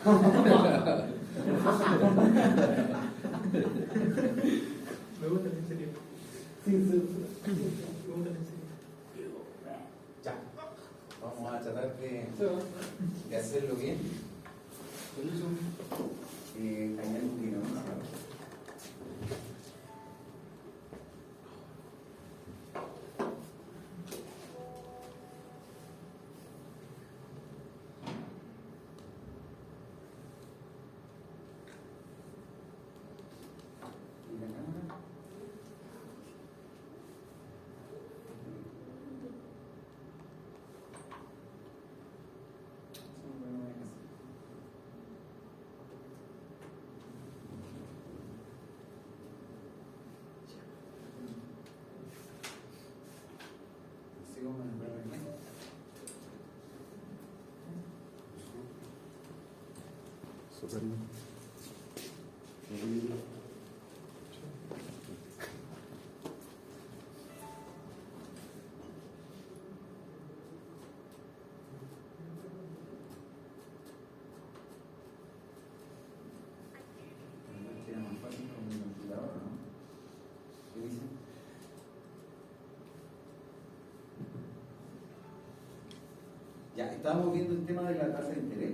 Me gusta el en serio. Sí, sí. Me gusta el en serio. Ya. Vamos a tratar de hacerlo bien. Hay algo que no. Súper. Sería más fácil con mi ventilador, ¿no? ¿Qué dicen? Ya, estábamos viendo el tema de la tasa de interés.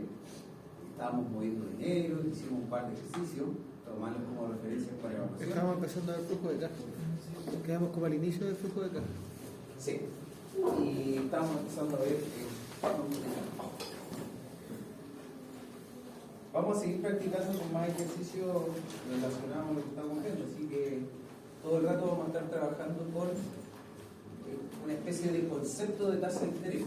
Estábamos moviendo dinero, hicimos un par de ejercicios, tomarlos como referencia para evaluación. Estábamos empezando a ver flujo de caja. Quedamos como al inicio del flujo de caja. Sí, y estábamos empezando a ver vamos a seguir practicando con más ejercicios relacionados a lo que estamos viendo, así que todo el rato vamos a estar trabajando con una especie de concepto de tasa de interés.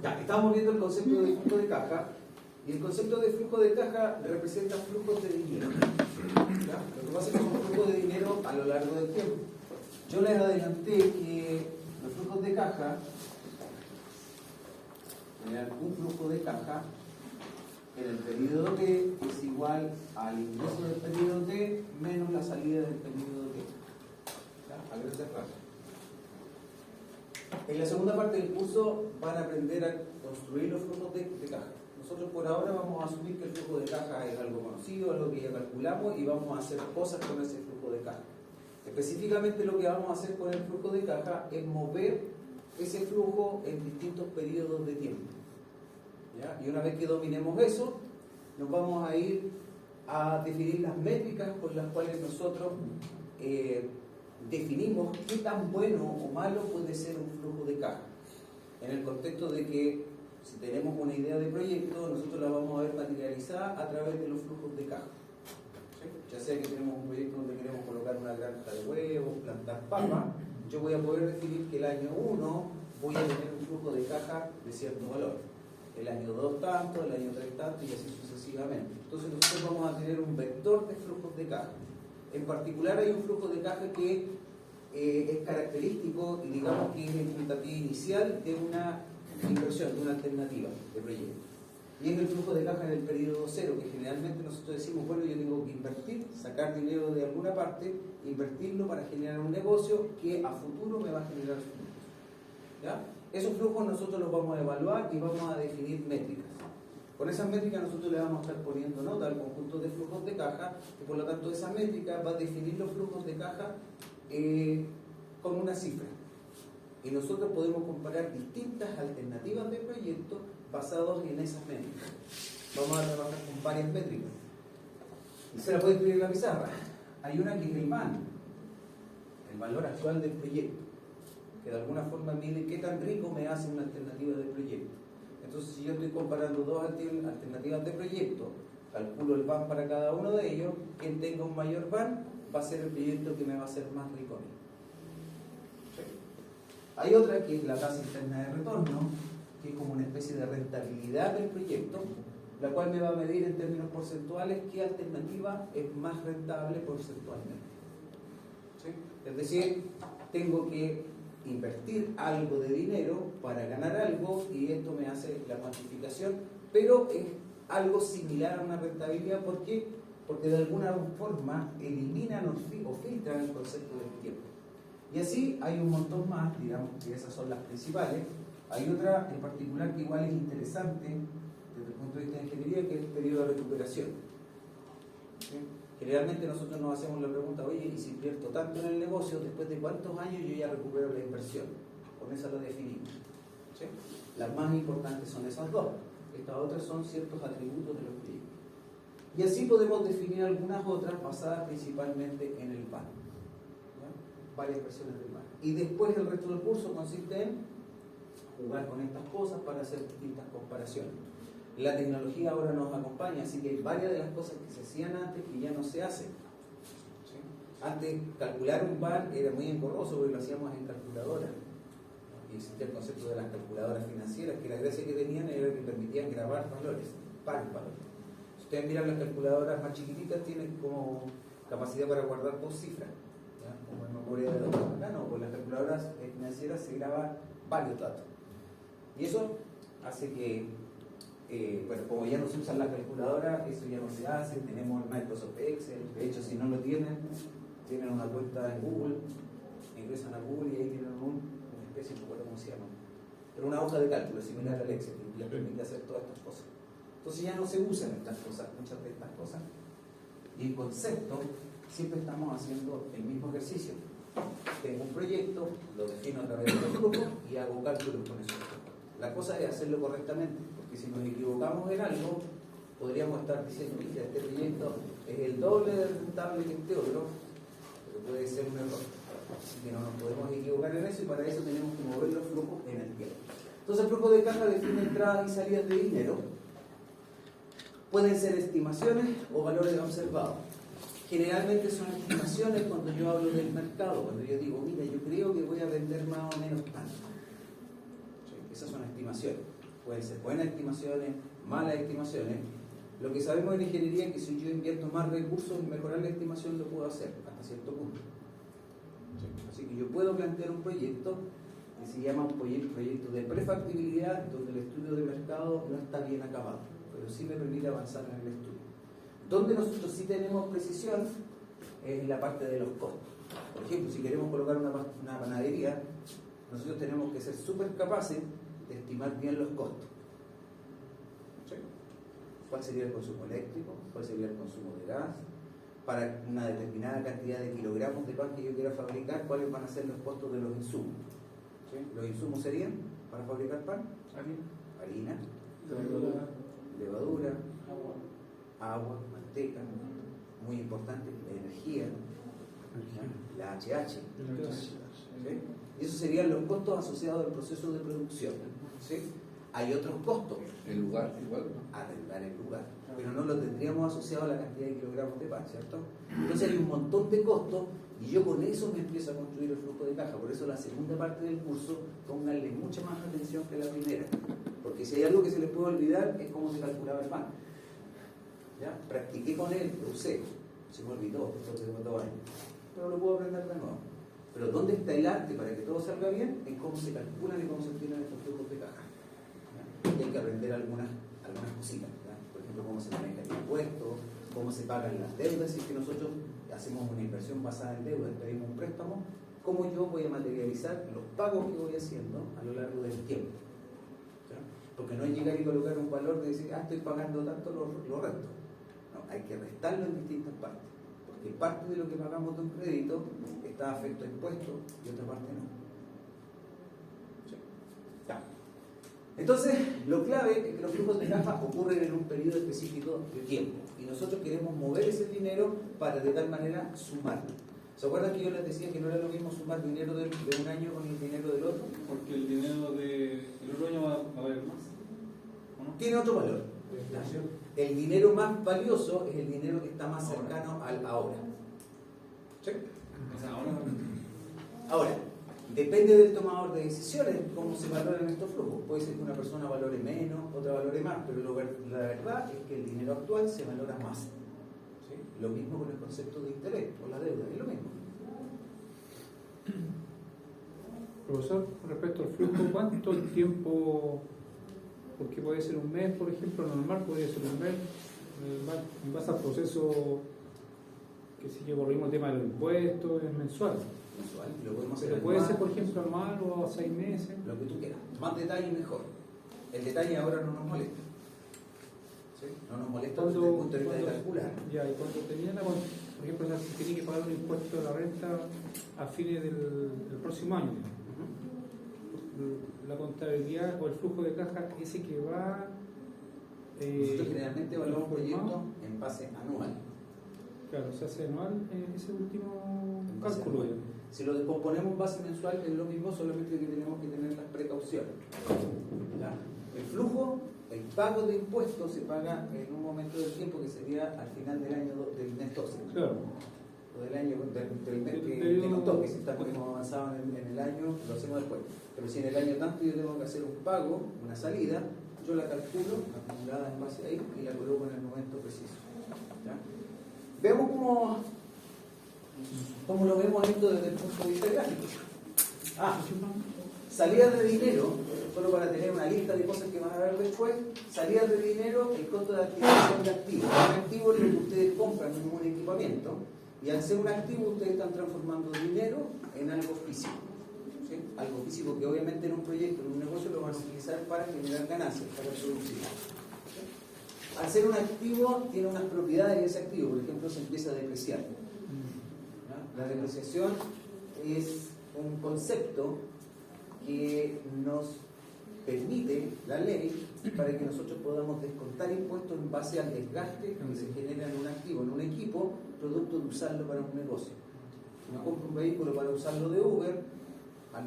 Ya, estamos viendo el concepto de flujo de caja y el concepto de flujo de caja representa flujos de dinero. ¿Ya? Lo que pasa es que son flujos de dinero a lo largo del tiempo. Yo les adelanté que los flujos de caja generan un flujo de caja en el periodo T es igual al ingreso del periodo T menos la salida del periodo T. ¿Ya? A grandes rasgos. En la segunda parte del curso van a aprender a construir los flujos de caja. Nosotros por ahora vamos a asumir que el flujo de caja es algo conocido, algo que ya calculamos y vamos a hacer cosas con ese flujo de caja. Específicamente lo que vamos a hacer con el flujo de caja es mover ese flujo en distintos periodos de tiempo. ¿Ya? Y una vez que dominemos eso, nos vamos a ir a definir las métricas con las cuales nosotros definimos qué tan bueno o malo puede ser un flujo de caja. En el contexto de que si tenemos una idea de proyecto, nosotros la vamos a ver materializada a través de los flujos de caja. ¿Sí? Ya sea que tenemos un proyecto donde queremos colocar una granja de huevos, plantar papas, yo voy a poder definir que el año 1 voy a tener un flujo de caja de cierto valor. el año 2 tanto, el año 3 tanto y así sucesivamente. Entonces nosotros vamos a tener un vector de flujos de caja. En particular hay un flujo de caja que es característico y digamos que es el puntapié inicial de una inversión, de una alternativa de proyecto. Y es el flujo de caja en el periodo cero, que generalmente nosotros decimos, bueno, yo tengo que invertir, sacar dinero de alguna parte, invertirlo para generar un negocio que a futuro me va a generar flujos. ¿Ya? Esos flujos nosotros los vamos a evaluar y vamos a definir métricas. Con esas métricas nosotros le vamos a estar poniendo nota al conjunto de flujos de caja, y por lo tanto esa métrica va a definir los flujos de caja con una cifra. Y nosotros podemos comparar distintas alternativas de proyecto basados en esas métricas. Vamos a trabajar con varias métricas. Y se la puede escribir en la pizarra. Hay una que es el MAN, el valor actual del proyecto, que de alguna forma mide qué tan rico me hace una alternativa de proyecto. Entonces, si yo estoy comparando dos alternativas de proyecto, calculo el VAN para cada uno de ellos, quien tenga un mayor VAN va a ser el proyecto que me va a hacer más rico a mí. ¿Sí? Hay otra que es la tasa interna de retorno, que es como una especie de rentabilidad del proyecto, la cual me va a medir en términos porcentuales qué alternativa es más rentable porcentualmente. ¿Sí? Es decir, tengo que invertir algo de dinero para ganar algo y esto me hace la cuantificación, pero es algo similar a una rentabilidad. ¿Por qué? Porque de alguna forma eliminan o filtran el concepto del tiempo. Y así hay un montón más, digamos que esas son las principales. Hay otra en particular que igual es interesante desde el punto de vista de ingeniería, que es el periodo de recuperación. ¿Sí? Generalmente nosotros nos hacemos la pregunta, oye, y si invierto tanto en el negocio, ¿después de cuántos años yo ya recupero la inversión? Con esa lo definimos. ¿Sí? Las más importantes son esas dos. Estas otras son ciertos atributos de los proyectos. Y así podemos definir algunas otras basadas principalmente en el PAN. Varias versiones del PAN. Y después el resto del curso consiste en jugar con estas cosas para hacer distintas comparaciones. La tecnología ahora nos acompaña, así que hay varias de las cosas que se hacían antes que ya no se hacen. ¿Sí? Antes, calcular un VAN era muy engorroso porque lo hacíamos en calculadora. Y existía el concepto de las calculadoras financieras, que la gracia que tenían era que permitían grabar valores, varios valores. Si ustedes miran las calculadoras más chiquititas, tienen como capacidad para guardar 2 cifras, ¿ya? Como en memoria de datos. Acá no, con las calculadoras financieras se graban varios datos. Y eso hace que, bueno, como ya no se usan las calculadoras, eso ya no se hace. Tenemos Microsoft Excel. De hecho, si no lo tienen una cuenta en Google, ingresan a Google y ahí tienen una especie, no recuerdo cómo se llama, pero una hoja de cálculo similar al Excel que les permite hacer todas estas cosas. Entonces ya no se usan estas cosas, muchas de estas cosas. Y en concepto, siempre estamos haciendo el mismo ejercicio. Tengo un proyecto, lo defino a través de los grupos y hago cálculos con esos grupos. La cosa es hacerlo correctamente, porque si nos equivocamos en algo, podríamos estar diciendo, mira, este proyecto es el doble de rentable que este otro, pero puede ser un error. Así que no nos podemos equivocar en eso y para eso tenemos que mover los flujos en el tiempo. Entonces el flujo de caja define entradas y salidas de dinero. Pueden ser estimaciones o valores observados. Generalmente son estimaciones cuando yo hablo del mercado, cuando yo digo, mira, yo creo que voy a vender más o menos tanto. Esas son estimaciones. Pueden ser buenas estimaciones, malas estimaciones. Lo que sabemos en ingeniería es que si yo invierto más recursos en mejorar la estimación lo puedo hacer hasta cierto punto. Así que yo puedo plantear un proyecto que se llama un proyecto de prefactibilidad, donde el estudio de mercado no está bien acabado, pero sí me permite avanzar en el estudio. Donde nosotros sí tenemos precisión es en la parte de los costos. Por ejemplo, si queremos colocar una panadería, nosotros tenemos que ser súper capaces de estimar bien los costos. ¿Sí? ¿Cuál sería el consumo eléctrico? ¿Cuál sería el consumo de gas? Para una determinada cantidad de kilogramos de pan que yo quiera fabricar, ¿cuáles van a ser los costos de los insumos? ¿Sí? Los insumos serían, para fabricar pan, harina, levadura, agua, manteca, muy importante, la energía, la HH. ¿Sí? Y esos serían los costos asociados al proceso de producción. ¿Sí? Hay otros costos. El lugar, igual, ¿no? Arrendar el lugar, pero no lo tendríamos asociado a la cantidad de kilogramos de pan, ¿cierto? Entonces hay un montón de costos y yo con eso me empiezo a construir el flujo de caja. Por eso la segunda parte del curso, pónganle mucha más atención que la primera, porque si hay algo que se les puede olvidar es cómo se calculaba el pan. ¿Ya? Practiqué con él, lo usé, se me olvidó, después de 2 años, pero lo puedo aprender de nuevo. Pero ¿dónde está el arte para que todo salga bien? En cómo se calculan y cómo se obtienen estos flujos de caja. ¿Ya? Y hay que aprender algunas cositas, ¿ya? Por ejemplo, cómo se maneja el impuesto, cómo se pagan las deudas. Si es que nosotros hacemos una inversión basada en deudas, pedimos un préstamo, cómo yo voy a materializar los pagos que voy haciendo a lo largo del tiempo. ¿Ya? Porque no es llegar y colocar un valor de decir, estoy pagando tanto, lo resto. No, hay que restarlo en distintas partes, porque parte de lo que pagamos de un crédito está afecto a impuestos y otra parte no. ¿Sí? Ya. Entonces, lo clave es que los flujos de caja ocurren en un periodo específico de tiempo y nosotros queremos mover ese dinero para de tal manera sumarlo. ¿Se acuerdan que yo les decía que no era lo mismo sumar dinero de un año con el dinero del otro? Porque el dinero del otro año va a haber más, ¿o no? Tiene otro valor. El dinero más valioso es el dinero que está más cercano al ahora. ¿Sí? O sea, Ahora, depende del tomador de decisiones cómo se valoran estos flujos. Puede ser que una persona valore menos, otra valore más, pero la verdad es que el dinero actual se valora más. ¿Sí? Lo mismo con el concepto de interés o la deuda, es lo mismo. Profesor, con respecto al flujo, ¿cuánto tiempo? Porque puede ser un mes, por ejemplo, normal, podría ser un mes, en base al proceso que si yo volvimos al tema de los impuestos, es mensual. Mensual, lo podemos hacer Pero puede anual, ser, por ejemplo, anual o a 6 meses. lo que tú quieras. Más detalle mejor. El detalle ahora no nos molesta. ¿Sí? No nos molesta desde el punto de vista de calcular. Ya, y cuando tenía por ejemplo, si tenía que pagar un impuesto de la renta a fines del próximo año, la contabilidad o el flujo de caja ese que va... Nosotros generalmente evaluamos proyectos en base anual. Claro, se hace anual ese último En base cálculo. anual. Si lo descomponemos en base mensual es lo mismo, solamente que tenemos que tener las precauciones. ¿Ya? El flujo, el pago de impuestos se paga en un momento del tiempo que sería al final del año del mes 12. Claro. O del año del mes que periodo- nos toque. Si estamos avanzados en el año, lo hacemos después. Pero si en el año tanto yo tengo que hacer un pago, una salida, yo la calculo, acumulada en base ahí, y la coloco en el momento preciso. ¿Ya? Veamos cómo lo vemos esto desde el punto de vista gráfico. Salidas de dinero, solo para tener una lista de cosas que van a ver después. Salidas de dinero, el costo de adquisición de activos. Un activo es lo que ustedes compran en un equipamiento, y al ser un activo ustedes están transformando dinero en algo físico. ¿Sí? Algo físico que obviamente en un proyecto, en un negocio, lo van a utilizar para generar ganancias, para producir. ¿Sí? Al ser un activo, tiene unas propiedades de ese activo. Por ejemplo, se empieza a depreciar. ¿Ya? La depreciación es un concepto que nos permite la ley para que nosotros podamos descontar impuestos en base al desgaste que se genera en un activo, en un equipo, producto de usarlo para un negocio. Si me compro un vehículo para usarlo de Uber,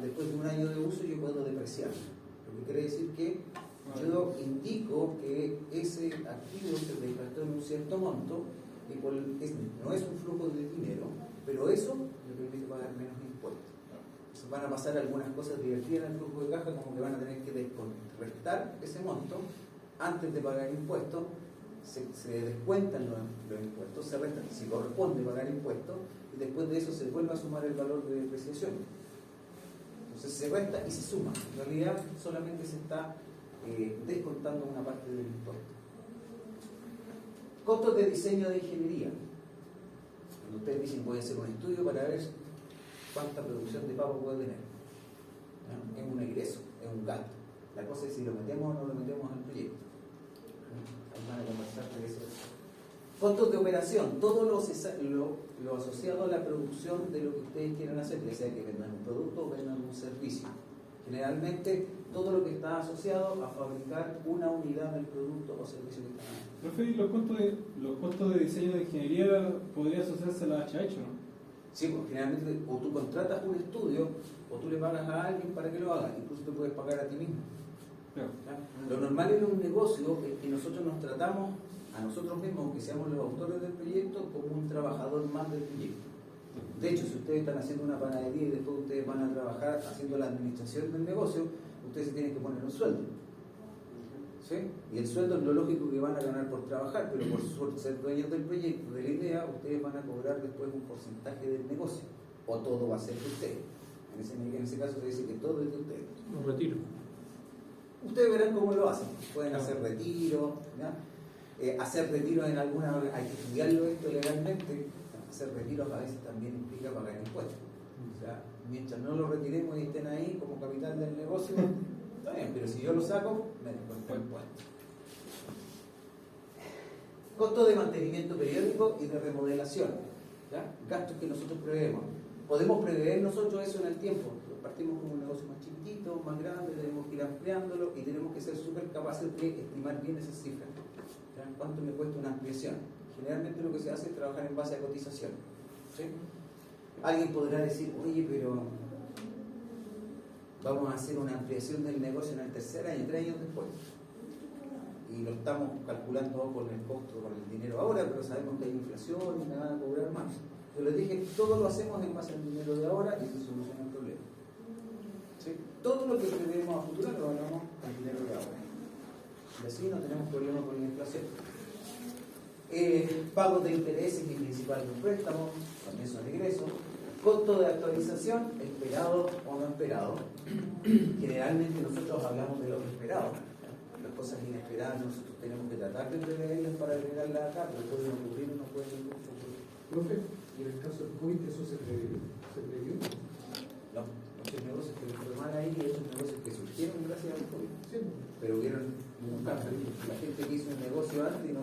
después de un año de uso yo puedo depreciarlo. Lo que quiere decir que yo indico que ese activo se desgastó en un cierto monto, y no es un flujo de dinero, pero eso me permite pagar menos impuestos. Entonces van a pasar algunas cosas divertidas en el flujo de caja, como que van a tener que restar ese monto antes de pagar impuestos. Se descuentan los impuestos, se restan si corresponde pagar impuestos, y después de eso se vuelve a sumar el valor de depreciación. Entonces se resta y se suma. En realidad solamente se está descontando una parte del impuesto. Costos de diseño de ingeniería. Cuando ustedes dicen voy a hacer un estudio para ver cuánta producción de pavo puede tener. ¿Ya? Es un egreso, es un gasto. La cosa es si lo metemos o no lo metemos al proyecto. Ahí van a conversar de eso. Costos de operación, todo lo asociado a la producción de lo que ustedes quieran hacer, ya sea que vendan un producto o vendan un servicio. Generalmente, todo lo que está asociado a fabricar una unidad del producto o servicio que están haciendo. Profe, ¿y los costos de diseño de ingeniería podría asociarse a la HH, no? Sí, pues generalmente o tú contratas un estudio o tú le pagas a alguien para que lo haga, incluso te puedes pagar a ti mismo. Claro. ¿Ya? Lo normal en un negocio es que nosotros nos tratamos a nosotros mismos, aunque seamos los autores del proyecto, como un trabajador más del proyecto. De hecho, si ustedes están haciendo una panadería y después ustedes van a trabajar haciendo la administración del negocio, ustedes se tienen que poner un sueldo. ¿Sí? Y el sueldo es lo lógico que van a ganar por trabajar, pero por ser dueños del proyecto, de la idea, ustedes van a cobrar después un porcentaje del negocio. O todo va a ser de ustedes. En ese caso se dice que todo es de ustedes. Lo retiro. Ustedes verán cómo lo hacen. Pueden hacer retiro, ¿ya? Hacer retiros en alguna, hay que estudiarlo esto legalmente. Hacer retiros a veces también implica pagar impuestos. O sea, mientras no lo retiremos y estén ahí como capital del negocio, está bien, pero si yo lo saco, me descuento impuestos. Costo de mantenimiento periódico y de remodelación, ¿ya? Gastos que nosotros preveemos. Podemos prever nosotros eso en el tiempo. Partimos con un negocio más chiquitito, más grande, tenemos que ir ampliándolo y tenemos que ser súper capaces de estimar bien esas cifras. ¿Ya? ¿Cuánto me cuesta una ampliación? Generalmente lo que se hace es trabajar en base a cotización. ¿Sí? Alguien podrá decir, oye, pero vamos a hacer una ampliación del negocio en el tercer año, 3 años después. Y lo estamos calculando con el costo, con el dinero ahora, pero sabemos que hay inflación y me van a cobrar más. Yo les dije, todo lo hacemos en base al dinero de ahora y se soluciona el problema. ¿Sí? Todo lo que preveemos a futuro lo hablamos al dinero de ahora. Y así no tenemos problemas con la inflación. Pagos de intereses y principales de préstamos, también son ingresos. Costo de actualización, esperado o no esperado. Generalmente nosotros hablamos de lo esperado. Las cosas inesperadas nosotros tenemos que tratar de preverlas para agregarlas acá, pero pueden ocurrir o no pueden ocurrir. Profe, y en el caso del COVID, ¿eso se previó? No, muchos negocios que les fue mal ahí y esos negocios que surgieron gracias al COVID. Sí. Pero hubieron un cambio. La gente que hizo un negocio antes y no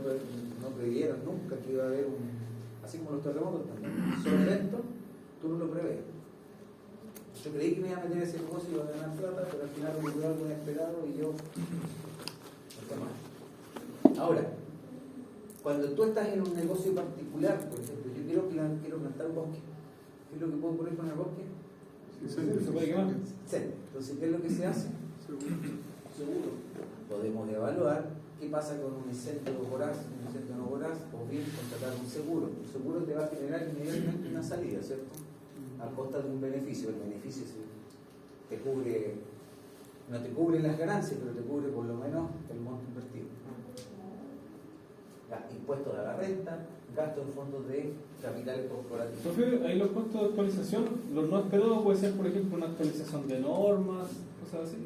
previeron nunca que iba a haber un. Así como los terremotos también. Son eventos, tú no lo prevés. Yo creí que me iba a meter ese negocio y iba a ganar plata, pero al final ocurrió algo inesperado y yo. No está mal. Ahora, cuando tú estás en un negocio particular, por ejemplo, yo quiero plantar un bosque. ¿Qué es lo que puede ocurrir con el bosque? ¿Se puede quemar? Sí. Entonces, ¿qué es lo que se hace? Seguro. Podemos evaluar qué pasa con un incendio voraz, un incendio no voraz, o bien contratar un seguro. Un seguro te va a generar inmediatamente una salida, ¿cierto? A costa de un beneficio. El beneficio te cubre, no te cubre las ganancias, pero te cubre por lo menos el monto invertido. Impuestos a la renta, gastos en fondos de capitales corporativos. Profe, ahí los costos de actualización, los no esperados puede ser, por ejemplo, una actualización de normas, cosas así.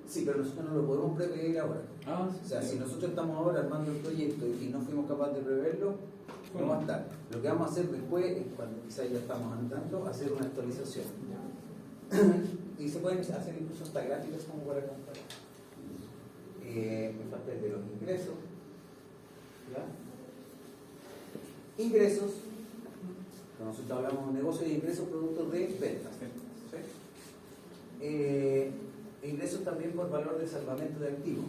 Sí, pero nosotros no lo podemos prever ahora. Sí, O sea, si nosotros estamos ahora armando el proyecto y no fuimos capaces de preverlo, no va a estar. Lo que vamos a hacer después es, cuando quizás ya estamos andando, hacer una actualización. Y se pueden hacer incluso hasta gráficas como para comparar. Me falta el de los ingresos. ¿Ya? Ingresos, cuando nosotros hablamos de negocio y ingresos productos de ventas. ¿Sí? Ingresos también por valor de salvamento de activos.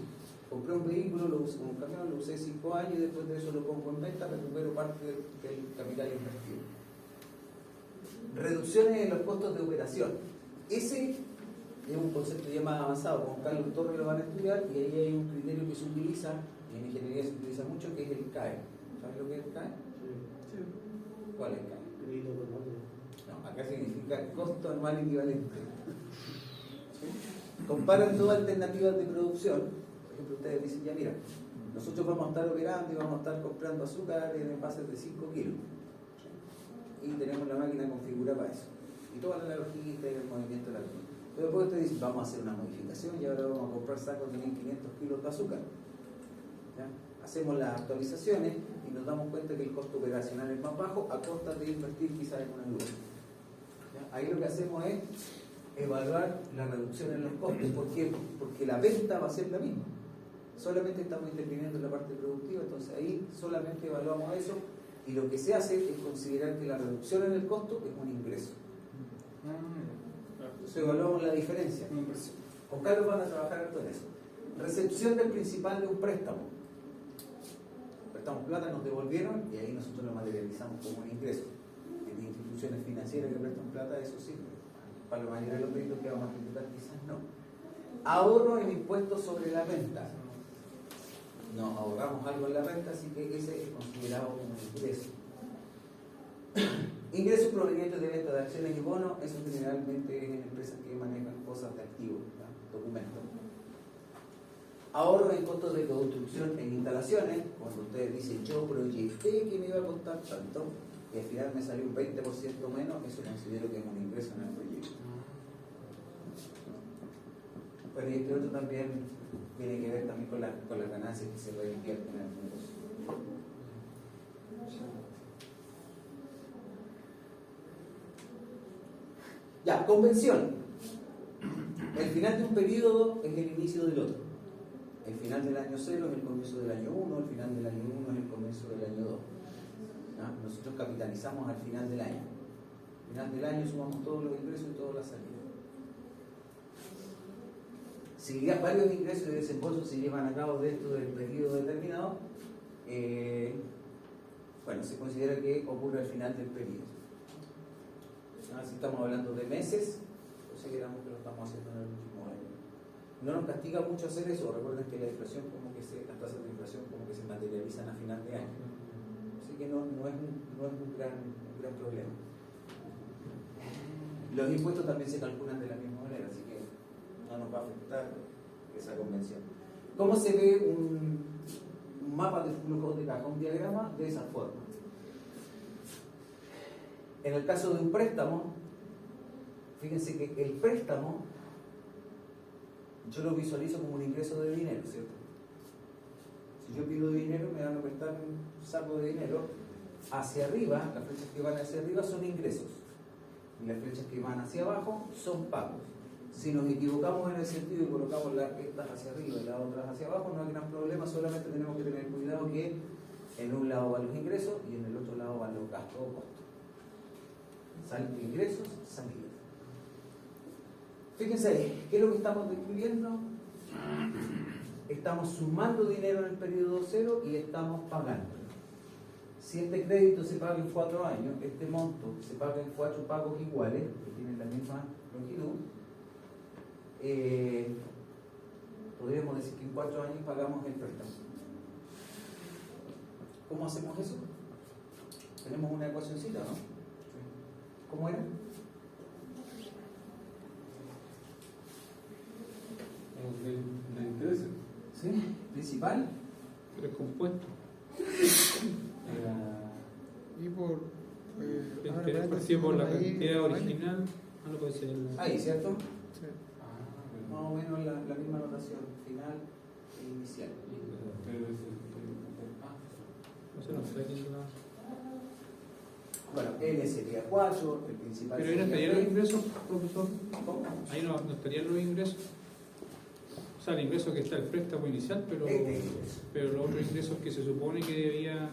Compré un vehículo, un camión, lo usé 5 años y después de eso lo pongo en venta, recupero parte del capital invertido. Reducciones en los costos de operación. Ese es un concepto ya más avanzado. Con Carlos Torres lo van a estudiar y ahí hay un criterio que se utiliza, y en ingeniería se utiliza mucho, que es el CAE. ¿Sabes lo que es el CAE? Sí. ¿Cuál es el CAE? No, acá significa costo anual equivalente. ¿Sí? Comparan todas alternativas de producción. Por ejemplo, ustedes dicen, ya mira, nosotros vamos a estar operando y vamos a estar comprando azúcar en envases de 5 kilos. ¿Sí? Y tenemos la máquina configurada para eso. Y toda la logística y el movimiento de la máquina. Pero después ustedes dicen, vamos a hacer una modificación y ahora vamos a comprar sacos de 1500 kilos de azúcar. ¿Ya? Hacemos las actualizaciones y nos damos cuenta que el costo operacional es más bajo a costa de invertir quizás en una luz. Ahí lo que hacemos es evaluar la reducción en los costos. ¿Por qué? Porque la venta va a ser la misma. Solamente estamos interviniendo en la parte productiva, entonces ahí solamente evaluamos eso y lo que se hace es considerar que la reducción en el costo es un ingreso. Entonces evaluamos la diferencia. Con Carlos van a trabajar en eso. Recepción del principal de un préstamo. Prestamos plata, nos devolvieron y ahí nosotros lo materializamos como un ingreso. En instituciones financieras que prestan plata, eso sirve. Para la mayoría de los créditos que vamos a ejecutar quizás no. Ahorro en impuestos sobre la renta. Nos ahorramos algo en la renta, así que ese es considerado como ingreso. Ingresos provenientes de venta de acciones y bonos, eso generalmente es en empresas que manejan cosas de activos, ¿no? Documentos. Ahorro en costos de construcción en instalaciones, cuando ustedes dicen yo proyecté que me iba a costar tanto y al final me salió un 20% menos, eso considero que es un ingreso en el proyecto. Pero y este otro también tiene que ver también con las ganancias que se reinvierten en el negocio. Ya, convención. El final de un periodo es el inicio del otro. El final del año 0 es el comienzo del año 1, el final del año 1 es el comienzo del año 2. ¿Ya? Nosotros capitalizamos al final del año. Al final del año sumamos todos los ingresos y todas las salidas. Si varios ingresos y desembolsos se llevan a cabo dentro del periodo determinado, bueno, se considera que ocurre al final del periodo. Si estamos hablando de meses, consideramos que lo estamos haciendo en el último año. No nos castiga mucho hacer eso. Recuerden que la inflación, las tasas de inflación como que se materializan a final de año. Así que no es un gran problema. Los impuestos también se calculan de la misma manera, así que no nos va a afectar esa convención. ¿Cómo se ve un mapa de flujo de caja? Un diagrama de esa forma. En el caso de un préstamo, fíjense que el préstamo yo lo visualizo como un ingreso de dinero, ¿cierto? Si yo pido dinero, me van a prestar un saco de dinero. Hacia arriba, las flechas que van hacia arriba son ingresos y las flechas que van hacia abajo son pagos. Si nos equivocamos en el sentido y colocamos estas hacia arriba y las otras hacia abajo, no hay gran problema, solamente tenemos que tener cuidado que en un lado van los ingresos y en el otro lado van los gastos o costos. Ingresos, salidas. Fíjense ahí, ¿qué es lo que estamos describiendo? Estamos sumando dinero en el periodo 0 y estamos pagando. Si este crédito se paga en 4 años, este monto se paga en 4 pagos iguales, que tienen la misma longitud, podríamos decir que en 4 años pagamos el préstamo. ¿Cómo hacemos eso? Tenemos una ecuacióncita, ¿no? ¿Cómo era? De interés. ¿Sí? ¿Principal? Tres compuestos. Y por. El partido por la cantidad original. Algo es el. Ahí, ¿cierto? Sí. Más o menos la misma notación, final e inicial. No sé, no sé quién la. Bueno, N sería 4, el principal. Pero ahí no estarían los ingresos, profesor. ¿Cómo? Ahí no estarían los ingresos. O sea, el ingreso que está el préstamo inicial, pero los otros ingresos que se supone que debían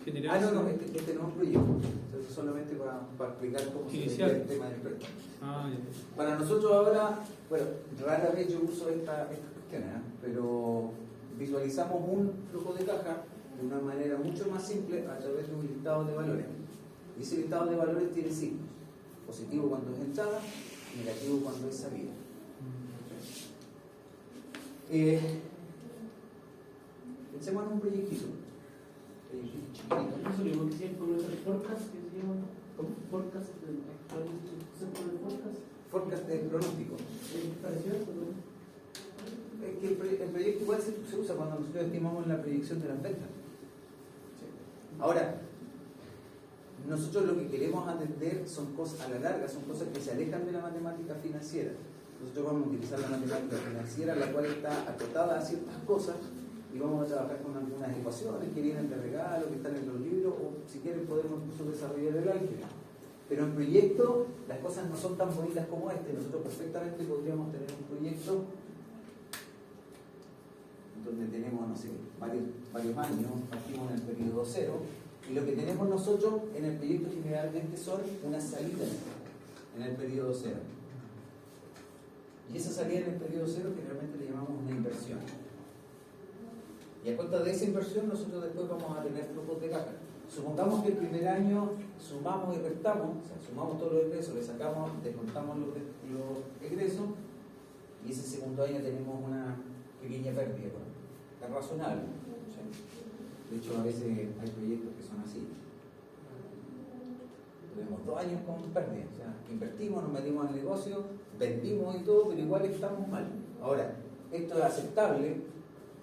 generarse. No, este no es un proyecto. Entonces, solamente para explicar cómo se ve el tema del préstamo. Ya. Para nosotros ahora, bueno, rara vez yo uso estas cuestiones, pero visualizamos un flujo de caja de una manera mucho más simple a través de un listado de valores. Y ese listado de valores tiene signos. Positivo cuando es entrada, negativo cuando es salida. Pensemos en un proyectito. Chiquitito. Eso le voy a decir con nuestras forecast que se llaman. ¿Cómo? Forecast, Forecast de pronóstico. ¿Pareció eso? Es que el proyecto igual se usa cuando nosotros estimamos la proyección de las ventas. Ahora, nosotros lo que queremos atender son cosas a la larga, son cosas que se alejan de la matemática financiera. Nosotros vamos a utilizar la matemática financiera, la cual está acotada a ciertas cosas, y vamos a trabajar con algunas ecuaciones que vienen de regalo, que están en los libros, o si quieren podemos incluso desarrollar el álgebra. Pero en proyecto las cosas no son tan bonitas como este. Nosotros perfectamente podríamos tener un proyecto donde tenemos, no sé, varios años, partimos en el periodo 0, y lo que tenemos nosotros en el proyecto generalmente son unas salidas en el periodo 0. Y esa salida en el periodo 0 generalmente le llamamos una inversión. Y a cuenta de esa inversión nosotros después vamos a tener flujos de caja. Supongamos que el primer año sumamos y restamos, o sea, sumamos todos los egresos, le sacamos, descontamos los egresos, y ese segundo año tenemos una pequeña pérdida, bueno, es razonable. ¿Sí? De hecho, a veces hay proyectos que son así. Tuvimos 2 años con pérdida, o sea, invertimos, nos metimos al negocio, vendimos y todo, pero igual estamos mal. Ahora, esto es aceptable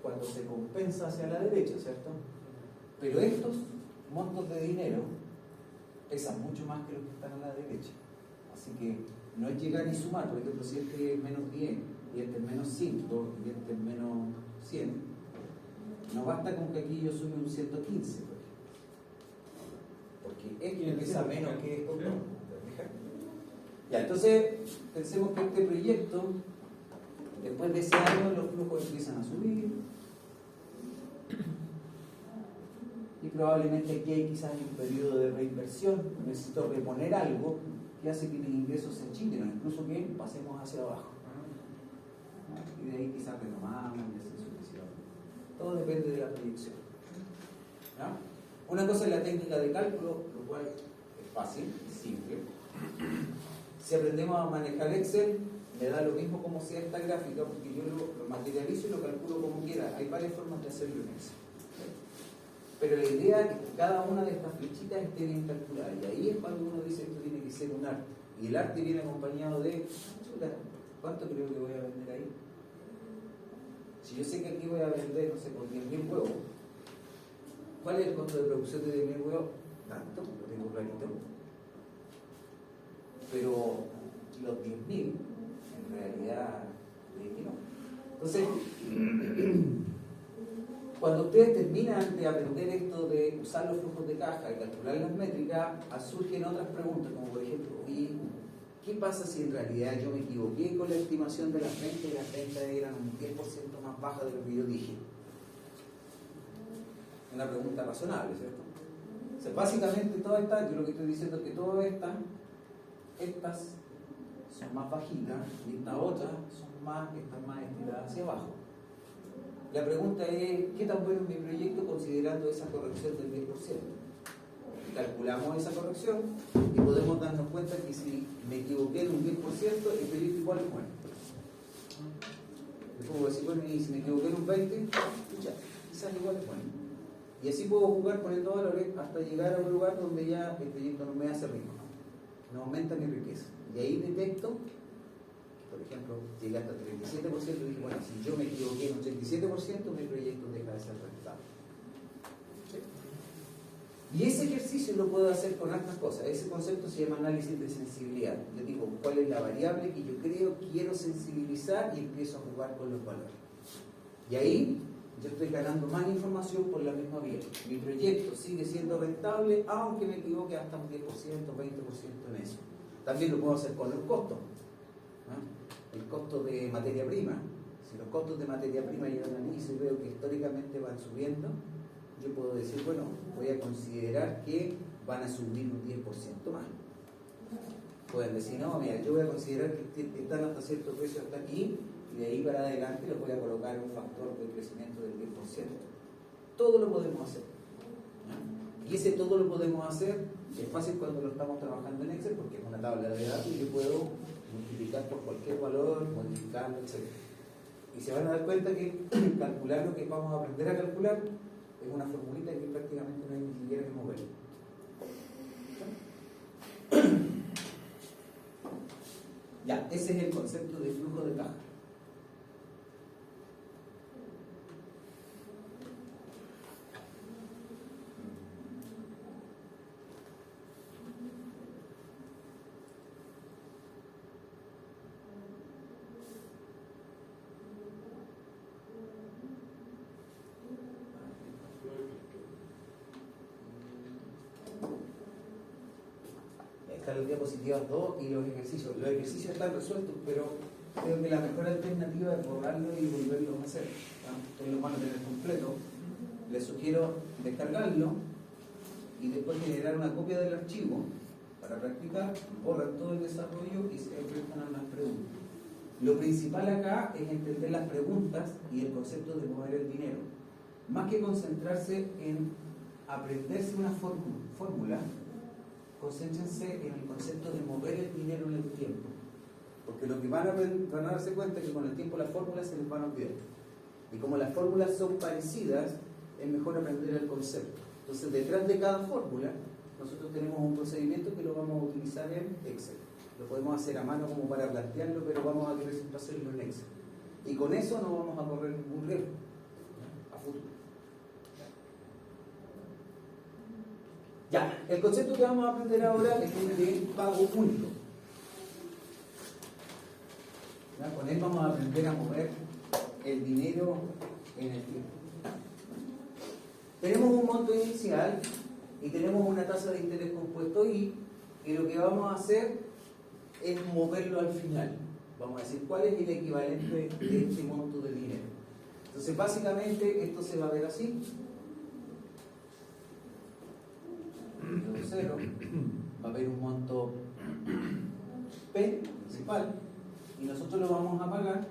cuando se compensa hacia la derecha, ¿cierto? Pero estos montos de dinero pesan mucho más que los que están a la derecha. Así que no es llegar y sumar. Por ejemplo, si este es menos 10 y este es menos 5 y este es menos 100, no basta con que aquí yo sume un 115, por ejemplo. Porque este pesa menos que esto. Ya, entonces pensemos que este proyecto, después de ese año, los flujos empiezan a subir. Y probablemente aquí hay quizás un periodo de reinversión, necesito reponer algo que hace que mis ingresos se achiquen o incluso que pasemos hacia abajo. Y de ahí quizás retomamos y así sucesivamente. Todo depende de la proyección. ¿Ya? Una cosa es la técnica de cálculo, lo cual es fácil, es simple. Si aprendemos a manejar Excel, me da lo mismo como sea esta gráfica, porque yo lo materializo y lo calculo como quiera. Hay varias formas de hacerlo en Excel. Pero la idea es que cada una de estas flechitas esté bien calculada. Y ahí es cuando uno dice que esto tiene que ser un arte. Y el arte viene acompañado de, ¿cuánto creo que voy a vender ahí? Si yo sé que aquí voy a vender, no sé, por 10.000 huevos, ¿cuál es el costo de producción de 10.000 huevos? Tanto, lo tengo clarito. Pero los 10.000, en realidad, no. Entonces, cuando ustedes terminan de aprender esto de usar los flujos de caja y calcular las métricas, surgen otras preguntas, como por ejemplo, oye, ¿qué pasa si en realidad yo me equivoqué con la estimación de las ventas y las ventas eran un 10% más bajas de lo que yo dije? Una pregunta razonable, ¿cierto? O sea, básicamente todas estas, yo lo que estoy diciendo es que todas estas son más bajitas y estas otras están más estiradas hacia abajo. La pregunta es, ¿qué tan bueno es mi proyecto considerando esa corrección del 10%? Calculamos esa corrección y podemos darnos cuenta que si me equivoqué en un 10%, el proyecto igual es bueno. Después puedo decir, bueno, y si me equivoqué en un 20%, ya, quizás igual es bueno. Y así puedo jugar poniendo valores hasta llegar a un lugar donde ya el proyecto no me hace rico, no aumenta mi riqueza. Y ahí detecto, por ejemplo, llegué hasta el 37% y dije, bueno, si yo me equivoqué en un 87%, mi proyecto deja de ser rentable. ¿Sí? Y ese ejercicio lo puedo hacer con otras cosas. Ese concepto se llama análisis de sensibilidad. Yo digo, ¿cuál es la variable que yo quiero sensibilizar? Y empiezo a jugar con los valores. Y ahí yo estoy ganando más información por la misma vía. Mi proyecto sigue siendo rentable, aunque me equivoque hasta un 10%, 20% en eso. También lo puedo hacer con los costos. El costo de materia prima. Si los costos de materia prima yo analizo y veo que históricamente van subiendo, yo puedo decir, bueno, voy a considerar que van a subir un 10% más. Pueden decir, no, mira, yo voy a considerar que están hasta cierto precio hasta aquí y de ahí para adelante les voy a colocar un factor de crecimiento del 10%. Todo lo podemos hacer. ¿No? Y ese todo lo podemos hacer es fácil cuando lo estamos trabajando en Excel porque es una tabla de datos y yo puedo multiplicar por cualquier valor, modificarlo, etc. Y se van a dar cuenta que calcular lo que vamos a aprender a calcular es una formulita que prácticamente no hay ni siquiera que mover. Ya, ese es el concepto de flujo de caja. Están las diapositivas 2 y los ejercicios. Los ejercicios están resueltos, pero creo que la mejor alternativa es borrarlo y volverlo a hacer. Ustedes lo van a tener completo. Les sugiero descargarlo y después generar una copia del archivo para practicar, borran todo el desarrollo y se enfrentan a las preguntas. Lo principal acá es entender las preguntas y el concepto de mover el dinero. Más que concentrarse en aprenderse una fórmula, concéntrense en el concepto de mover el dinero en el tiempo. Porque lo que van a darse cuenta es que con el tiempo las fórmulas se les van a olvidar. Y como las fórmulas son parecidas, es mejor aprender el concepto. Entonces, detrás de cada fórmula, nosotros tenemos un procedimiento que lo vamos a utilizar en Excel. Lo podemos hacer a mano como para plantearlo, pero vamos a querer siempre hacerlo en Excel. Y con eso no vamos a correr ningún riesgo a futuro. Ya, el concepto que vamos a aprender ahora es el de pago único. ¿Ya? Con él vamos a aprender a mover el dinero en el tiempo. Tenemos un monto inicial y tenemos una tasa de interés compuesto I, y lo que vamos a hacer es moverlo al final. Vamos a decir cuál es el equivalente de este monto de dinero. Entonces, básicamente, esto se va a ver así. 0, va a haber un monto P principal y nosotros lo vamos a pagar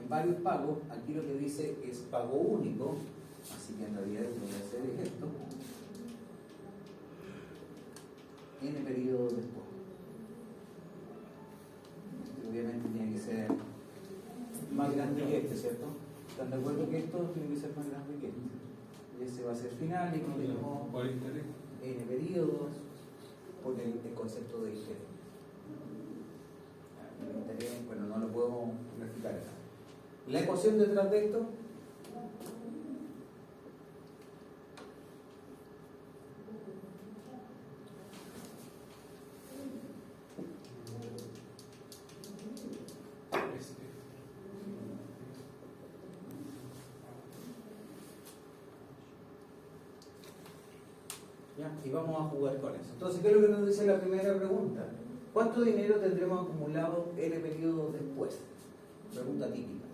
en varios pagos. Aquí lo que dice es pago único, así que en realidad lo que voy a hacer es esto, en el periodo después. Obviamente tiene que ser más grande que este, ¿cierto? ¿Están de acuerdo que esto tiene que ser más grande que este? Y ese va a ser final y tenemos Por interés. N periodos por el concepto de interés. El interés, bueno, no lo podemos graficar acá. La ecuación detrás de esto ¿ya? Y vamos a jugar con eso. Entonces, ¿qué es lo que nos dice la primera pregunta? ¿Cuánto dinero tendremos acumulado N periodos después? Pregunta típica.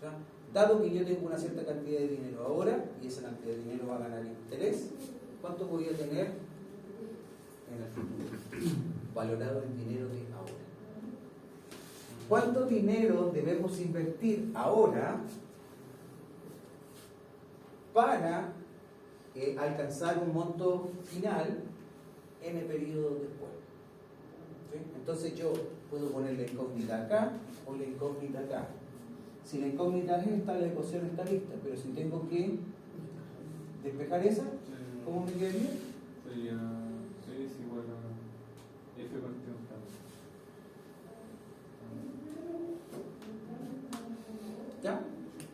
¿Ya? Dado que yo tengo una cierta cantidad de dinero ahora y esa cantidad de dinero va a ganar interés, ¿cuánto voy a tener en el futuro? Valorado en dinero de ahora. ¿Cuánto dinero debemos invertir ahora para alcanzar un monto final en el periodo después? ¿Sí? Entonces yo puedo poner la incógnita acá o la incógnita acá. Si la incógnita es esta, la ecuación está lista, pero si tengo que despejar esa, ¿cómo me quedaría? Sería 6 igual a F partido K. ¿Ya?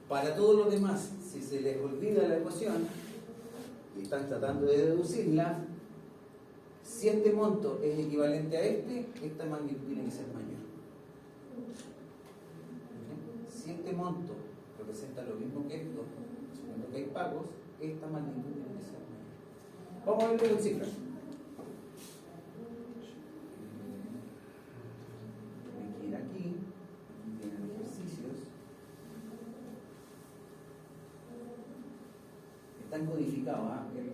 Para todos los demás, si se les olvida la ecuación y están tratando de deducirla, si este monto es equivalente a este, esta magnitud tiene que ser mayor. Si este monto representa lo mismo que esto, suponiendo que hay pagos, esta magnitud tiene que ser mayor. Vamos a verlo con cifras. Hay que ir aquí, tienen ejercicios. Están codificados, ¿eh?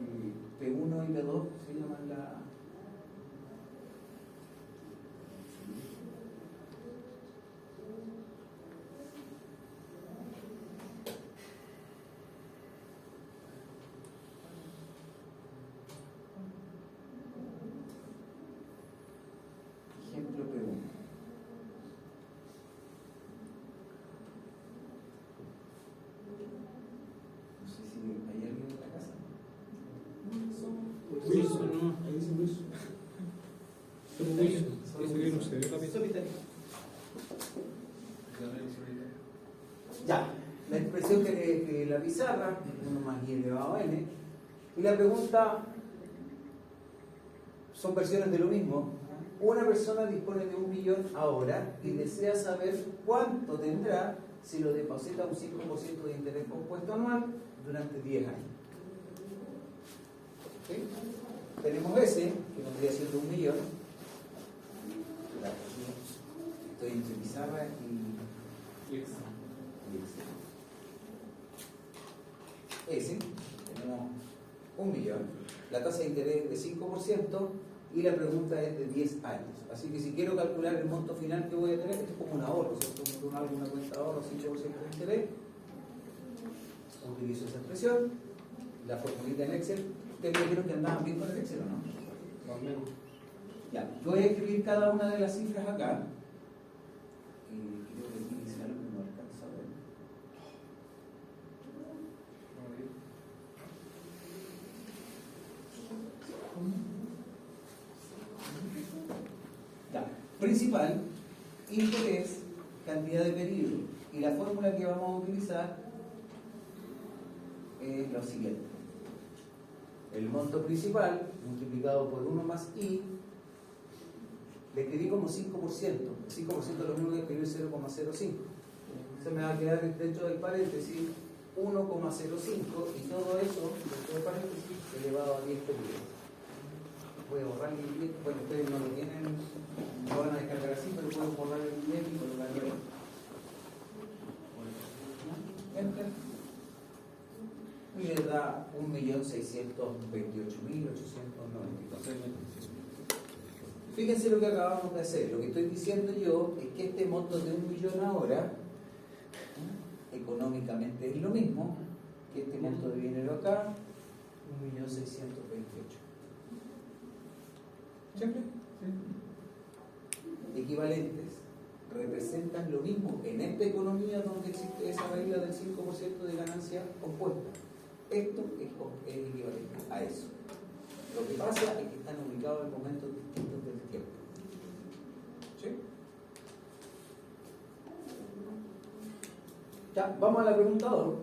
El P1 y P2 se llaman la... Ejemplo P1. No sé si hay alguien en la casa. Wilson, no. Ahí dice Wilson. Ese que no se ve la pista. Ya, la expresión que la pizarra, 1 más i elevado a n, y la pregunta son versiones de lo mismo. Una persona dispone de 1 millón ahora y desea saber cuánto tendrá si lo deposita un 5% de interés compuesto anual durante 10 años. ¿Sí? Tenemos ese, que vendría siendo 1 millón. Estoy entre pizarra y ese, tenemos 1 millón, la tasa de interés es de 5% y la pregunta es de 10 años. Así que si quiero calcular el monto final que voy a tener, esto es como un ahorro, ¿cierto? Uno abre una cuenta de ahorro, 5% de interés, utilizo esa expresión, la formulita en Excel. Ustedes me dijeron que andaban bien con el Excel, ¿o no? Ya, voy a escribir cada una de las cifras acá. Creo que aquí dice algo que no alcanza a ver. Ya, principal, interés, cantidad de periodo. Y la fórmula que vamos a utilizar es lo siguiente. El monto principal multiplicado por 1 más I, le escribí como 5%. 5% es lo mismo que escribir 0,05. Se me va a quedar dentro del paréntesis 1,05 y todo eso dentro del paréntesis elevado a 10 periodos. Voy a borrar el 10, bueno, ustedes no lo tienen, no van a descargar así, pero pueden borrar el 10 y colocarlo ahí. Enter. Y les da 1.628.890. Fíjense lo que acabamos de hacer. Lo que estoy diciendo yo es que este monto de 1 millón ahora, económicamente es lo mismo que este monto de dinero acá, 1.628.000. ¿Siempre? Sí. Equivalentes. Representan lo mismo en esta economía donde existe esa regla del 5% de ganancia compuesta. Esto es equivalente a eso. Lo que pasa es que están ubicados en momentos distintos del tiempo. ¿Sí? Ya, vamos a la pregunta 2.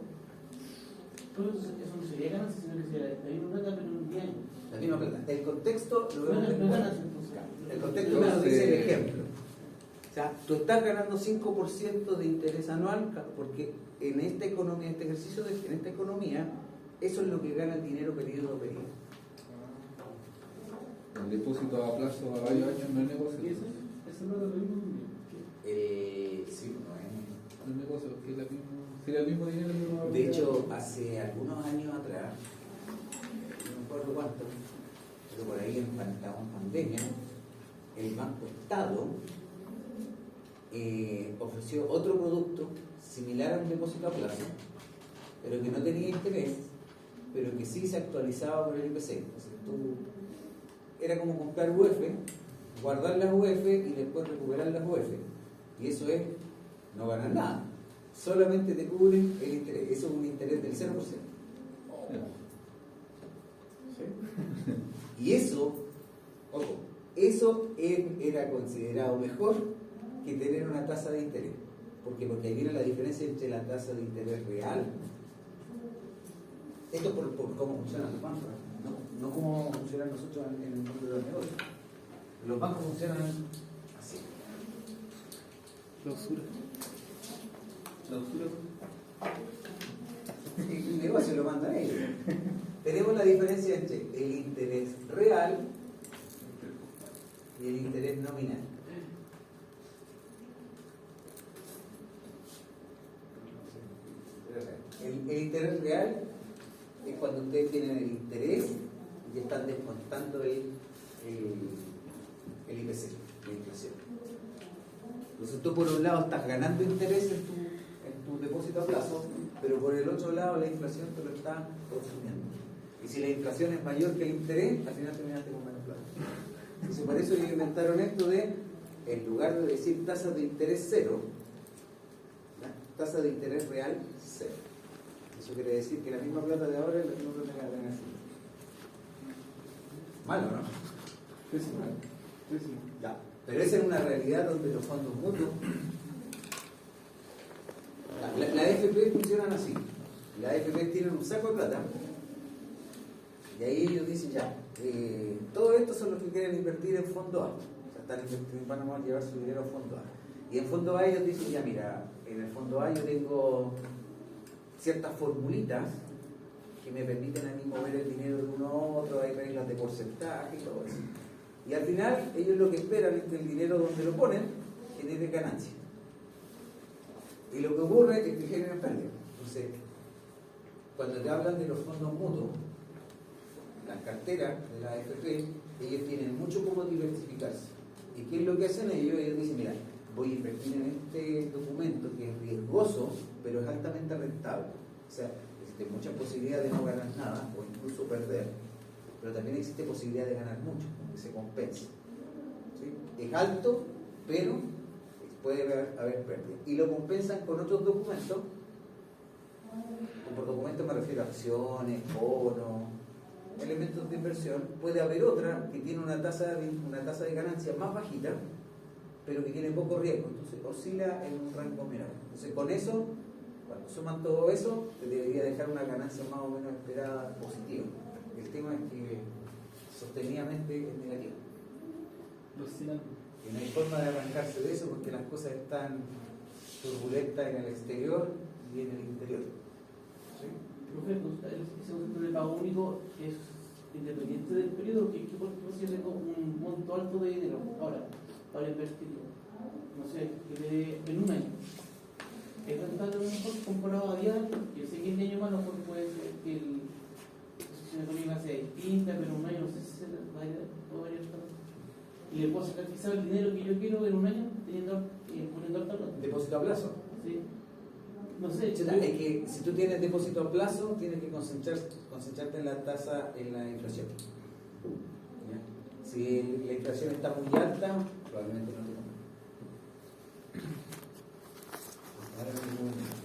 Todo eso no sería ganancia, sino que sería la misma plata, pero en 10 años. La misma plata. El contexto lo vemos No es después. ganancia, entonces. El contexto me lo dice el ejemplo. O sea, tú estás ganando 5% de interés anual porque en esta economía, en este ejercicio, en esta economía, eso es lo que gana el dinero periodo a periodo. El depósito a plazo a varios años no es negocio. ¿Y eso no es lo mismo? Sí, no es. No es negocio, que es la misma, sería el mismo dinero. De hecho, hace algunos años atrás, no me acuerdo cuánto, pero por ahí en pandemia, el Banco Estado ofreció otro producto similar a un depósito a plazo, pero que no tenía interés, pero que sí se actualizaba por el IPC. Entonces, era como comprar UF, guardar las UF y después recuperar las UF. Y eso es no ganar nada. Solamente te cubren el interés. Eso es un interés del 0%. ¿Sí? Y eso, ojo, eso era considerado mejor que tener una tasa de interés. Porque ahí viene la diferencia entre la tasa de interés real. Esto por cómo funcionan los bancos, no cómo funcionan nosotros en el mundo de los negocios. Los bancos funcionan así. Clausura. El negocio lo mandan ellos. Tenemos la diferencia entre el interés real y el interés nominal. El interés real es cuando ustedes tienen el interés y están descontando el IPC, la inflación. Entonces tú por un lado estás ganando interés en tu depósito a plazo, pero por el otro lado la inflación te lo está consumiendo. Y si la inflación es mayor que el interés, al final terminaste con menos plata. Entonces por eso ellos inventaron esto de, en lugar de decir tasa de interés cero, tasa de interés real cero. Eso quiere decir que la misma plata de ahora es la misma plata que la tenés. Malo, ¿no? Pésimo. Ya. Pero esa es una realidad donde los fondos mutuos, la AFP funcionan así. La AFP tienen un saco de plata y ahí ellos dicen ya, todos estos son los que quieren invertir en fondo A. O sea, van a llevar su dinero a fondo A. Y en fondo A ellos dicen ya, mira, en el fondo A yo tengo ciertas formulitas que me permiten a mí mover el dinero de uno a otro, hay reglas de porcentaje y todo eso. Y al final, ellos lo que esperan es que el dinero donde lo ponen genere ganancia. Y lo que ocurre es que generan pérdida. Entonces, cuando te hablan de los fondos mutuos, las carteras de la AFP, ellos tienen mucho cómo diversificarse. ¿Y qué es lo que hacen ellos? Ellos dicen, mira, voy a invertir en este documento que es riesgoso, pero es altamente rentable. O sea, existe mucha posibilidad de no ganar nada o incluso perder, pero también existe posibilidad de ganar mucho, que se compense. es alto, pero puede haber pérdida. Y lo compensan con otros documentos. Por documentos me refiero a acciones, bonos, elementos de inversión. Puede haber otra que tiene una tasa de ganancia más bajita, pero que tiene poco riesgo, entonces oscila en un rango menor. Entonces con eso, cuando suman todo eso, te debería dejar una ganancia más o menos esperada positiva. El tema es que sostenidamente es negativo. Y no hay forma de arrancarse de eso porque las cosas están turbulentas en el exterior y en el interior. ¿Sí? Profe, ese concepto de pago único es independiente del periodo, que por ejemplo si yo tengo un monto alto de dinero ahora para invertirlo, no sé, que me dé en un año, es rentable a lo mejor comparado a diario, yo sé que en año más a lo mejor puede ser que la situación económica sea distinta, pero en un año no sé si se va a ir y le puedo sacar quizás el dinero que yo quiero en un año poniendo alta plata. Depósito a plazo. Sí. No sé, Es que si tú tienes depósito a plazo, tienes que concentrarte en la tasa, en la inflación. ¿Ya? Si la inflación está muy alta, probablemente no te conviene.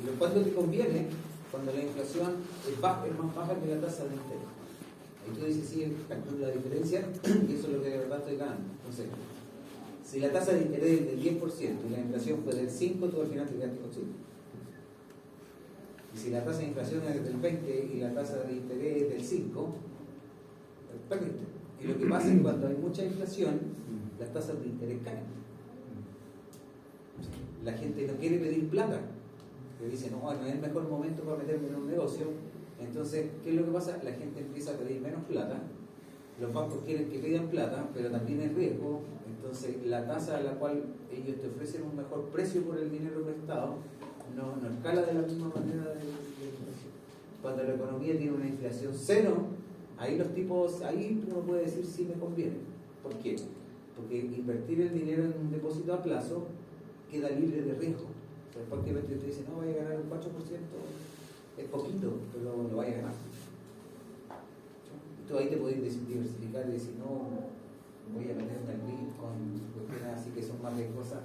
¿Y cuándo te conviene? Cuando la inflación es más baja que la tasa de interés. Ahí tú dices, sí, calculo la diferencia y eso es lo que de verdad estoy ganando. Entonces, si la tasa de interés es del 10% y la inflación fue del 5%, tú al final te quedaste con 5%. Y si la tasa de inflación es del 20% y la tasa de interés es del 5%, perdiste. Y lo que pasa es que cuando hay mucha inflación, las tasas de interés caen. La gente no quiere pedir plata. Que dice, no es el mejor momento para meterme en un negocio. Entonces, ¿qué es lo que pasa? La gente empieza a pedir menos plata. Los bancos quieren que pidan plata, pero también hay riesgo. Entonces, la tasa a la cual ellos te ofrecen un mejor precio por el dinero prestado no escala de la misma manera de inflación. Cuando la economía tiene una inflación cero, ahí uno puede decir sí me conviene. ¿Por qué? Porque invertir el dinero en un depósito a plazo queda libre de riesgo. O sea, cualquier vez te dice, no, vaya a ganar un 4%, es poquito, pero lo vaya a ganar. Y tú ahí te podés diversificar y decir, no, voy a meterme al Bitcoin, cuestiones así que son más riesgosas.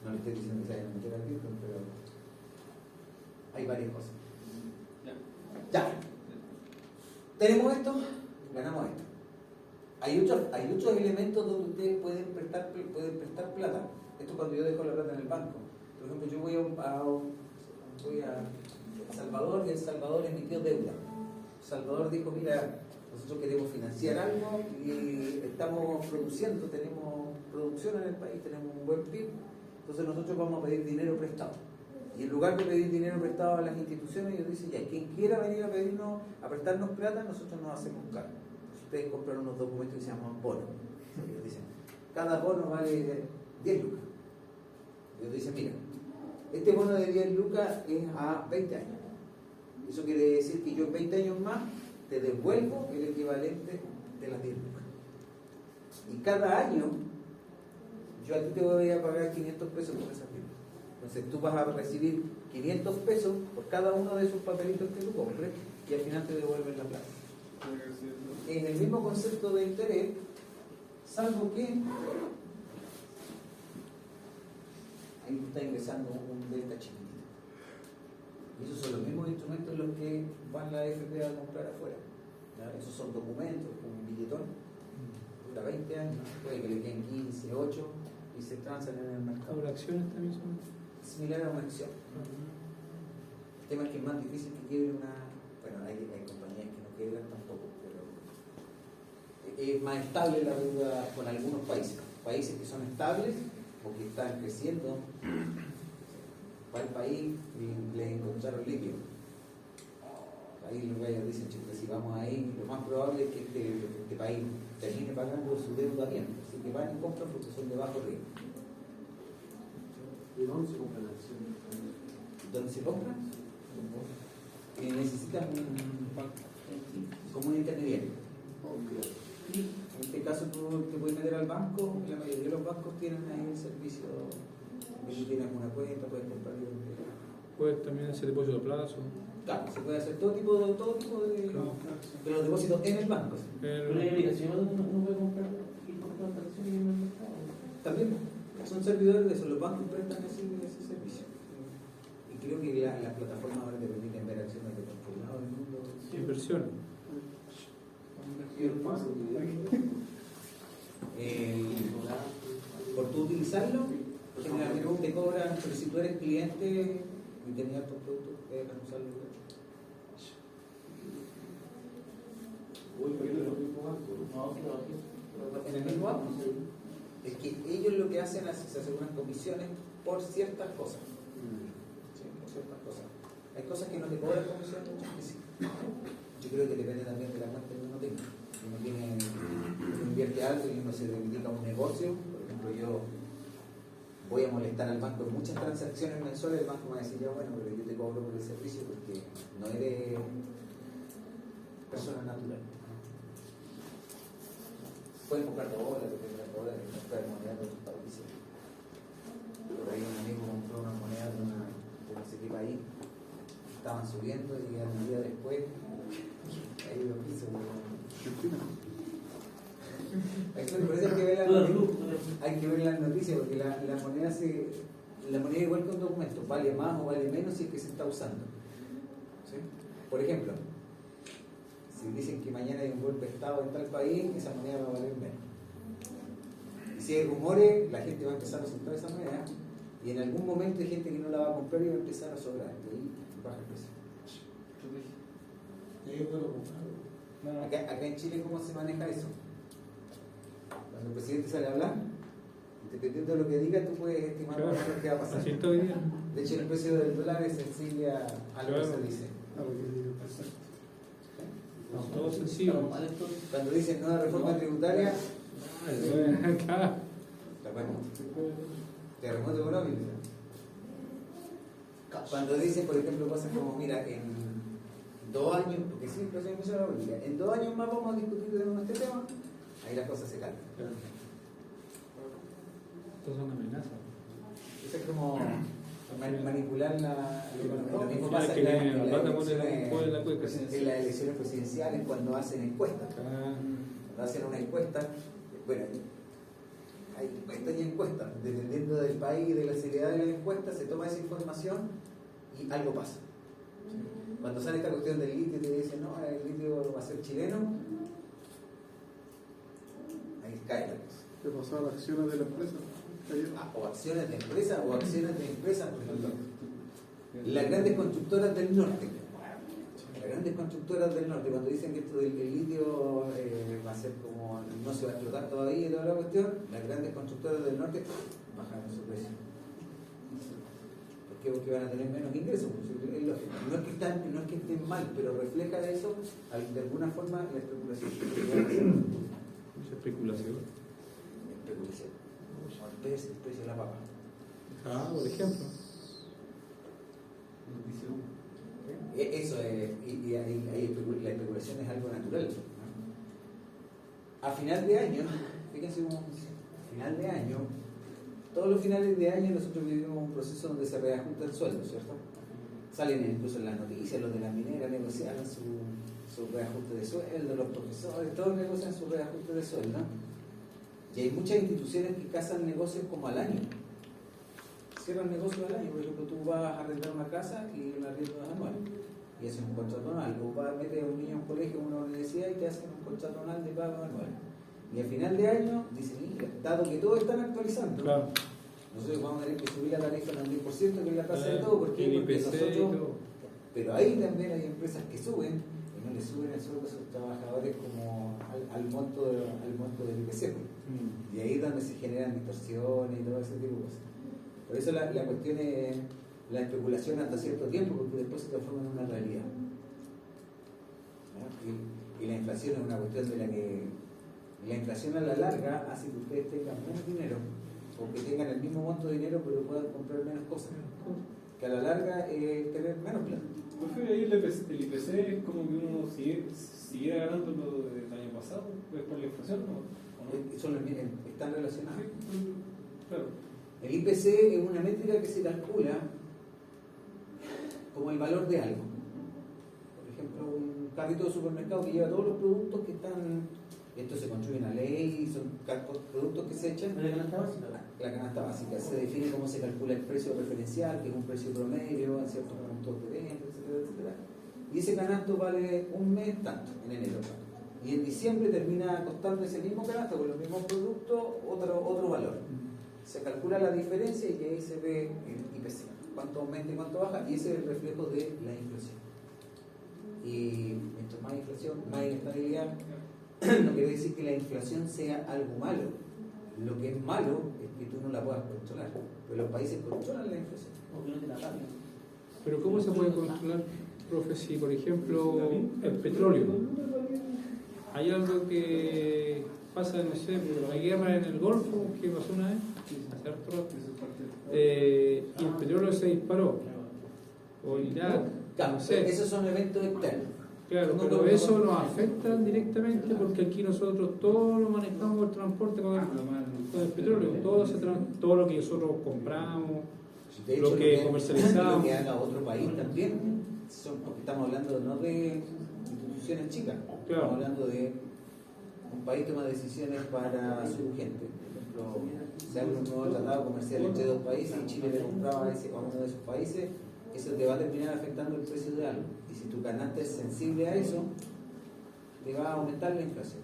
No le estoy diciendo que se vayan a meter al Bitcoin, pero hay varias cosas. Ya. Tenemos esto, ganamos esto. Hay otros elementos donde ustedes pueden prestar plata. Esto es cuando yo dejo la plata en el banco. Por ejemplo, yo voy a El Salvador y El Salvador emitió deuda. El Salvador dijo, mira, nosotros queremos financiar algo y estamos produciendo, tenemos producción en el país, tenemos un buen PIB, entonces nosotros vamos a pedir dinero prestado. Y en lugar de pedir dinero prestado a las instituciones, ellos dicen, ya, quien quiera venir a prestarnos plata, nosotros nos hacemos cargo. Ustedes compran unos documentos que se llaman bonos. Ellos dicen, cada bono vale 10 lucas. Ellos dicen, mira, este bono de 10 lucas es a 20 años. Eso quiere decir que yo en 20 años más te devuelvo el equivalente de las 10 lucas. Y cada año yo a ti te voy a pagar 500 pesos por esa firma. Entonces tú vas a recibir 500 pesos por cada uno de esos papelitos que tú compres y al final te devuelven la plata. En el mismo concepto de interés, salvo que ahí está ingresando un delta chiquitito. Y esos son los mismos instrumentos en los que van la AFP a comprar afuera. ¿Ya? Esos son documentos, como un billetón, dura 20 años, puede que le queden 15, 8 y se transan en el mercado. ¿Ahora acciones también son? Similar a una acción. El tema es que es más difícil que quiebre una. Bueno, hay compañías que no quiebran tampoco, pero es más estable la deuda con algunos países. Países que son estables porque están creciendo. Va al país y le encontraron litio. Ahí los gallos dicen, chico, si vamos ahí, lo más probable es que este país termine pagando su deuda bien. Así que van y compran porque son de bajo riesgo. ¿Y dónde se compran las acciones? ¿Dónde se compran? Necesitas como un intermediario. En este caso tú te puedes meter al banco, la mayoría de los bancos tienen ahí el servicio de que tienes una cuenta, puedes comprar y vender. Puedes también hacer depósito a plazo. Claro, se puede hacer todo tipo de los depósitos en el banco. Pero hay aplicaciones donde uno puede comprar acciones en el mercado. También son servidores de eso, los bancos prestan ese servicio. Y creo que las plataformas ahora te permiten ver acciones de cualquier lado del mundo. Inversión. Por tú utilizarlo, generalmente te cobran, pero si tú eres cliente y tenías tus productos, te dejan usarlo. En el mismo banco. Es que ellos lo que hacen es se aseguran comisiones por ciertas cosas. Sí, por ciertas cosas. Hay cosas que no te cobran comisión, muchas que sí. Yo creo que depende también de la cuenta que uno tenga. Uno invierte algo y uno se dedica a un negocio. Por ejemplo, yo voy a molestar al banco en muchas transacciones mensuales. El banco me va a decir, ya bueno, pero yo te cobro por el servicio porque no eres persona natural. Pueden comprar dólares, comprar monedas de otros países. Por ahí un amigo compró una moneda de no sé qué país, estaban subiendo y al día después ahí lo quiso. Hay que ver las noticias porque la moneda igual que un documento, vale más o vale menos si es que se está usando. ¿Sí? Por ejemplo, si dicen que mañana hay un golpe de Estado en tal país, esa moneda va a valer menos. Y si hay rumores, la gente va a empezar a soltar esa moneda y en algún momento hay gente que no la va a comprar y va a empezar a sobrar. Y ahí baja el precio. Acá en Chile, ¿cómo se maneja eso? Cuando el presidente sale a hablar, dependiendo de lo que diga, tú puedes estimar claro. lo que va a pasar. De hecho, el precio del dólar es sensible a lo que se dice. Todo sencillo. Cuando dicen nueva reforma tributaria, terremoto económico. Cuando dicen, por ejemplo, cosas como, mira, en 2 años, porque sí, en 2 años más vamos a discutir de nuevo este tema, ahí las cosas se calman. Esto son amenazas. Eso es como manipular la economía. Lo mismo pasa que en la las elecciones presidenciales cuando hacen encuestas. Cuando hacen una encuesta, bueno, hay encuestas y encuestas. Dependiendo del país y de la seriedad de la encuesta, se toma esa información y algo pasa. Cuando sale esta cuestión del litio, te dicen, no, el litio va a ser chileno, ahí cae la cosa. ¿Qué pasó a las acciones de la empresa? O acciones de empresas por ejemplo, las grandes constructoras del norte. Cuando dicen que esto del litio va a ser como no se va a explotar todavía y toda la cuestión, las grandes constructoras del norte bajaron su precio. ¿Por qué? Porque van a tener menos ingresos. Es lógico. No es que estén mal, pero refleja eso de alguna forma la especulación. Mucha especulación. El precio de la papa. Por ejemplo. Eso es, y ahí la especulación es algo natural. ¿No? A final de año, fíjense cómo funciona. A final de año, todos los finales de año nosotros vivimos un proceso donde se reajusta el sueldo, ¿cierto? Salen incluso en las noticias, los de las mineras negocian su reajuste de sueldo, los profesores, todos negocian su reajuste de sueldo. Y hay muchas instituciones que casan negocios como al año. Cierran negocios al año. Por ejemplo, tú vas a arrendar una casa y el arriendo es anual. Y haces un contrato anual. O vas a meter a un niño a un colegio, a una universidad y te hacen un contrato anual de pago anual. Y al final de año dicen, mira, dado que todos están actualizando, claro, nosotros vamos a tener que subir la tarifa en un 10%, que es la tasa de todo. ¿Por qué? Porque nosotros... Pero ahí también hay empresas que suben y no le suben el sueldo a sus trabajadores como al monto del IPC. Y ahí es donde se generan distorsiones y todo ese tipo de cosas. Por eso la cuestión es la especulación hasta cierto tiempo, porque después se transforma en una realidad. Y la inflación es una cuestión de la que la inflación a la larga hace que ustedes tengan menos dinero, o que tengan el mismo monto de dinero pero puedan comprar menos cosas, que a la larga es tener menos plata. Porque ahí el IPC es como que uno siguiera ganando lo del año pasado, después de la inflación, ¿no? Están relacionados. Sí, claro. El IPC es una métrica que se calcula como el valor de algo. Por ejemplo, un carrito de supermercado que lleva todos los productos que están Esto se construye una ley, son productos que se echan. Pero la canasta básica. La canasta básica se define cómo se calcula el precio referencial, que es un precio promedio en ciertos puntos de venta, etcétera, etcétera. Y ese canasto vale un mes tanto, en enero tanto. Y en diciembre termina costando ese mismo canasto con los mismos productos otro valor. Se calcula la diferencia y ahí se ve el IPC, cuánto aumenta y cuánto baja, y ese es el reflejo de la inflación. Y mientras más inflación, más inestabilidad. No quiere decir que la inflación sea algo malo. Lo que es malo es que tú no la puedas controlar. Pero los países controlan la inflación. O que no te la paguen. Pero ¿cómo se puede controlar, profe, si por ejemplo el petróleo? Hay algo que pasa, no sé, la guerra en el Golfo, que pasó una vez, hace harto rato, y el petróleo se disparó, o Irak, Claro, no sé. esos son eventos externos. Claro, pero eso nos afecta directamente porque aquí nosotros todo lo manejamos el transporte con el petróleo, todo lo que nosotros compramos, De hecho, lo que comercializamos. Lo que haga otro país también, porque estamos hablando no de instituciones chicas, Claro. estamos hablando de un país que toma decisiones para su gente. Por ejemplo, se abre un nuevo tratado comercial entre dos países y Chile le compraba a uno de esos países, eso te va a terminar afectando el precio de algo. Y si tu canasta es sensible a eso, te va a aumentar la inflación.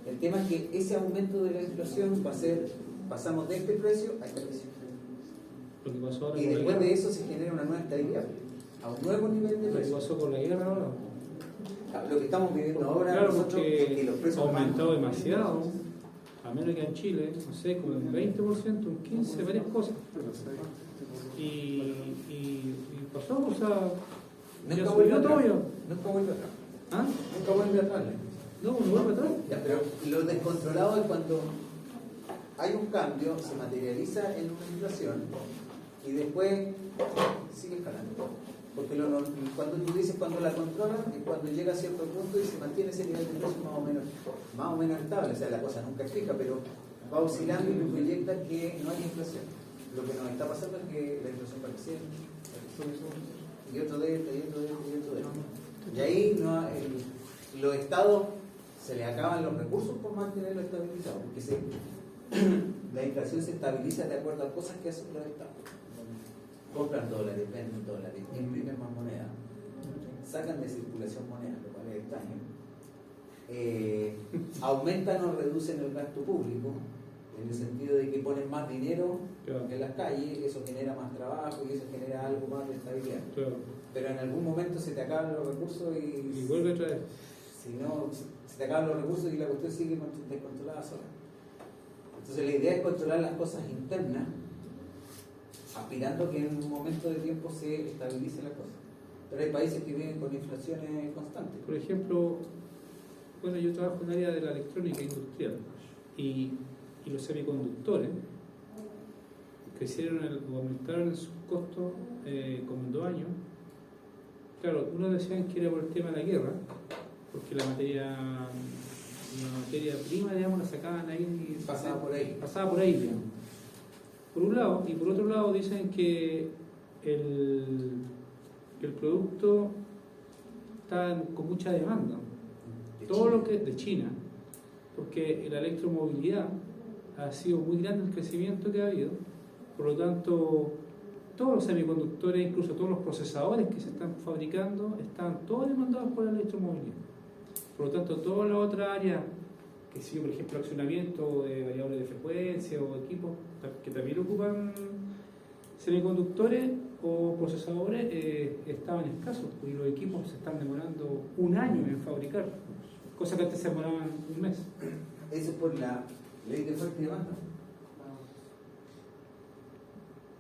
El tema es que ese aumento de la inflación va a ser, pasamos de este precio a este precio. Lo que pasó ahora Y con la después guerra. de eso se genera una nueva estabilidad, a un nuevo nivel de Lo que precio. pasó con la guerra ahora. Lo que estamos viviendo ahora Claro, nosotros es porque que los ha precios aumentado demasiado, a menos que en Chile, no sé, como un 20%, un 15%, varias cosas. Y pasó, o sea, ya nunca subió vuelve todo atrás. ya. Nunca vuelve atrás. ¿Ah? Nunca vuelve atrás. No, no vuelve atrás. Ya, pero lo descontrolado es cuando hay un cambio, se materializa en una inflación y después sigue escalando. Porque cuando tú dices cuando la controlan es cuando llega a cierto punto y se mantiene ese nivel de precio más o menos estable. O sea, la cosa nunca es fija, pero va oscilando y proyecta que no hay inflación. Lo que nos está pasando es que la inflación va creciendo. Y otro de esto, y otro de esto, y otro de esto. Y ahí los estados se les acaban los recursos por mantenerlo estabilizado, porque la inflación se estabiliza de acuerdo a cosas que hacen los estados. Compran dólares, venden dólares, imprimen más moneda, sacan de circulación moneda, lo cual es extraño. Aumentan o reducen el gasto público, en el sentido de que ponen más dinero Claro. en las calles, eso genera más trabajo y eso genera algo más de estabilidad. Claro. Pero en algún momento se te acaban los recursos Y vuelve otra vez. si no, se te acaban los recursos y la cuestión sigue descontrolada sola. Entonces la idea es controlar las cosas internas, aspirando a que en un momento de tiempo se estabilice la cosa. Pero hay países que viven con inflaciones constantes. Por ejemplo, bueno, yo trabajo en el área de la electrónica industrial y los semiconductores crecieron o aumentaron sus costos como en 2 años. Claro, unos decían que era por el tema de la guerra, porque la materia prima, digamos, la sacaban ahí, Pasaba por ahí. pasaba por ahí, digamos. Por un lado, y por otro lado dicen que el producto está con mucha demanda. Todo lo que de China, porque la electromovilidad ha sido muy grande el crecimiento que ha habido, por lo tanto todos los semiconductores, incluso todos los procesadores que se están fabricando, están todos demandados por la electromovilidad. Por lo tanto, todas las otras áreas, que si por ejemplo accionamiento de variables de frecuencia o equipos que también ocupan semiconductores o procesadores, estaban escasos y los equipos se están demorando 1 año en fabricar, cosa que antes se demoraban 1 mes. Eso es por la ley de oferta y demanda.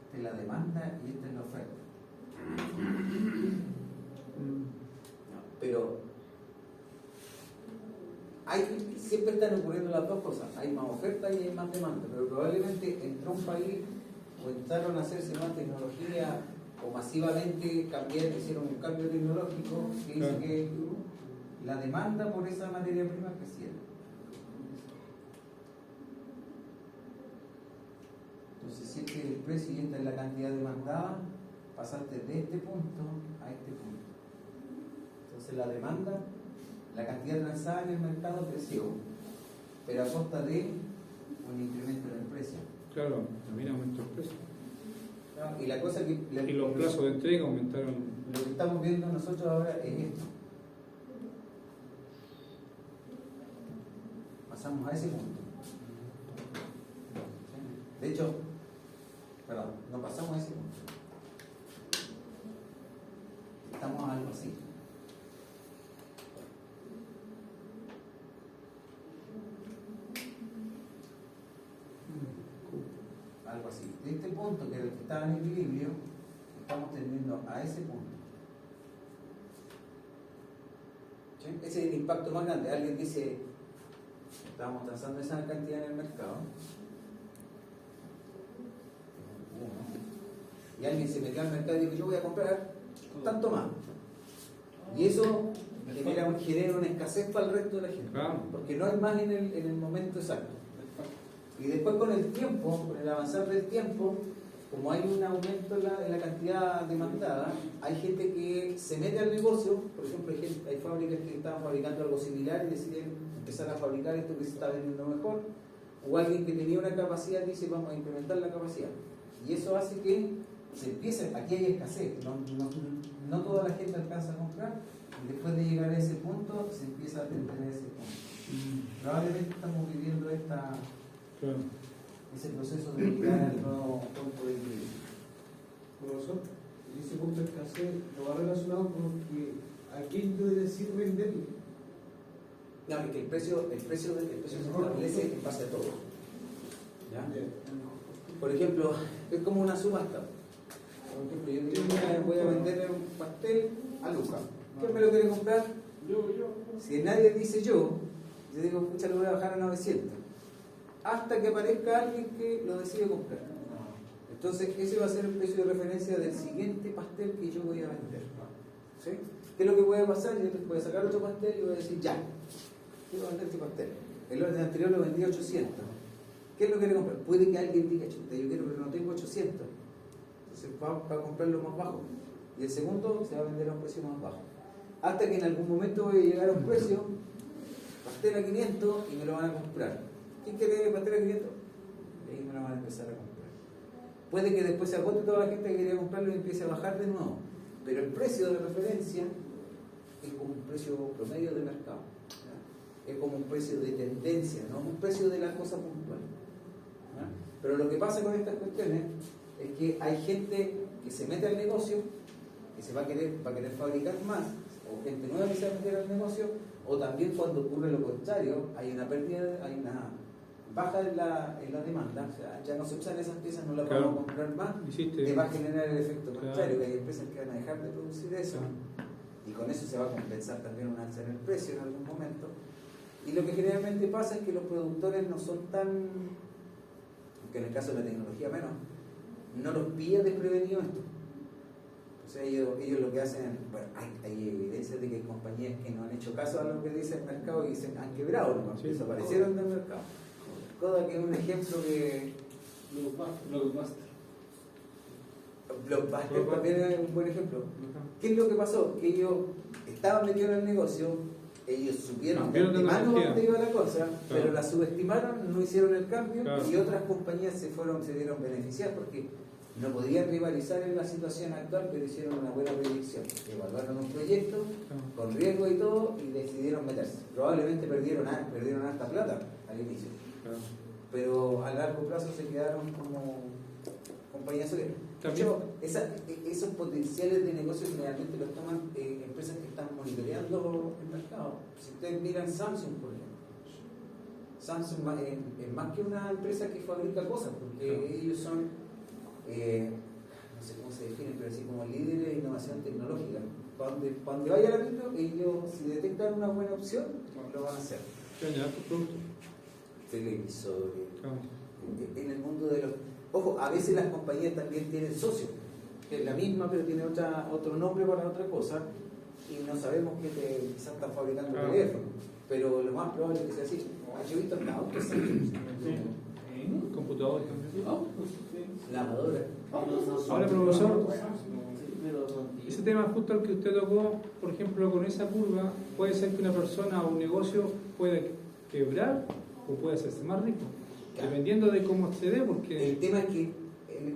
Esta es la demanda y esta es la oferta. Pero siempre están ocurriendo las dos cosas. Hay más oferta y hay más demanda. Pero probablemente entró un país o entraron a hacerse más tecnología o masivamente hicieron un cambio tecnológico que hizo que la demanda por esa materia prima creciera. Entonces, si este es el precio y esta es la cantidad demandada, pasaste de este punto a este punto. Entonces, la demanda, la cantidad transada en el mercado creció. pero a costa de un incremento en el precio. Claro, también aumentó el precio. ¿No? Y la cosa que Y los plazos de entrega aumentaron. lo que estamos viendo nosotros ahora es esto. Pasamos a ese punto. De hecho, perdón, no pasamos a ese punto. Estamos a algo así. Algo así. De este punto, que estaba en equilibrio, estamos tendiendo a ese punto. ¿Sí? Ese es el impacto más grande. Alguien dice, estamos trazando esa cantidad en el mercado. Y alguien se metió al mercado y dijo, yo voy a comprar tanto más. Y eso genera una escasez para el resto de la gente. Claro. Porque no hay más en el momento exacto. Y después con el tiempo, con el avanzar del tiempo, como hay un aumento en la cantidad demandada, hay gente que se mete al negocio. Por ejemplo, hay fábricas que estaban fabricando algo similar y deciden empezar a fabricar esto que se está vendiendo mejor. O alguien que tenía una capacidad dice, vamos a incrementar la capacidad. Y eso hace que se empiece, aquí hay escasez, no toda la gente alcanza a comprar, y después de llegar a ese punto se empieza a tender a ese punto. Probablemente estamos viviendo ese proceso de llegar al nuevo punto de equilibrio. Profesor, y ese punto de escasez lo va relacionado con que a quién yo decir venderle. No, es que el precio se establece en base a todo. ¿Ya? Por ejemplo, es como una subasta. Por ejemplo, yo digo, voy a vender un pastel a Luca. ¿Quién me lo quiere comprar? Yo. Si nadie dice yo digo, pucha, lo voy a bajar a 900. Hasta que aparezca alguien que lo decide comprar. Entonces, ese va a ser el precio de referencia del siguiente pastel que yo voy a vender. ¿Sí? ¿Qué es lo que puede pasar? Yo voy a sacar otro pastel y voy a decir, ya, quiero vender este pastel. El orden anterior lo vendí a 800. ¿Qué es lo que quiere comprar? Puede que alguien diga, chuta, yo quiero, pero no tengo 800. Entonces va a comprarlo más bajo. Y el segundo se va a vender a un precio más bajo. Hasta que en algún momento voy a llegar a un precio, pastel a 500 y me lo van a comprar. ¿Quién quiere pastel a 500? Y ahí me lo van a empezar a comprar. Puede que después se agote toda la gente que quería comprarlo y empiece a bajar de nuevo. Pero el precio de referencia es como un precio promedio de mercado. ¿Ya? Es como un precio de tendencia, no un precio de la cosa puntual. ¿Ya? Pero lo que pasa con estas cuestiones es que hay gente que se mete al negocio, que se va a querer fabricar más, o gente nueva que se va a meter al negocio, o también cuando ocurre lo contrario, hay una pérdida, hay una baja en la demanda, o sea, ya no se usan esas piezas, no las Claro. vamos a comprar más, Hiciste. que va a generar el efecto Claro. contrario, que hay empresas que van a dejar de producir eso, Claro. y con eso se va a compensar también un alza en el precio en algún momento. Y lo que generalmente pasa es que los productores no son tan, que en el caso de la tecnología menos, no los pilla desprevenido esto. O sea, ellos lo que hacen, bueno, hay evidencia de que hay compañías que no han hecho caso a lo que dice el mercado y dicen, han quebrado, ¿no? Sí. Desaparecieron del mercado. Kodak es un ejemplo que... Blockbuster también es un buen ejemplo. ¿Qué es lo que pasó? Que ellos estaban metidos en el negocio, ellos supieron de Cambiaron de antemano tecnología. dónde iba la cosa, Claro. pero la subestimaron, no hicieron el cambio, Claro. y otras compañías se dieron beneficiar porque no podían rivalizar en la situación actual, pero hicieron una buena predicción. Evaluaron un proyecto con riesgo y todo y decidieron meterse. Probablemente perdieron harta plata al inicio, Claro. pero a largo plazo se quedaron como compañías sólidas. De También- hecho, esos potenciales de negocio generalmente los toman empresas que están monitoreando el mercado. Si ustedes miran Samsung, por ejemplo, Samsung es más que una empresa que fabrica cosas, porque Claro. ellos son, no sé cómo se definen, pero así como líderes de innovación tecnológica. Cuando vaya la micro, ellos si detectan una buena opción, lo van a hacer. ¿Qué añadir tu producto? Televisores, Claro. en el mundo de los... Ojo, a veces las compañías también tienen socios, que es la misma pero tiene otro nombre para otra cosa y no sabemos que quizás están fabricando Claro. teléfonos, pero lo más probable es que sea así. Yo he visto hasta autos, Computadores también. lavadoras. Ahora, profesor, ese tema justo al que usted tocó, por ejemplo, con esa curva, puede ser que una persona o un negocio pueda quebrar o puede hacerse más rico, Claro. dependiendo de cómo se dé, porque El tema es que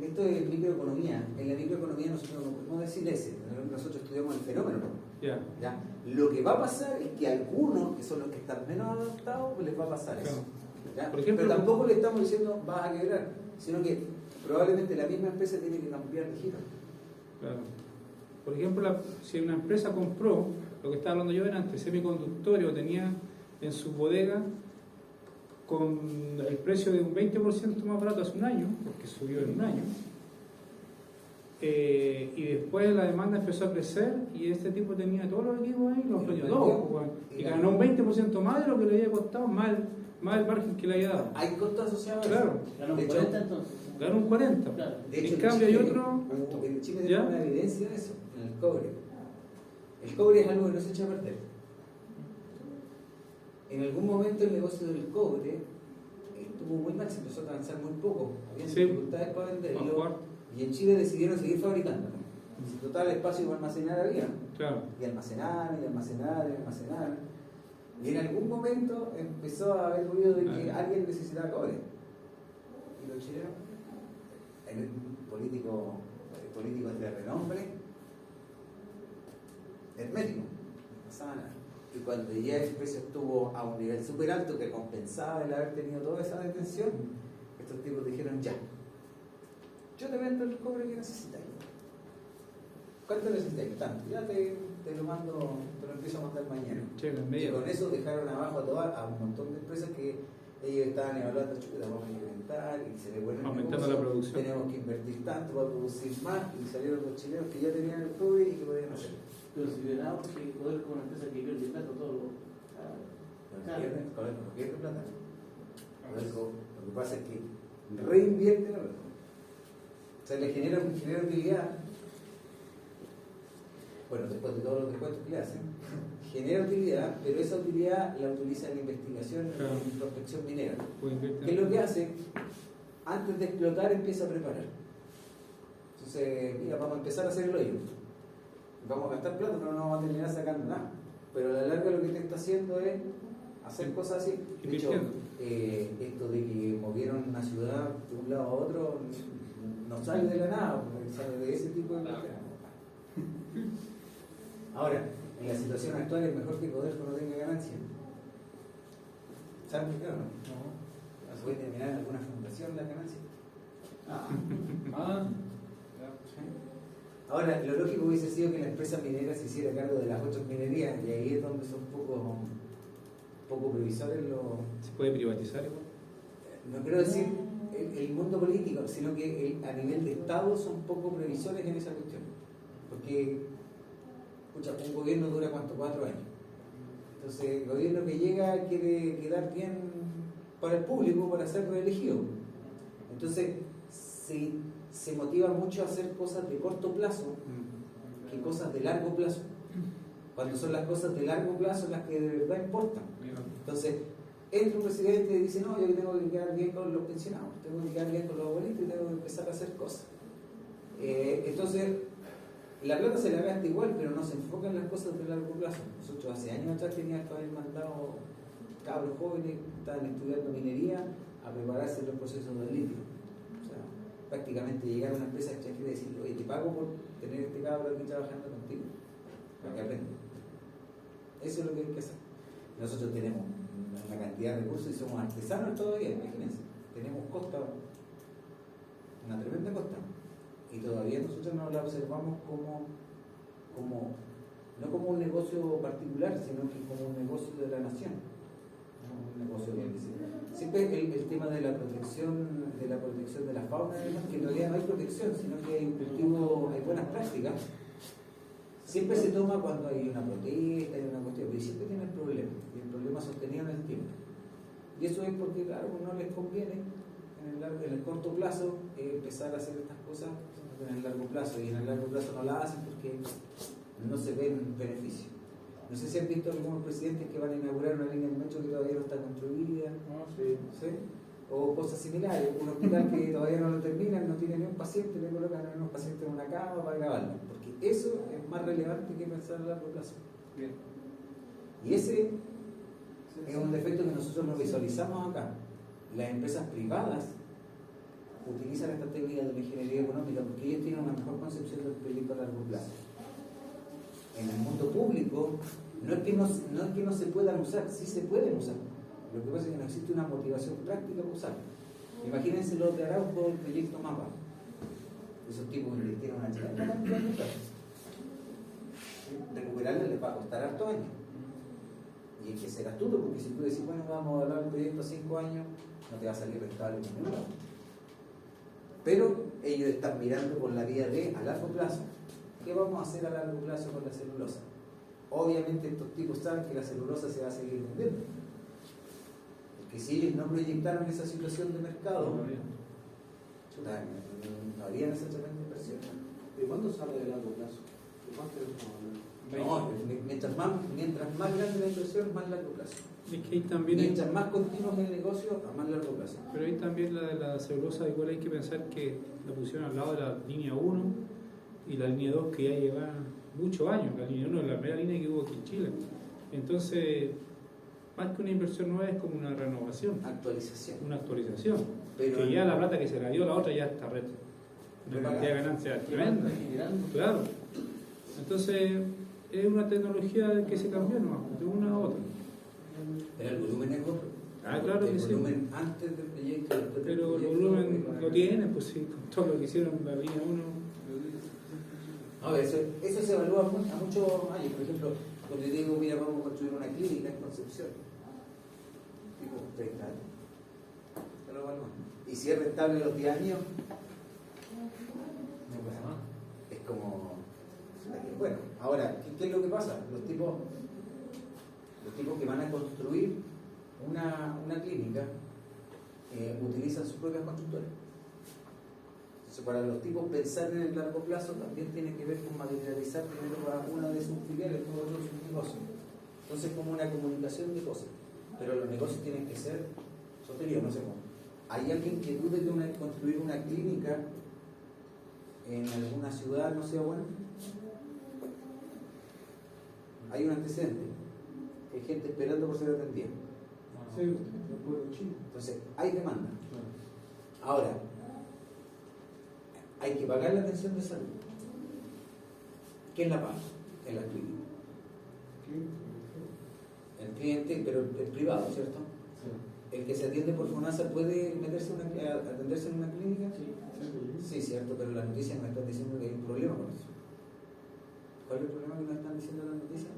esto es microeconomía. En la microeconomía nosotros no podemos decir ese. Nosotros estudiamos el fenómeno. ya, ¿Ya? Lo que va a pasar es que a algunos, que son los que están menos adaptados, pues les va a pasar eso. claro. ¿Ya? Por ejemplo, pero tampoco le estamos diciendo vas a quebrar, sino que probablemente la misma empresa tiene que cambiar de giro. Claro. Por ejemplo, si una empresa compró, lo que estaba hablando yo antes, semiconductores, o tenía en su bodega con el precio de un 20% más barato hace un año, porque subió en un año, y después la demanda empezó a crecer y este tipo tenía todos los equipos ahí y los vendió todos, pues, bueno. Y ganó un 20% más de lo que le había costado, más el margen que le había dado. Hay costos asociados a eso. Claro, Ganó De un hecho, 40 entonces. ganó un 40%. Claro. De hecho, En cambio hay otro, En Chile ¿ya? tenemos una evidencia de eso, en el cobre. El cobre es algo que no se echa a perder. En algún momento el negocio del cobre estuvo muy mal, se empezó a avanzar muy poco. Había Sí. dificultades para venderlo. Y en Chile decidieron seguir fabricando. Si total espacio para almacenar había. claro, Y almacenar, y almacenar, y almacenar. Y en algún momento empezó a haber ruido de que alguien necesitaba cobre. Y los chilenos, en el político de renombre, hermético, no pasaba nada. Y cuando ya el precio estuvo a un nivel súper alto que compensaba el haber tenido toda esa detención, estos tipos dijeron ya, yo te vendo el cobre que necesitáis. ¿Cuánto necesitáis? Tanto, ya te lo mando, te lo empiezo a mandar mañana. checa, en Y medio. con eso dejaron abajo a un montón de empresas que ellos estaban evaluando, chuta, vamos a incrementar y se le vuelve el Aumentando negocio, la producción. tenemos que invertir tanto para producir más, y salieron los chilenos que ya tenían el cobre y que podían hacer. Pero si hubiera nada, porque poder con una empresa que pierde plata todo lo. Claro. No pierde plata. Lo que pasa es que reinvierte la plata. O sea, le genera utilidad. Bueno, después de todos los descuentos que le hacen, genera utilidad, pero esa utilidad la utiliza en investigación Claro. y en prospección minera. Puede invertir. ¿Qué es lo que hace? Antes de explotar empieza a preparar. Entonces, mira, vamos a empezar a hacer el hoyo. Vamos a gastar plata, pero no vamos a terminar sacando nada. Pero a la larga lo que te está haciendo es hacer cosas así. De hecho, esto de que movieron una ciudad de un lado a otro no sale de la nada, porque sale de ese tipo de cosas. Ahora, en la situación actual es mejor que Codelco no tenga ganancia. ¿Saben por qué o no? No. ¿Puede terminar en alguna fundación la ganancia? Ahora, lo lógico hubiese sido que la empresa minera se hiciera cargo de las 8 minerías, y ahí es donde son poco previsores los... ¿Se puede privatizar igual? No quiero decir el mundo político, sino que a nivel de Estado son poco previsores en esa cuestión. Porque, escucha, un gobierno dura ¿cuánto? 4 años. Entonces, el gobierno que llega quiere quedar bien para el público, para ser reelegido. Entonces, se motiva mucho a hacer cosas de corto plazo que cosas de largo plazo. Cuando son las cosas de largo plazo las que de verdad importan. Entonces, entra un presidente y dice, no, yo tengo que quedar bien con los pensionados, tengo que quedar bien con los abuelitos y tengo que empezar a hacer cosas. Entonces, la plata se la gasta igual, pero no se enfoca en las cosas de largo plazo. Nosotros hace años atrás teníamos que haber mandado cabros jóvenes que estaban estudiando minería a prepararse en los procesos de litio. O sea, prácticamente llegar a una empresa extranjera y decirle, oye, te pago por tener este cabro aquí trabajando contigo, para que aprenda. Eso es lo que hay que hacer. Nosotros tenemos una cantidad de recursos y somos artesanos todavía, imagínense. Tenemos costa, una tremenda costa. Y todavía nosotros no la observamos no como un negocio particular, sino que como un negocio de la nación. ¿No? Un negocio bien dice. Siempre el tema de la protección de la fauna, que en realidad no hay protección, sino que hay un cultivo, hay buenas prácticas. Siempre se toma cuando hay una protesta, hay una cuestión, pero siempre tiene el problema, y el problema sostenido en el tiempo. Y eso es porque, claro, no les conviene en el corto plazo empezar a hacer estas cosas en el largo plazo, y en el largo plazo no la hacen porque no se ven beneficios. No sé si han visto algunos presidentes que van a inaugurar una línea de metro que todavía no está construida, ¿sí? O cosas similares, un hospital que todavía no lo terminan, no tiene ni un paciente, le colocan a unos pacientes en una cama para grabarlo, porque eso es más relevante que pensar a largo plazo. Bien. Y ese es un defecto que nosotros nosotros lo visualizamos acá. Las empresas privadas utilizan esta técnica de la ingeniería económica porque ellos tienen una mejor concepción del proyecto a largo plazo. En el mundo público, no es que no se puedan usar, sí se pueden usar. Lo que pasa es que no existe una motivación práctica para usarlo. Imagínense los de Arauco, el proyecto MAPA. Esos tipos invirtieron una chica cantidad de plata. Recuperarles les va a costar harto años. Y hay que ser astuto, porque si tú decís, bueno, vamos a hablar del proyecto a 5 años, no te va a salir rentable con ningún lado. Pero ellos están mirando por la vía de a largo plazo. ¿Qué vamos a hacer a largo plazo con la celulosa? Obviamente estos tipos saben que la celulosa se va a seguir vendiendo. Porque si ellos no proyectaron esa situación de mercado, no harían esa tremenda inversión. ¿De cuándo sale de largo plazo? ¿De cuánto estamos hablando? No, mientras más grande la inversión, más largo plazo. Es que ahí también hay, Mientras más continuo es el negocio, a más largo plazo. pero ahí también la de la celulosa, igual hay que pensar que la pusieron al lado de la línea 1 y la línea 2 que ya lleva muchos años. La línea 1 es la primera línea que hubo aquí en Chile. Entonces, más que una inversión nueva es como una renovación, Actualización. una actualización. Pero Que ya la plata que se la dio la otra ya está red. Una Pero cantidad de ganancias tremenda. Claro. Entonces, es una tecnología que se cambió nomás, de una a otra. Pero el volumen es otro. Ah, claro que el sí. volumen antes del proyecto. Después del Pero el proyecto, volumen con lo tiene, pues sí, con todo lo que hicieron en la línea 1. No, eso se evalúa a muchos años. Por ejemplo, cuando yo digo, mira, vamos a construir una clínica en Concepción, tipo 30 años. Se lo evalúan. Y si es rentable a los 10 años, no pasa nada. Es como. Bueno, ahora, ¿qué es lo que pasa? Los tipos que van a construir una clínica utilizan sus propias constructoras. Entonces, para los tipos pensar en el largo plazo también tiene que ver con materializar primero para una de sus filiales, todo otro de sus negocios. Entonces, como una comunicación de cosas. Pero los negocios tienen que ser soterios, no sé cómo. ¿Hay alguien que dude de construir una clínica en alguna ciudad no sea buena? Hay un antecedente. Hay gente esperando por ser atendida. Sí, no puedo chino. Entonces, hay demanda. Ahora, hay que pagar la atención de salud. ¿Quién la paga? En la clínica. El cliente, pero el privado, ¿cierto? El que se atiende por FONASA puede atenderse en una clínica. Sí, cierto, pero las noticias me están diciendo que hay un problema con eso. ¿Cuál es el problema que nos están diciendo las noticias?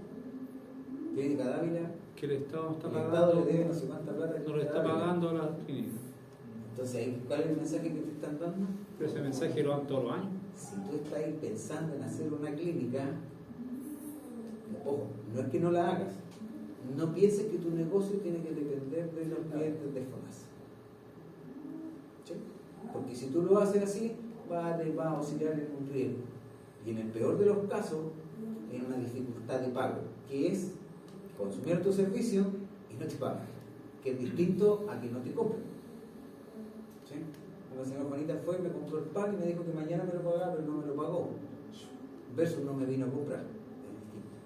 Clínica Dávila, Que el Estado está el Estado pagando, le debe no sé cuánta plata. no le está pagando a las clínicas. Entonces, ¿cuál es el mensaje que te están dando? Pero ese mensaje lo dan todos los años. Si tú estás ahí pensando en hacer una clínica, ojo, no es que no la hagas, no pienses que tu negocio tiene que depender de los clientes de FONASA. ¿Sí? Porque si tú lo haces así, va a oscilar en un riesgo. Y en el peor de los casos, en una dificultad de pago, que es consumir tu servicio y no te pagan, que es distinto a que no te compren. ¿Sí? La señora Juanita fue, me compró el pan y me dijo que mañana me lo pagaba, pero no me lo pagó. Versus no me vino a comprar. Es distinto.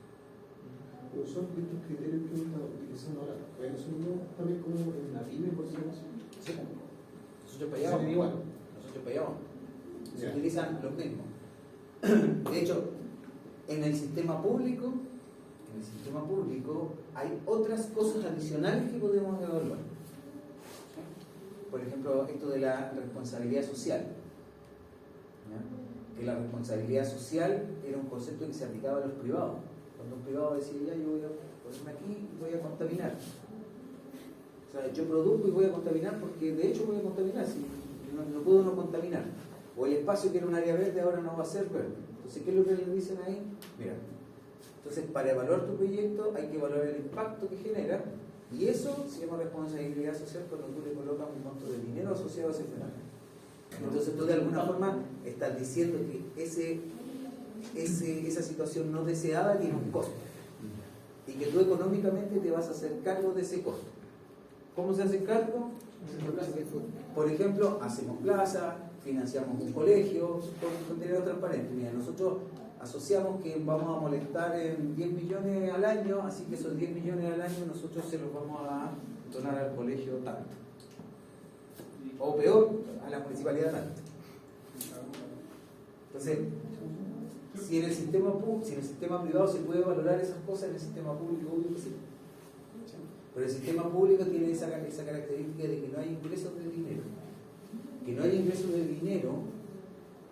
Pero son de estos criterios que uno está utilizando ahora. Pero son también como en la pyme, por si acaso. Sí. Nosotros pagamos igual. Nosotros pagamos. Se utilizan los mismos. De hecho, en el sistema público hay otras cosas adicionales que podemos evaluar. Por ejemplo, esto de la responsabilidad social. ¿Ya? Que la responsabilidad social era un concepto que se aplicaba a los privados. Cuando un privado decía, ya, yo voy a ponerme aquí y voy a contaminar. O sea, yo produzco y voy a contaminar porque de hecho voy a contaminar, si no puedo no contaminar. O el espacio que era un área verde ahora no va a ser verde. Entonces, ¿qué es lo que le dicen ahí? Mira, entonces para evaluar tu proyecto hay que evaluar el impacto que genera, y eso se llama responsabilidad social cuando tú le colocas un monto de dinero asociado a ese fenómeno. Entonces tú de alguna forma estás diciendo que esa situación no deseada tiene un costo y que tú económicamente te vas a hacer cargo de ese costo. ¿Cómo se hace cargo? Por ejemplo, hacemos plaza, financiamos un colegio, con dinero transparente. Mira, nosotros asociamos que vamos a molestar en 10 millones al año, así que esos 10 millones al año nosotros se los vamos a donar al colegio tanto. O peor, a la municipalidad tanto. Entonces, si en el sistema privado se puede valorar esas cosas, en el sistema público obvio que sí. Pero el sistema público tiene esa característica de que no hay ingresos de dinero. Que no hay ingresos de dinero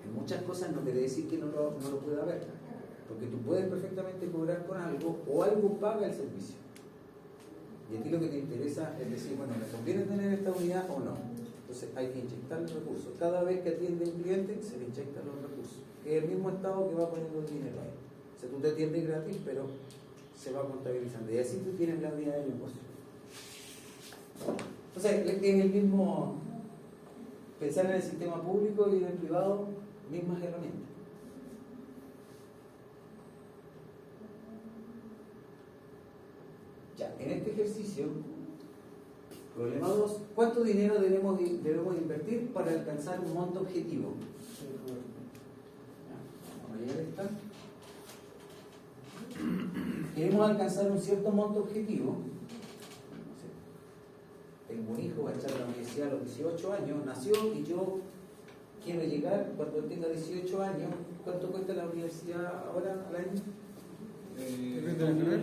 en muchas cosas no quiere decir que no lo pueda haber. Porque tú puedes perfectamente cobrar con algo o algo paga el servicio. Y a ti lo que te interesa es decir, bueno, ¿me conviene tener esta unidad o no? Entonces hay que inyectar los recursos. Cada vez que atiende un cliente se le inyectan los recursos. Es el mismo Estado que va poniendo el dinero ahí. O sea, tú te atiendes gratis, pero se va contabilizando. Y así tú tienes la unidad de negocio. Entonces, es el mismo pensar en el sistema público y en el privado, mismas herramientas. Ya, en este ejercicio, problema 2, ¿cuánto dinero debemos invertir para alcanzar un monto objetivo? Vamos a llegar a esta. Queremos alcanzar un cierto monto objetivo. Tengo un hijo, va a echar a la universidad a los 18 años, nació y yo quiero llegar cuando tenga 18 años. ¿Cuánto cuesta la universidad ahora al año? Depende de la carrera.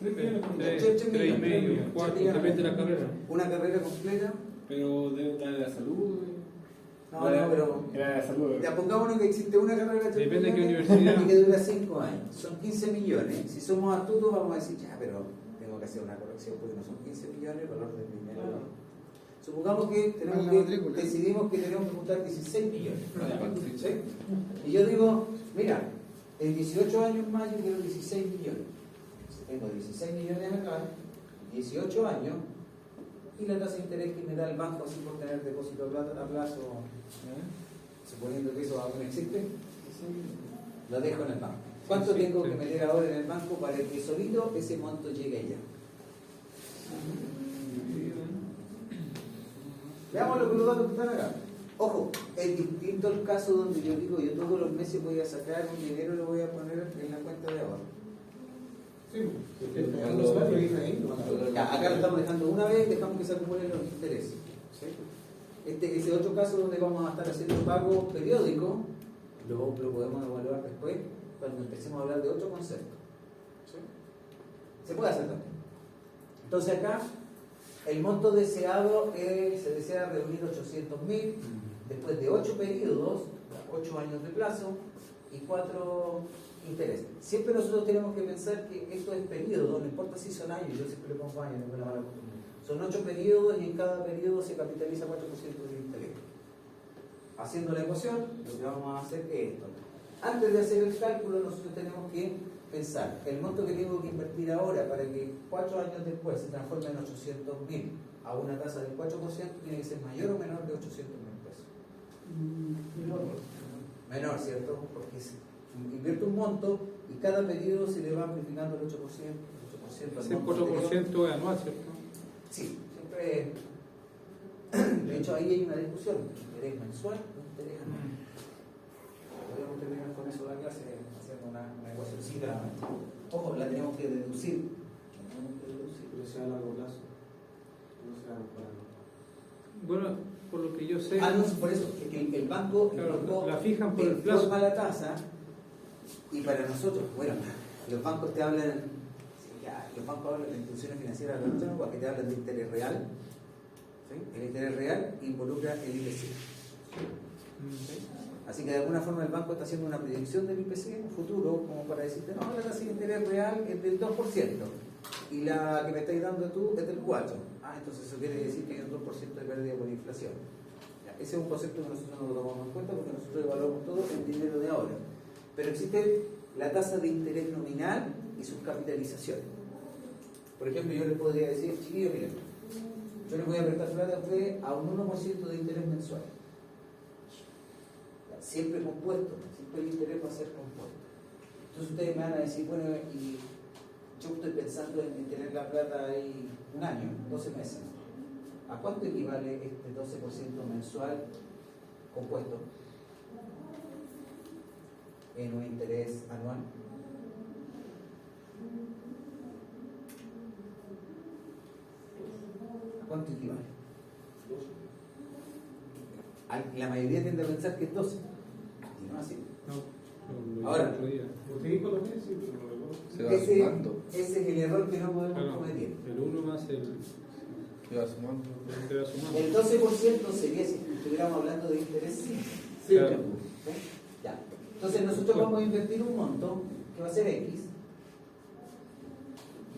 3,5, 4, depende de la carrera. Una carrera completa. Pero de la salud. No, pero Era la salud. ya pongámonos que existe una carrera de 3 Depende de qué millones universidad. y que dura 5 años. Son 15 millones. Si somos astutos vamos a decir, ya, pero tengo que hacer una corrección porque no son 15 millones el valor del dinero. Supongamos que decidimos que tenemos que juntar 16 millones. ¿Sí? Y yo digo, mira, en 18 años más yo quiero 16 millones. Tengo 16 millones acá, 18 años, y la tasa de interés que me da el banco así por tener depósito a plazo, suponiendo que eso aún existe, lo dejo en el banco. ¿Cuánto tengo que meter ahora en el banco para que solito ese monto llegue allá? Veamos los datos que están acá. Ojo, es distinto el caso donde yo digo, yo todos los meses voy a sacar un dinero y lo voy a poner en la cuenta de ahorro. Ya, acá lo estamos dejando una vez, dejamos que se acumulen los intereses. Ese otro caso donde vamos a estar haciendo pago periódico, lo podemos evaluar después cuando empecemos a hablar de otro concepto. Se puede hacer también. Entonces acá el monto deseado se desea reunir 800.000 después de 8 periodos, 8 años de plazo y 4 intereses. Siempre nosotros tenemos que pensar que esto es periodo, no importa si son años, yo siempre le pongo años, no me la mala costumbre. Son 8 periodos y en cada periodo se capitaliza 4% de interés. Haciendo la ecuación, lo que vamos a hacer es esto. Antes de hacer el cálculo, nosotros tenemos que pensar el monto que tengo que invertir ahora para que 4 años después se transforme en 800.000 a una tasa del 4%, tiene que ser mayor o menor de 800.000 pesos. Menor, ¿cierto? Porque invierte un monto y cada periodo se le va amplificando el 8%, Ese 4% es anual, ¿cierto? Sí, siempre. De hecho, ahí hay una discusión: interés mensual o interés anual. Podríamos terminar con eso la clase haciendo una ecuacióncita. Ojo, la tenemos que deducir. Pero sea a largo plazo. No sea para. Bueno, por lo que yo sé. No, por eso, que el banco, Claro, la fijan por el plazo. forma la tasa y para nosotros, bueno, los bancos te hablan, los bancos hablan de instituciones financieras que te hablan de interés real. ¿Sí? El interés real involucra el IPC. ¿Sí? Así que de alguna forma el banco está haciendo una predicción del IPC en un futuro, como para decirte, no, la tasa de interés real es del 2% y la que me estáis dando tú es del 4%. Entonces eso quiere decir que hay un 2% de pérdida por inflación. Ese es un concepto que nosotros no lo tomamos en cuenta porque nosotros evaluamos todo en dinero de ahora. Pero existe la tasa de interés nominal y sus capitalizaciones. Por ejemplo, yo les podría decir, chiquillos, miren, yo les voy a prestar plata a ustedes a un 1% de interés mensual. Siempre compuesto, siempre el interés va a ser compuesto. Entonces ustedes me van a decir, bueno, y yo estoy pensando en tener la plata ahí un año, 12 meses. ¿A cuánto equivale este 12% mensual compuesto en un interés anual? ¿Cuánto equivale? La mayoría tiende a pensar que es 12. Y no es así. No, Ahora, el otro día. Porque ahí por lo menos sí, pero no recuerdo. Se va Ese sumando. es el error que no podemos Claro, cometer. el 1 más el. Se va sumando. Se va sumando. El 12% sería si estuviéramos hablando de interés simple. Sí, claro. ¿Sí? Ya. Entonces nosotros vamos a invertir un monto que va a ser X.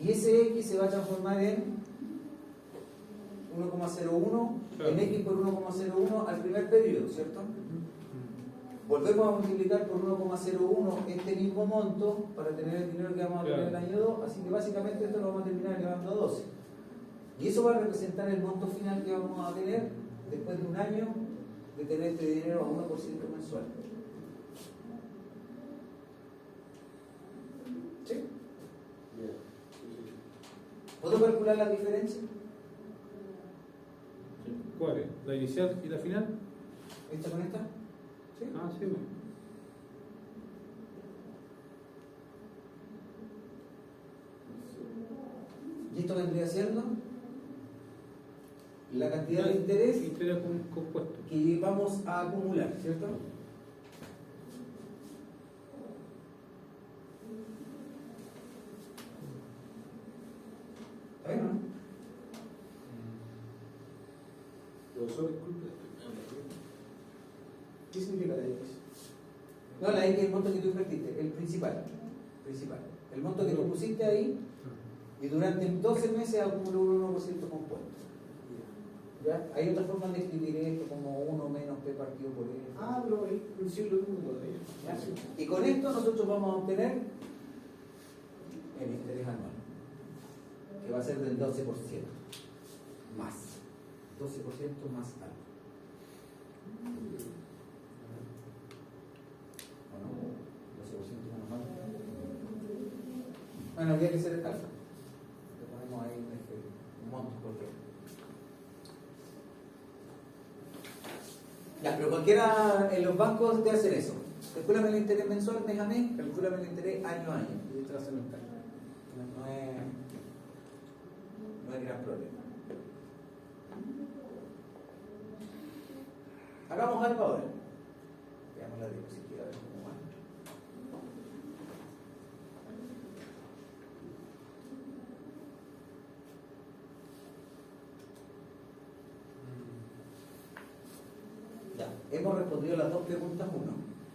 Y ese X se va a transformar en 1,01 Claro. en X por 1,01 al primer periodo, ¿cierto? Volvemos a multiplicar por 1,01 este mismo monto para tener el dinero que vamos a tener el Claro. año 2, así que básicamente esto lo vamos a terminar elevando a 12. Y eso va a representar el monto final que vamos a tener después de un año de tener este dinero a 1% mensual. ¿Sí? ¿Puedo calcular la diferencia? ¿Cuál es? ¿La inicial y la final? ¿Esta con esta? ¿Sí? Ah, sí, bueno. ¿Y esto vendría siendo? La cantidad de interés Interés compuesto. que vamos a acumular, ¿cierto? ¿Está bien o no? Profesor, disculpe. ¿Qué significa la X? No, la X es el monto que tú invertiste, el principal. El monto que tú pusiste ahí y durante 12 meses acumuló un 1% compuesto. ¿Ya? Hay otras formas de escribir esto como 1 menos P partido por E. Ah, pero ahí consigo lo mismo todavía. ¿Ya? Y con esto nosotros vamos a obtener el interés anual, que va a ser del 12%. Más. 12% más algo. ¿O no? 12% menos algo. Bueno, habría que hacer el cálculo. Le ponemos ahí un monto porque. Ya, pero cualquiera en los bancos te hacen eso. Calcúlame el interés mensual mes a mes, calcúlame el interés año a año. Y te hacen los cálculos. No es gran problema. Hagamos algo ahora. Veamos la diapositiva a ver cómo va. Ya, hemos respondido las dos preguntas 1.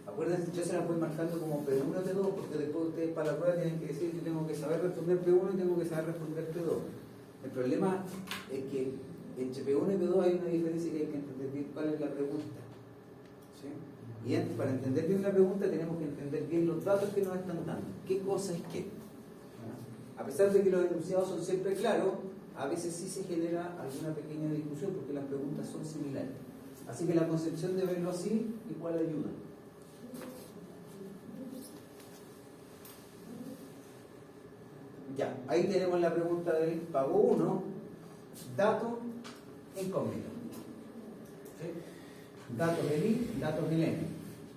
Acuérdense, yo se las voy marcando como P1 y P2 porque después ustedes para la prueba tienen que decir que tengo que saber responder P1 y tengo que saber responder P2. El problema es que entre P1 y P2 hay una diferencia que hay que entender bien cuál es la pregunta. ¿Sí? Y para entender bien la pregunta tenemos que entender bien los datos que nos están dando. ¿Qué cosa es qué? A pesar de que los enunciados son siempre claros, a veces sí se genera alguna pequeña discusión porque las preguntas son similares. Así que la concepción de verlo así igual ayuda. Ya, ahí tenemos la pregunta del pago 1, dato incógnito. ¿Sí? Datos del I, datos del N.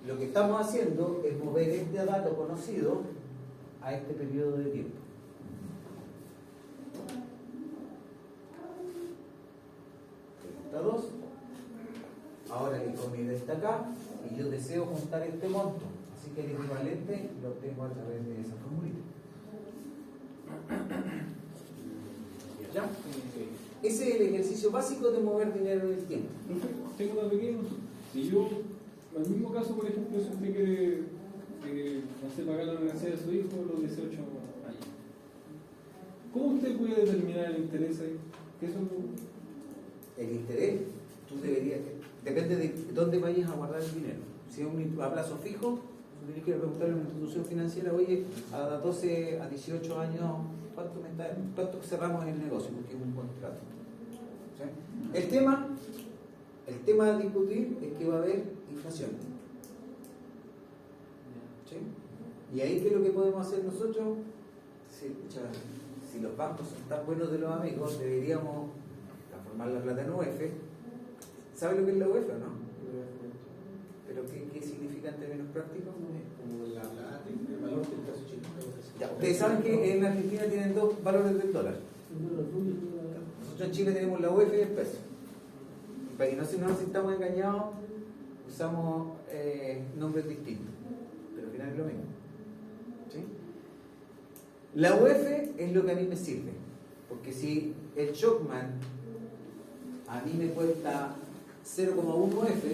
Lo que estamos haciendo es mover este dato conocido a este periodo de tiempo. Pregunta 2. Ahora el incógnito está acá y yo deseo juntar este monto. Así que el equivalente lo obtengo a través de esa formulita. ¿Ya? Ese es el ejercicio básico de mover dinero en el tiempo. Tengo una pequeña. Si yo, en el mismo caso, por ejemplo, si usted quiere, no sé, pagar la universidad de su hijo a los 18 años, ¿cómo usted puede determinar el interés ahí? ¿Qué es El interés, tú deberías, depende de dónde vayas a guardar el dinero. Si es a plazo fijo, tú tienes que preguntarle a una institución financiera, oye, a 12, a 18 años, ¿cuánto cerramos el negocio? Porque es un contrato. ¿Sí? El tema a discutir es que va a haber inflación. ¿Sí? Y ahí, ¿qué es lo que podemos hacer nosotros? Si los bancos son tan buenos de los amigos, deberíamos transformar la plata en UF. ¿Sabe lo que es la UF o no? ¿Pero qué significa en términos prácticos? Como la plata, el valor del peso chileno. Ya, ustedes saben que en Argentina tienen dos valores del dólar. Nosotros en Chile tenemos la UF y el peso. Y para que no nos sintamos engañados, usamos nombres distintos, pero al final es lo mismo. ¿Sí? La UF es lo que a mí me sirve, porque si el Shockman a mí me cuesta 0,1 UF,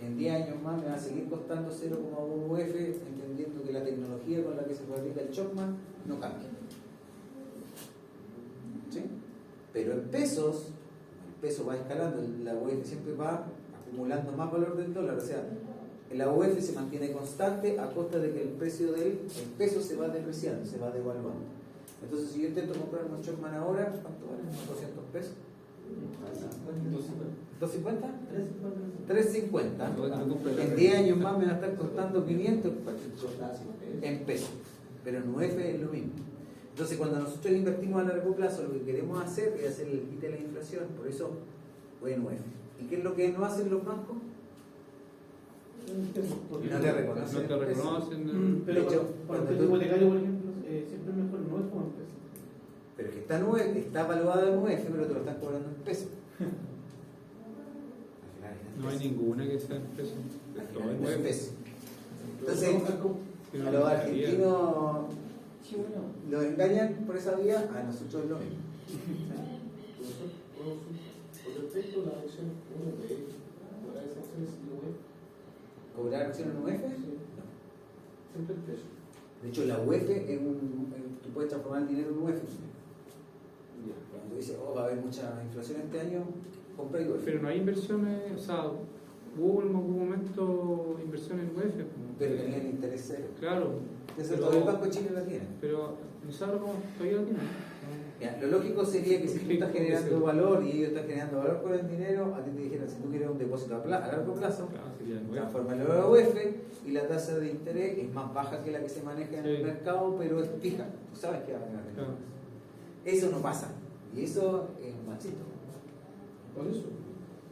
en 10 años más me va a seguir costando 0,1 UF, entendiendo que la tecnología con la que se fabrica el Shockman no cambia. ¿Sí? Pero en pesos, el peso va escalando, la UF siempre va acumulando más valor del dólar, o sea, la UF se mantiene constante a costa de que el precio del peso se va depreciando, se va devaluando. Entonces, si yo intento comprar un Shockman ahora, ¿cuánto vale? ¿200 pesos? ¿250? 350. En 10 años más me va a estar costando 500 en pesos. Pero en UF es lo mismo. Entonces, cuando nosotros invertimos a largo plazo, lo que queremos hacer es hacer el quite de la inflación. Por eso, voy en UF. ¿Y qué es lo que no hacen los bancos? No te reconocen. No te reconocen. Pero De hecho, para el cuando préstamo hipotecario, por ejemplo, siempre es mejor no es como en peso. Pero que está en UF, está evaluado en UF, pero te lo están cobrando en pesos. Al final es en No hay pesos. ninguna que sea en peso. Al Todo final en es en peso. pesos. Entonces, Sí, a los argentinos Sí, bueno. los engañan por esa vía, a nosotros es lo mismo. Con respecto a la acción 1B, ¿cuál es esa acción y UF? ¿Cobrar acción en UF? No. Siempre el peso. De hecho, la UF es tú puedes transformar el dinero en UF. Cuando tú dices, va a haber mucha inflación este año, compra UF. Pero no hay inversiones, o sea, hubo en algún momento inversiones en UF. Pero tenían interés cero. Claro. Eso Pero- todo el Banco de Chile la tiene. Pero no sabes cómo todavía lo tienen. Ya, lo lógico sería que si tú estás generando valor y ellos están generando valor con el dinero, a ti te dijeran, si tú quieres un depósito a largo plazo, Claro, sería nuevo. transformarlo en UF y la tasa de interés es más baja que la que se maneja en el Sí. mercado, pero es fija. Tú sabes que va a ganar. Claro. Eso no pasa. Y eso es un machito. Por eso.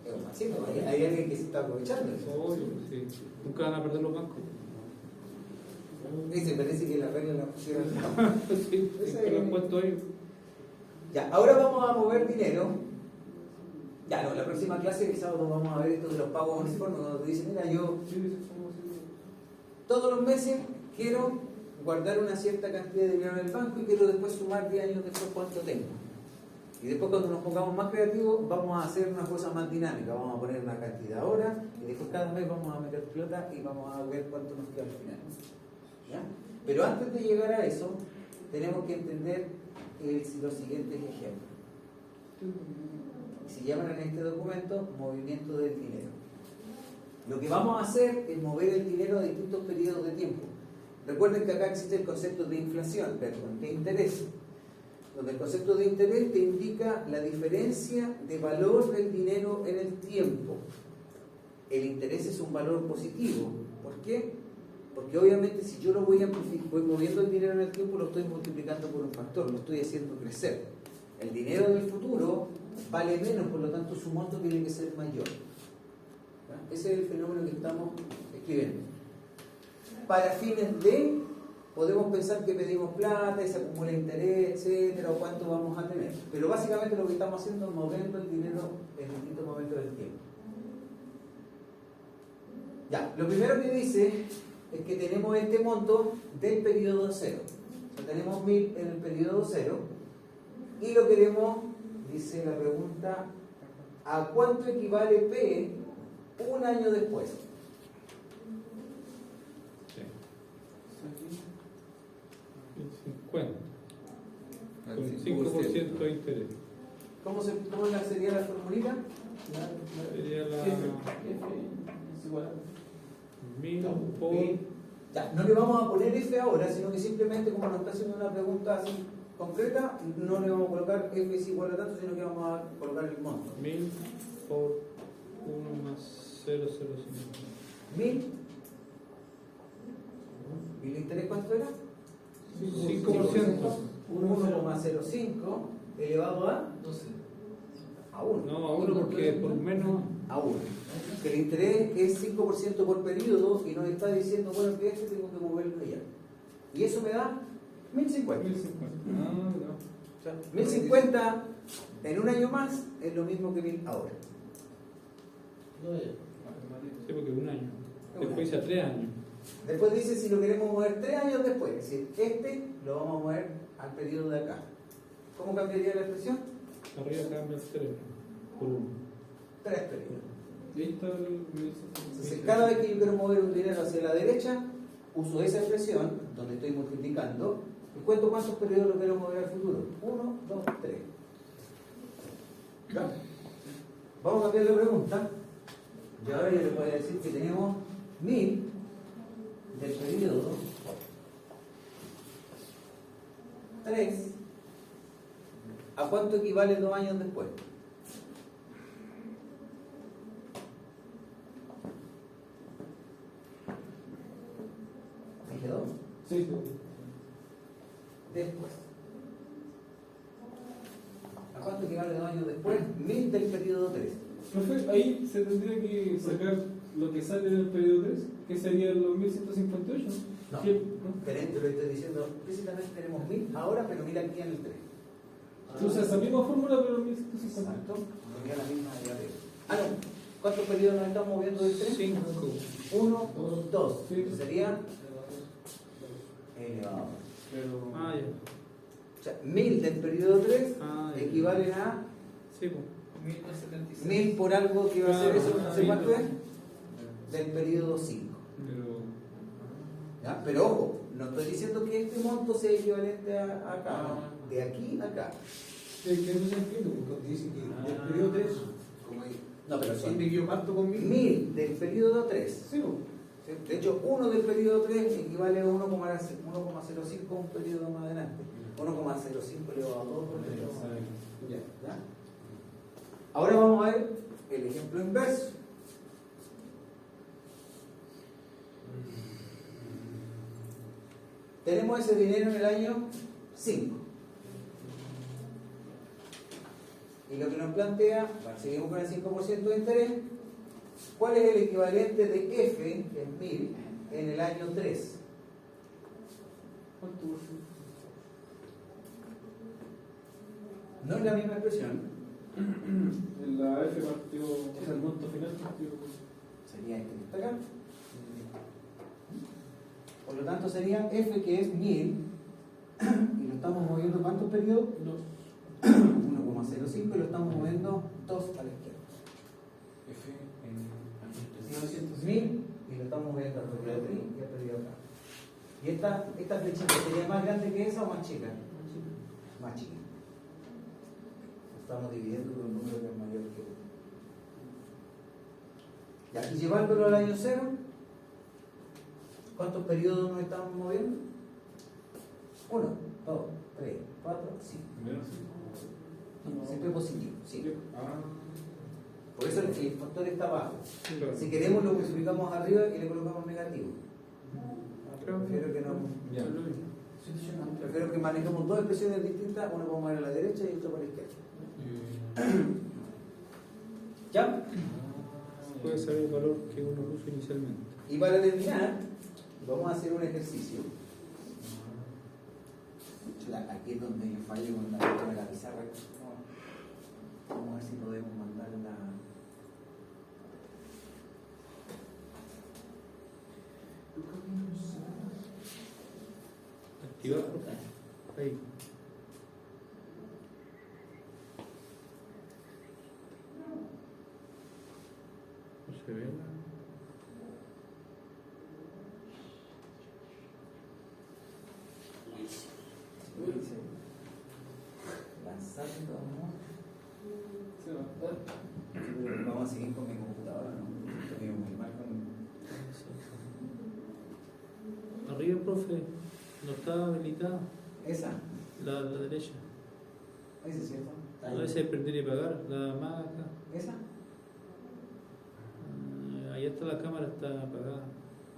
Es un machito. Hay alguien que se está aprovechando de eso. Obvio, sí. Nunca van a perder los bancos. Y se parece que la regla la pusieron. Sí, es que lo han puesto ellos. Ya, ahora vamos a mover dinero. Ya, no, la próxima clase de sábado vamos a ver esto de los pagos uniformes, cuando te dicen, mira, yo todos los meses quiero guardar una cierta cantidad de dinero en el banco y quiero después sumar 10 años después cuánto tengo. Y después cuando nos pongamos más creativos vamos a hacer una cosa más dinámica, vamos a poner una cantidad ahora y después cada mes vamos a meter plata y vamos a ver cuánto nos queda al final. ¿Ya? Pero antes de llegar a eso, tenemos que entender los siguientes ejemplos. Se llaman en este documento movimiento del dinero. Lo que vamos a hacer es mover el dinero a distintos periodos de tiempo. Recuerden que acá existe el concepto de inflación, perdón, de interés, donde el concepto de interés te indica la diferencia de valor del dinero en el tiempo. El interés es un valor positivo. ¿Por qué? Porque obviamente si yo lo voy moviendo el dinero en el tiempo, lo estoy multiplicando por un factor, lo estoy haciendo crecer. El dinero del futuro vale menos, por lo tanto su monto tiene que ser mayor. ¿Ya? Ese es el fenómeno que estamos escribiendo. Para fines de, podemos pensar que pedimos plata y se acumula interés, etcétera, o cuánto vamos a tener. Pero básicamente lo que estamos haciendo es moviendo el dinero en distintos momentos del tiempo. Ya, lo primero que dice es que tenemos este monto del periodo cero. O sea, tenemos 1000 en el periodo cero y lo queremos, dice la pregunta, ¿a cuánto equivale P un año después? Sí. 50. Con 5% de interés. ¿Cómo sería la formulita? Sería la F es igual a 1000 por. Ya, no le vamos a poner F ahora, sino que simplemente como nos está haciendo una pregunta así concreta, no le vamos a colocar F es igual a tanto, sino que vamos a colocar el monto. 1000 por 1 más 0,05. 1000. ¿Y el interés cuánto era? 5%. 1,05 elevado a 12. a 1. No, a 1 porque por menos. A 1. Que el interés es 5% por periodo y nos está diciendo, bueno, que este tengo que moverlo allá. Y eso me da 1050. 1050. Ah, no. O sea, 1050 en un año más es lo mismo que 1000 ahora. Sí, porque un año. Después dice a 3 años. Después dice si lo queremos mover 3 años después, es decir, este lo vamos a mover al periodo de acá. ¿Cómo cambiaría la expresión? Arriba cambia el 3 por 1. 3 periodos. Y ahí está el Entonces, cada vez que yo quiero mover un dinero hacia la derecha, uso esa expresión donde estoy multiplicando y cuento cuántos periodos lo quiero mover al futuro. 1, 2, 3. ¿Ya? Vamos a cambiar la pregunta. Y ahora yo les voy a decir que tenemos 1000 del periodo 3. ¿A cuánto equivale 2 años después? ¿Me quedó? Sí. Después. ¿A cuánto equivale 2 años después? 1000 del periodo 3. Profe, ahí se tendría que sacar lo que sale del periodo 3, que serían los 1158. No. ¿Qué? Te lo estoy diciendo, precisamente tenemos 1000 ahora, pero 1000 aquí en el 3. Tú usas esa misma fórmula, pero 1158. Exacto. Sería la misma de arriba. Ah, no. ¿Cuántos periodos nos estamos moviendo del 3? 5. 1, 2. Sí. Sería elevado. Pero. Ah, ya. O sea, 1000 del periodo 3 Ah, ya. equivalen a Sí, pues. 1000 por algo que va a ser Ah, eso, no sé sí. cuánto es, del periodo 5. Pero. ¿Ya? Pero ojo, no estoy diciendo que este monto sea equivalente a acá, Ah. de aquí a acá. Es que no se entiende, porque dice que del periodo 3, No, pero son siempre que yo parto con 1000. 1000 del periodo 3. Sí, po. De hecho, 1 del periodo 3 equivale a 1,05 un periodo más adelante. 1,05 elevado a 2 por el periodo más adelante. ¿Ya? Ahora vamos a ver el ejemplo inverso. Tenemos ese dinero en el año 5. Y lo que nos plantea, bueno, seguimos con el 5% de interés, ¿cuál es el equivalente de F, que es 1000, en el año 3? ¿Cuánto por ciento? No es la misma expresión, En la F partió, o sea, el monto final partió. sería este que está acá. Por lo tanto sería F, que es 1000, y lo estamos moviendo ¿cuántos periodos? 1,05 y lo estamos moviendo 2 a la izquierda. F en 1000 y lo estamos moviendo al periodo 3 y al periodo acá. ¿Y esta flechita sería más grande que esa o más chica? Más chica. Estamos dividiendo por un número que es mayor que 1. Ya, y llevándolo al año 0, ¿cuántos periodos nos estamos moviendo? 1, 2, 3, 4, 5. menos Siempre positivo, sí. Ah. Por eso el factor está abajo. Claro. Si queremos lo multiplicamos arriba y le colocamos negativo. Prefiero que no. Ya. Prefiero que manejemos dos expresiones distintas, una vamos a ir a la derecha y otra por la izquierda. ¿Ya? Puede ser el valor que uno puso inicialmente. Y para terminar, vamos a hacer un ejercicio. Aquí es donde yo fallo con la cuestión de la pizarra. Vamos a ver si podemos mandarla. Activar. Ahí. No se ve nada. Lanzando, ¿no? Se va. Vamos a seguir con mi computadora, ¿no? Estoy muy mal con... Arriba, profe. No está habilitada. Esa, La derecha. esa es cierto. Está ahí. A veces prender y apagar. La más acá. Esa. Ahí está la cámara, está apagada.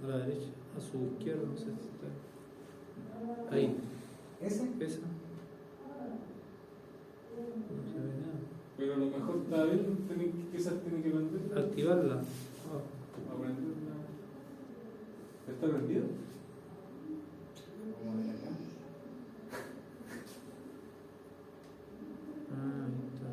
A la derecha. A su izquierda, no sé si está. Ahí. Esa. Esa. No se ve nada. Pero a lo mejor está bien, quizás tiene que prender. Activarla. Ah. A prenderla. ¿Está prendido? Vamos a ver acá. Ah, ahí está.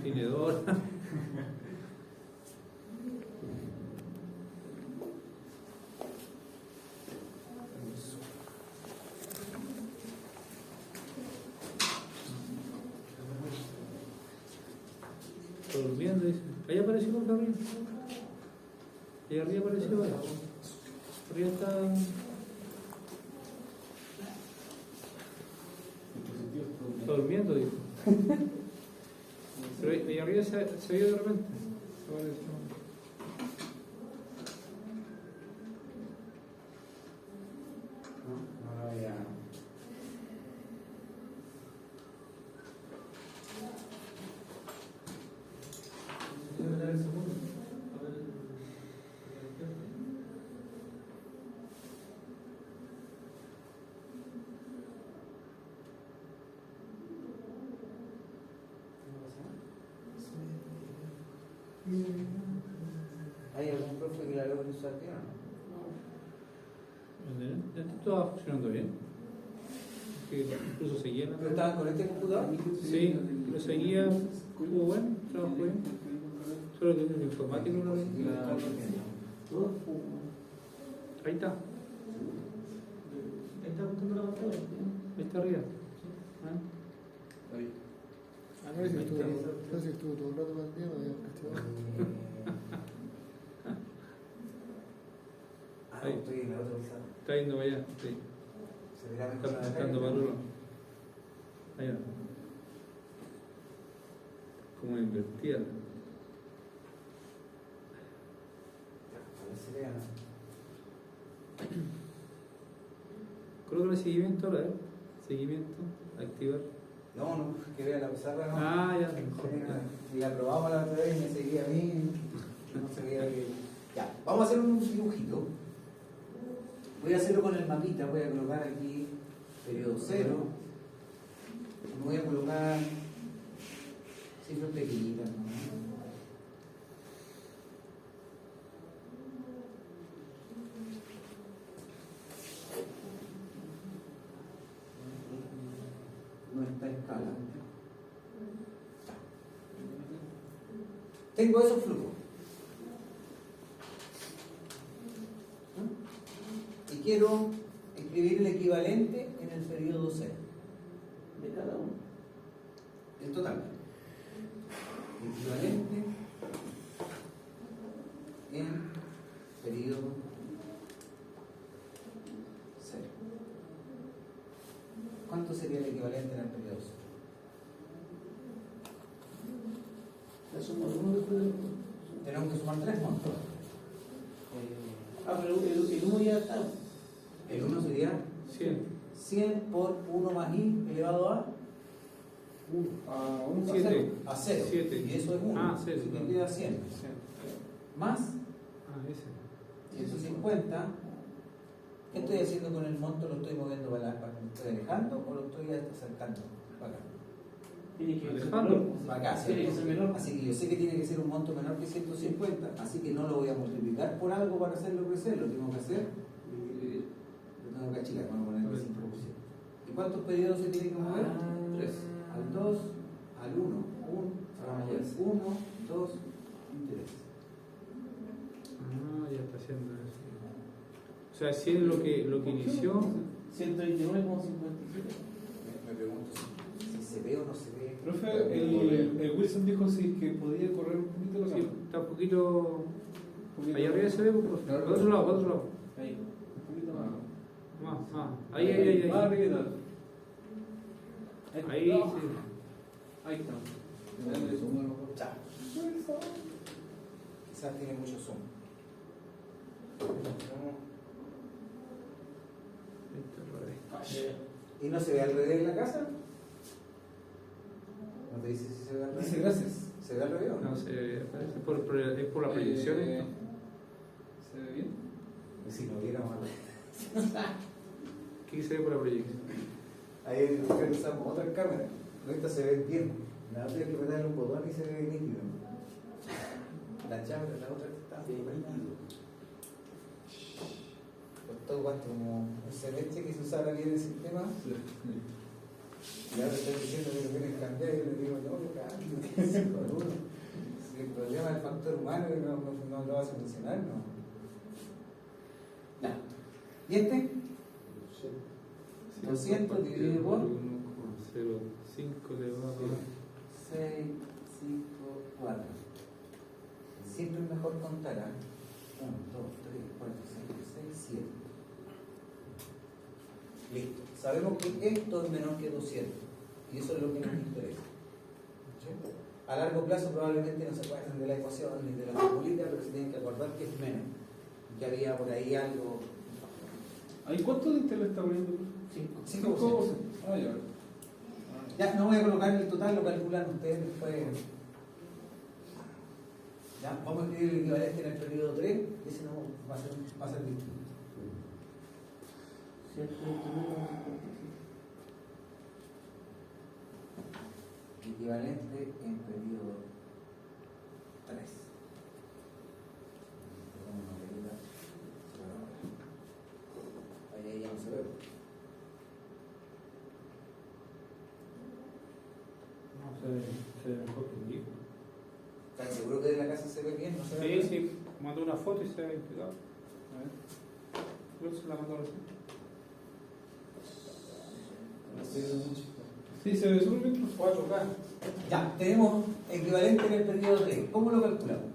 Tenedor. Está durmiendo, dice. Ahí apareció otro arriba. Ahí arriba apareció. Arriba está. Está durmiendo, dijo. Pero ahí arriba se vio de repente. Apareció. Ah, ya. Voy a dar el segundo. A ver. ¿Hay algún profe que la logre usar bien o no? Ya estaba funcionando bien. Que incluso seguía en la. ¿Pero estaban con este computador? Sí, lo seguía. Estuvo bueno, trabajó bien. Solo que el informático no lo vi. Ahí está. Ahí está buscando la pantalla. Ahí está arriba. Ahí. Ah, no, si estuvo todo el rato prendido, no había cachado. Ah, Ahí. estoy en la otra pizarra. Está yendo para allá. Sí. Se verá Está mejor la de acá. apuntando para el otro. Allá. Como invertida. A ver si vean. Creo que el seguimiento ahora, ¿eh? Seguimiento, activar. No, que vea la pizarra, no. Ah, ya. Y la probamos la otra vez y me seguía a mí. No sabía que. Ya, vamos a hacer un dibujito. Voy a hacerlo con el mapita, voy a colocar aquí periodo 0. Voy a colocar cifras pequeñitas, ¿no? No está escala. Tengo esos flujos. Y quiero escribir el equivalente en el periodo 0. De cada uno. El total. Equivalente en periodo 0. ¿Cuánto sería el equivalente en el periodo 0? La suma de uno después del otro. Tenemos que sumar 3 montos. Pero el uno ya está. El 1 sería 100. 100 por 1 más i elevado a A un 7. a 0. Siete. Y eso es 1. Ah, 0. Así que queda 100. Más Ah, ese. 150. ¿Qué estoy haciendo con el monto? ¿Lo estoy moviendo para acá? ¿Lo estoy alejando o lo estoy acercando? Para acá. Tiene que ser Alejandro. menor. Para acá, Tiene que ¿cierto? ser menor. Así que yo sé que tiene que ser un monto menor que 150, así que no lo voy a multiplicar por algo para hacerlo crecer, lo tengo que hacer, lo tengo que achicar, vamos a poner el 5%. ¿Y cuántos periodos se tienen que mover? 3. Al 2, al 1. 1, 2 y 3. Ah, ya está haciendo eso. O sea, si es lo que inició. 129,57. Me pregunto si se ve o no se ve. Profe, el Wilson dijo sí, que podía correr un poquito la Sí, cámara. está un poquito. Un poquito Ahí arriba se ve, pues, profe. Para otro lado, para otro lado. Ahí, un poquito más. Más. Ahí. Más arriba. Ahí, No. sí. Ahí está. Dale, suma, mejor. Ya. Quizás tiene mucho zoom. Ahí está, al revés. ¿Y no se ve al revés en la casa? ¿No te dice si se ve al revés? Dice gracias. ¿Se ve al revés o no? No sé, parece es por la proyección esto. ¿Se ve bien? Y si lo viéramos al revés. ¿Qué se ve por la proyección? Ahí usamos otra cámara. Esta se ve bien. La otra hay que apretarle un botón y se ve nítido. La otra está nítido. Costó cuánto, como un semestre que se usara bien el sistema. Y ahora estoy diciendo que lo quieren cambiar y yo le digo, no, lo cambio, que es 5 por 1. Si el problema del factor humano que no lo va a solucionar, no. Ya. ¿Y este? 200 dividido por 1,05 le va a dar 6, 5, 4. Siempre es mejor contar, ¿ah? 1, 2, 3, 4, 5, 6, 7. Listo. Sabemos que esto es menor que 200 y eso es lo que nos interesa. ¿Sí? A largo plazo probablemente no se acuerdan de la ecuación ni de la formulita, pero se tienen que acordar que es menos. Que había por ahí algo. ¿Ahí cuánto de interés está poniendo? 5%. 5%. Ah, ya. Ya, no voy a colocar el total, lo calculan ustedes después. Ya, vamos a escribir el equivalente en el periodo 3 y ese no va a ser distinto. 129,55. Equivalente en periodo 3. Ahí ya no se ve. no, se ve mejor que el hijo. ¿Estás seguro que de la casa se ve bien? ¿No se ve Sí, bien? sí, mandó una foto y se ve implicado. A ver. Creo que se la mandó recién. Sí, se ve súper bien. 4K. Ya, tenemos equivalente en el periodo 3. ¿Cómo lo calculamos?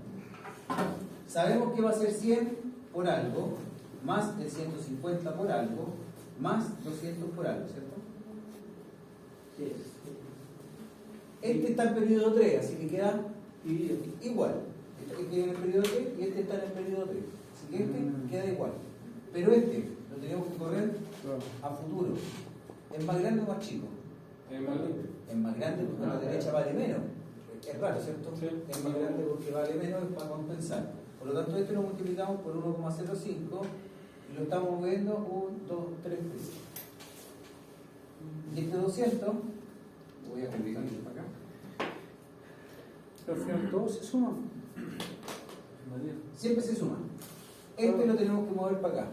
Sabemos que va a ser 100 por algo, más el 150 por algo, más 200 por algo, ¿cierto? Sí. Este está en periodo 3, así que queda Dividido. igual. Este queda en el periodo 3 y este está en el periodo 3. Así que este queda igual. Pero este lo tenemos que correr a futuro. ¿Es más grande o más chico? Es más grande. Es más grande porque a la derecha vale menos. Es raro, ¿cierto? Sí. Es más grande porque vale menos, es para compensar. Por lo tanto, este lo multiplicamos por 1,05 y lo estamos moviendo 1, 2, 3 veces. Y este 200, lo voy a colocar para acá. Pero al final todo se suma. Siempre se suma. Este lo tenemos que mover para acá.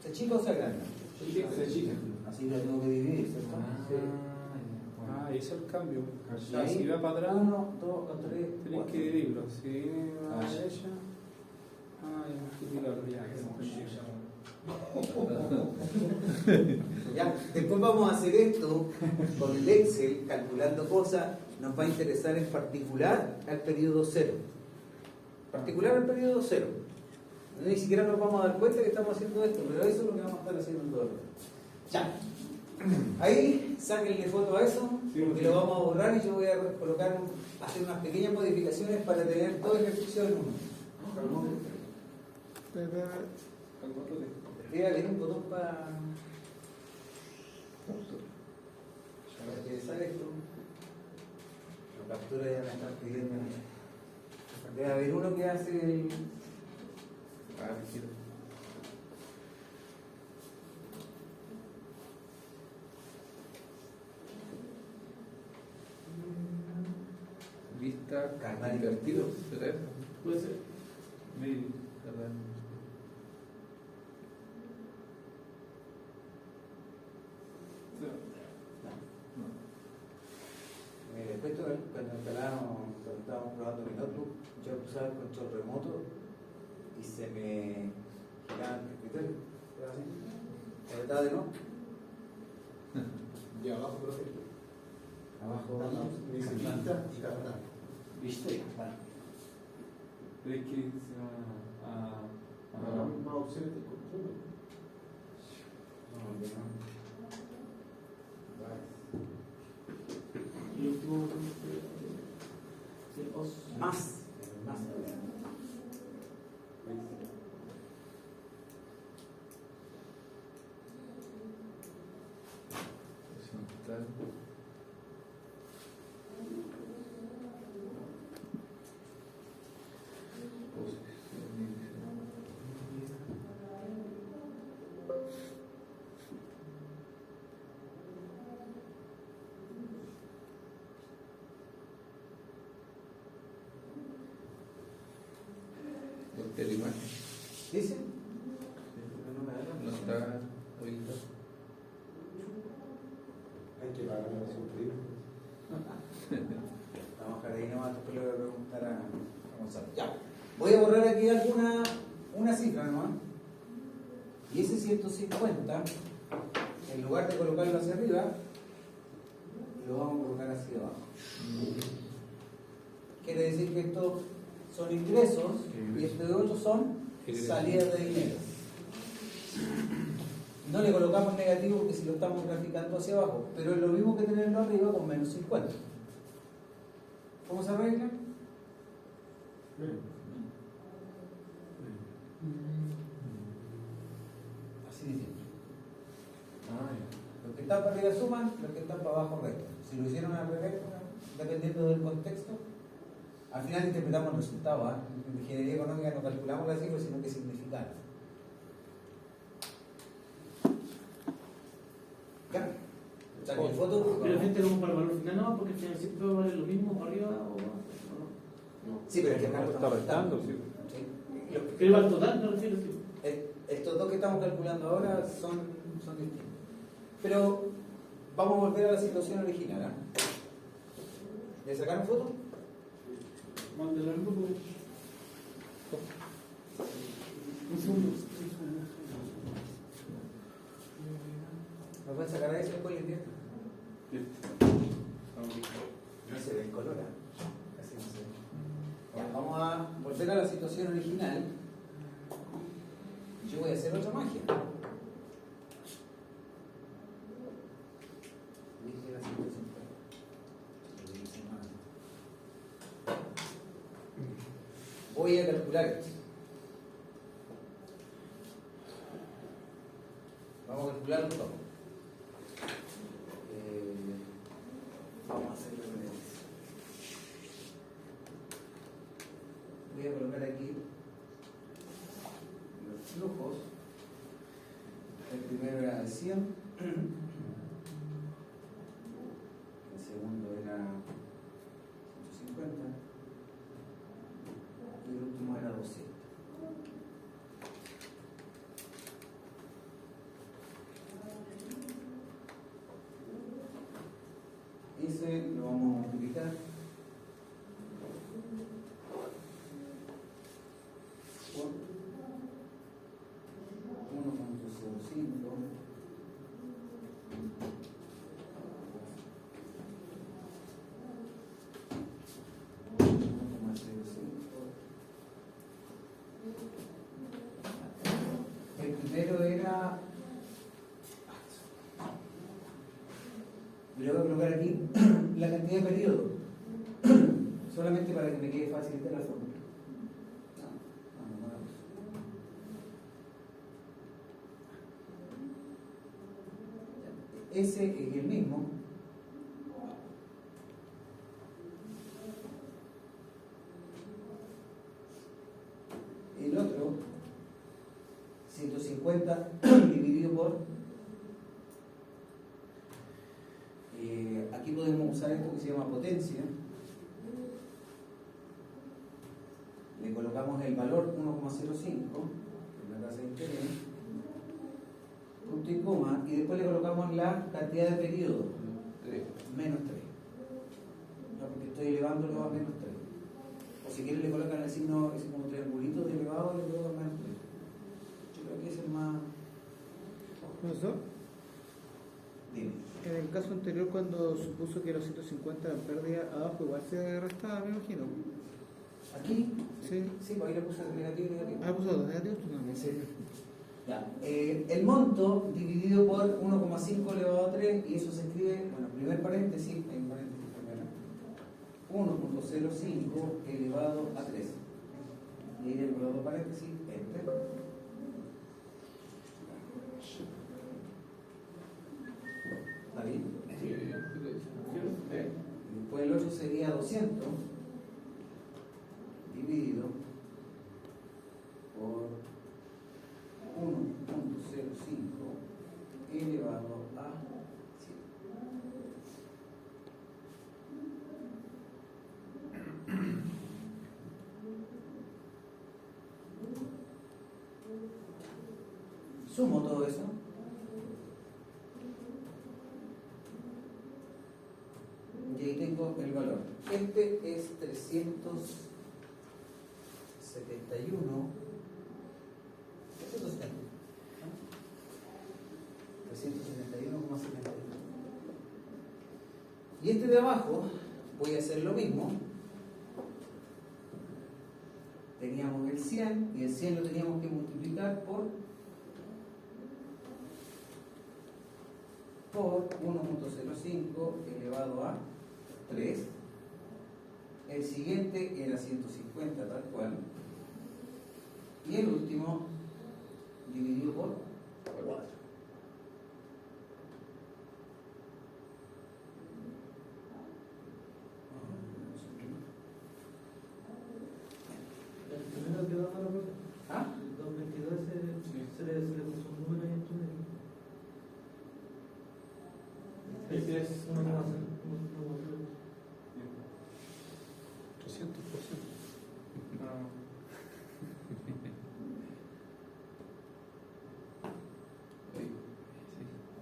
¿Se chica o se agranda? Se chica. Así lo tengo que dividir, ¿cierto? Ah, ese es el cambio. Y ahí, Si va para atrás, 1, 2, 3, tenés 4. que dividirlo. Si viene a la Ah, sí. derecha, multiplicarlo ya. Ya, después vamos a hacer esto con el Excel, calculando cosas. Nos va a interesar en particular al periodo 0. Particular al periodo 0. Ni siquiera nos vamos a dar cuenta que estamos haciendo esto, pero eso es lo que vamos a estar haciendo en todo el rato. Ya. Ahí, sáquenle foto a eso, porque lo vamos a borrar y yo voy a colocar, hacer unas pequeñas modificaciones para tener todo el ejercicio en uno. Dígale un botón para que sale esto. La captura ya me están pidiendo. Debe haber uno que hace el. Vista Carnal invertido. ¿Será eso? Puede ser. Maybe. ¿Verdad? Después cuando instalábamos, cuando estábamos probando mi notebook, yo usaba el control remoto y se me giraba el escritorio. ¿Era así? ¿Apretaba de nuevo? Y abajo, profe. Abajo. Dice vista y carnal. ¿Viste? Vale. ¿Crees que se va a Más opciones de control. No, no. Y el último botón es el os. Más. Horizontal. Porque la imagen ¿Dice? no está habilitada. Hay que pagar la Vamos a dejar ahí nomás, después le voy a preguntar a Gonzalo. Ya, voy a borrar aquí una cifra nomás. Y ese 150, en lugar de colocarlo hacia arriba, lo vamos a colocar hacia abajo. Quiere decir que estos son ingresos y estos otros son salidas de dinero. No le colocamos negativo porque si lo estamos graficando hacia abajo, pero es lo mismo que tenerlo arriba con menos 50. ¿Cómo se arregla? Así de simple. Los que están para arriba suman, los que están para abajo restan. Si lo hicieron al revés, dependiendo del contexto, al final interpretamos el resultado. En ingeniería económica no calculamos las cifras, sino que significan. ¿Ya? O sea, que el foto. Pero gente como para el valor final no, porque al final siempre va a valer lo mismo arriba o abajo. Sí, pero es que acá lo Está estamos restando, restando. sí. Sí. ¿Qué va al total? Me refiero, sí. Estos dos que estamos calculando ahora son distintos. Pero vamos a volver a la situación original. ¿Le sacaron foto? Mándela al grupo. Un segundo. ¿Me pueden sacar a eso después le entiendo? No se ve el color. Casi no se ve. Ya, vamos a volver a la situación original. Yo voy a hacer otra magia. Dije la situación. Voy a calcular esto. Vamos a calcularlo todo. Vamos a hacerlo con esto. Voy a colocar aquí los flujos. El primero era de 100. El segundo era 150. Y el último era 200. Ese lo vamos a multiplicar por 1.05 El primero era. Le voy a colocar aquí la cantidad de periodos, solamente para que me quede fácil esta la fórmula. Ese es el mismo. El otro, 150 dividido por. Aquí podemos usar esto que se llama potencia. Le colocamos el valor 1,05, que es la tasa de interés, punto y coma, y después le colocamos la cantidad de periodos, menos 3. No, porque estoy elevándolo a menos 3. O si quieren le colocan el signo, ese como triangulito de elevado, le colocan menos 3. Yo creo que ese es más. ¿Profesor? Dime. En el caso anterior, cuando supuso que los 150 eran pérdida, abajo igual se restaba, me imagino. Aquí, Sí. sí, pues ahí le puse negativo y negativo. Ah, puso dos negativos, tú también. Sí. Ya. El monto dividido por 1,5 elevado a 3, y eso se escribe, bueno, primer paréntesis, hay un paréntesis primero, 1,05 elevado a 3. Y ahí le pongo dos paréntesis, ¿Está bien? Sí. Después el otro sería 200 dividido por 1,05 elevado a 100. Sumo todo eso. tengo el valor. Este es 371. 371,71. Y este de abajo voy a hacer lo mismo. Teníamos el 100 y el 100 lo teníamos que multiplicar por 1.05 elevado a 3. El siguiente era 150 tal cual. Y el último dividido por 4. El primero que da la cosa. ¿Ah? El 222 se le puso un número ahí entre medio. Ese es 300%.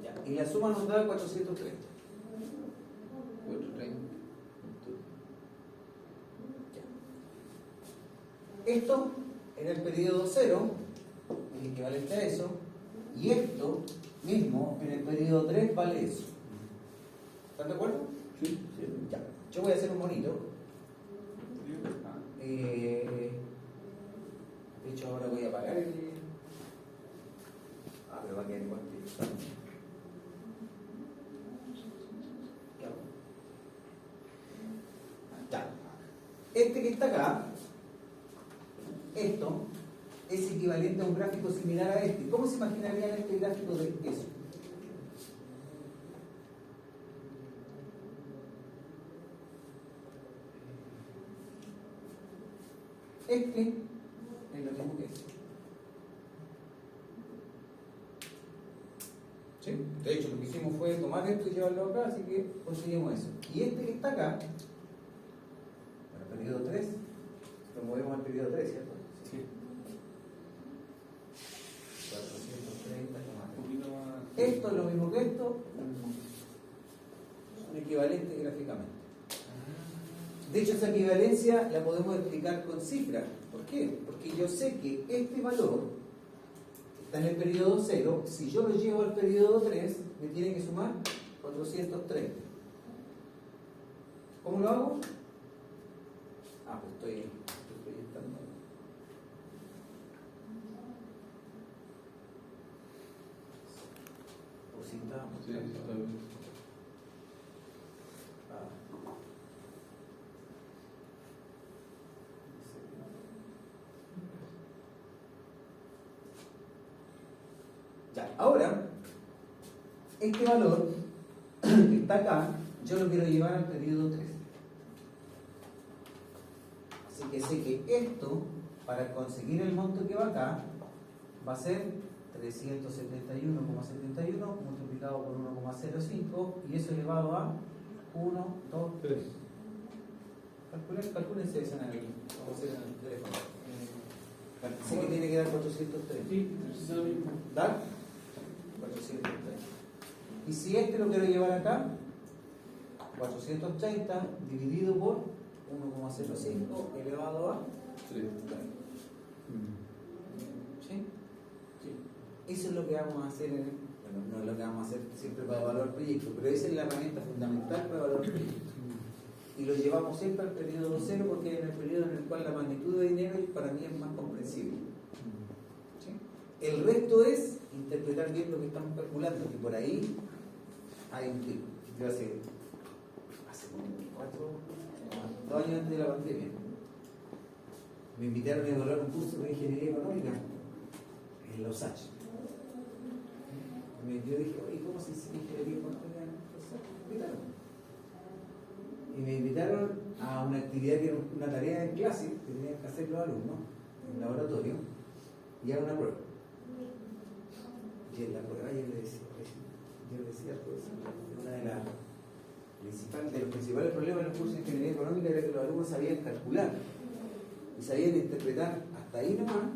Ya. Y la suma nos da 430. 430. Esto en el periodo 0 es equivalente a eso, y esto mismo en el periodo 3 vale eso. ¿Están de acuerdo? Sí. Ya. Yo voy a hacer un monito. De hecho, ahora voy a apagar el. Pero va a quedar igual que. Ya. Este que está acá, esto es equivalente a un gráfico similar a este. ¿Cómo se imaginarían este gráfico de eso? Este es lo mismo que este. ¿Sí? De hecho, lo que hicimos fue tomar esto y llevarlo acá, así que conseguimos eso. Y este que está acá, para el periodo 3, lo movemos al periodo 3, ¿cierto? Sí. 430, Un poquito más. esto es lo mismo que esto, son equivalentes gráficamente. De hecho, esa equivalencia la podemos explicar con cifras. ¿Por qué? Porque yo sé que este valor está en el periodo 0. Si yo lo llevo al periodo 3, me tiene que sumar 430. ¿Cómo lo hago? Pues estoy proyectando. Positamos. Sí, está bien. Ya, ahora, este valor que está acá, yo lo quiero llevar al periodo 3. Así que sé que esto, para conseguir el monto que va acá, va a ser 371,71 multiplicado por 1,05 y eso elevado a 1, 2, 3. Calcúlense esa en el, vamos a hacer en el teléfono. Sé que tiene que dar 403. Sí, es lo mismo. ¿Da? 430. Y si este lo quiero llevar acá, 430 dividido por 1,05 elevado a. Sí. ¿Sí? Sí. Eso es lo que vamos a hacer bueno, no es lo que vamos a hacer siempre para evaluar proyectos, pero esa es la herramienta fundamental para evaluar proyectos. Y lo llevamos siempre al periodo 0 porque es en el periodo en el cual la magnitud de dinero para mí es más comprensible. ¿Sí? El resto es interpretar bien lo que estamos calculando, que por ahí hay un tipo. Yo hace como 2 años antes de la pandemia me invitaron a evaluar un curso de ingeniería económica en los H. Yo dije, oye, ¿cómo se dice ingeniería económica en los H? Y me invitaron a una actividad que era una tarea en clase que tenían que hacer los alumnos en el laboratorio y a una prueba. Y en la prueba yo le decía al profesor, una de los principales problemas en los cursos de ingeniería económica era que los alumnos sabían calcular y sabían interpretar hasta ahí nomás,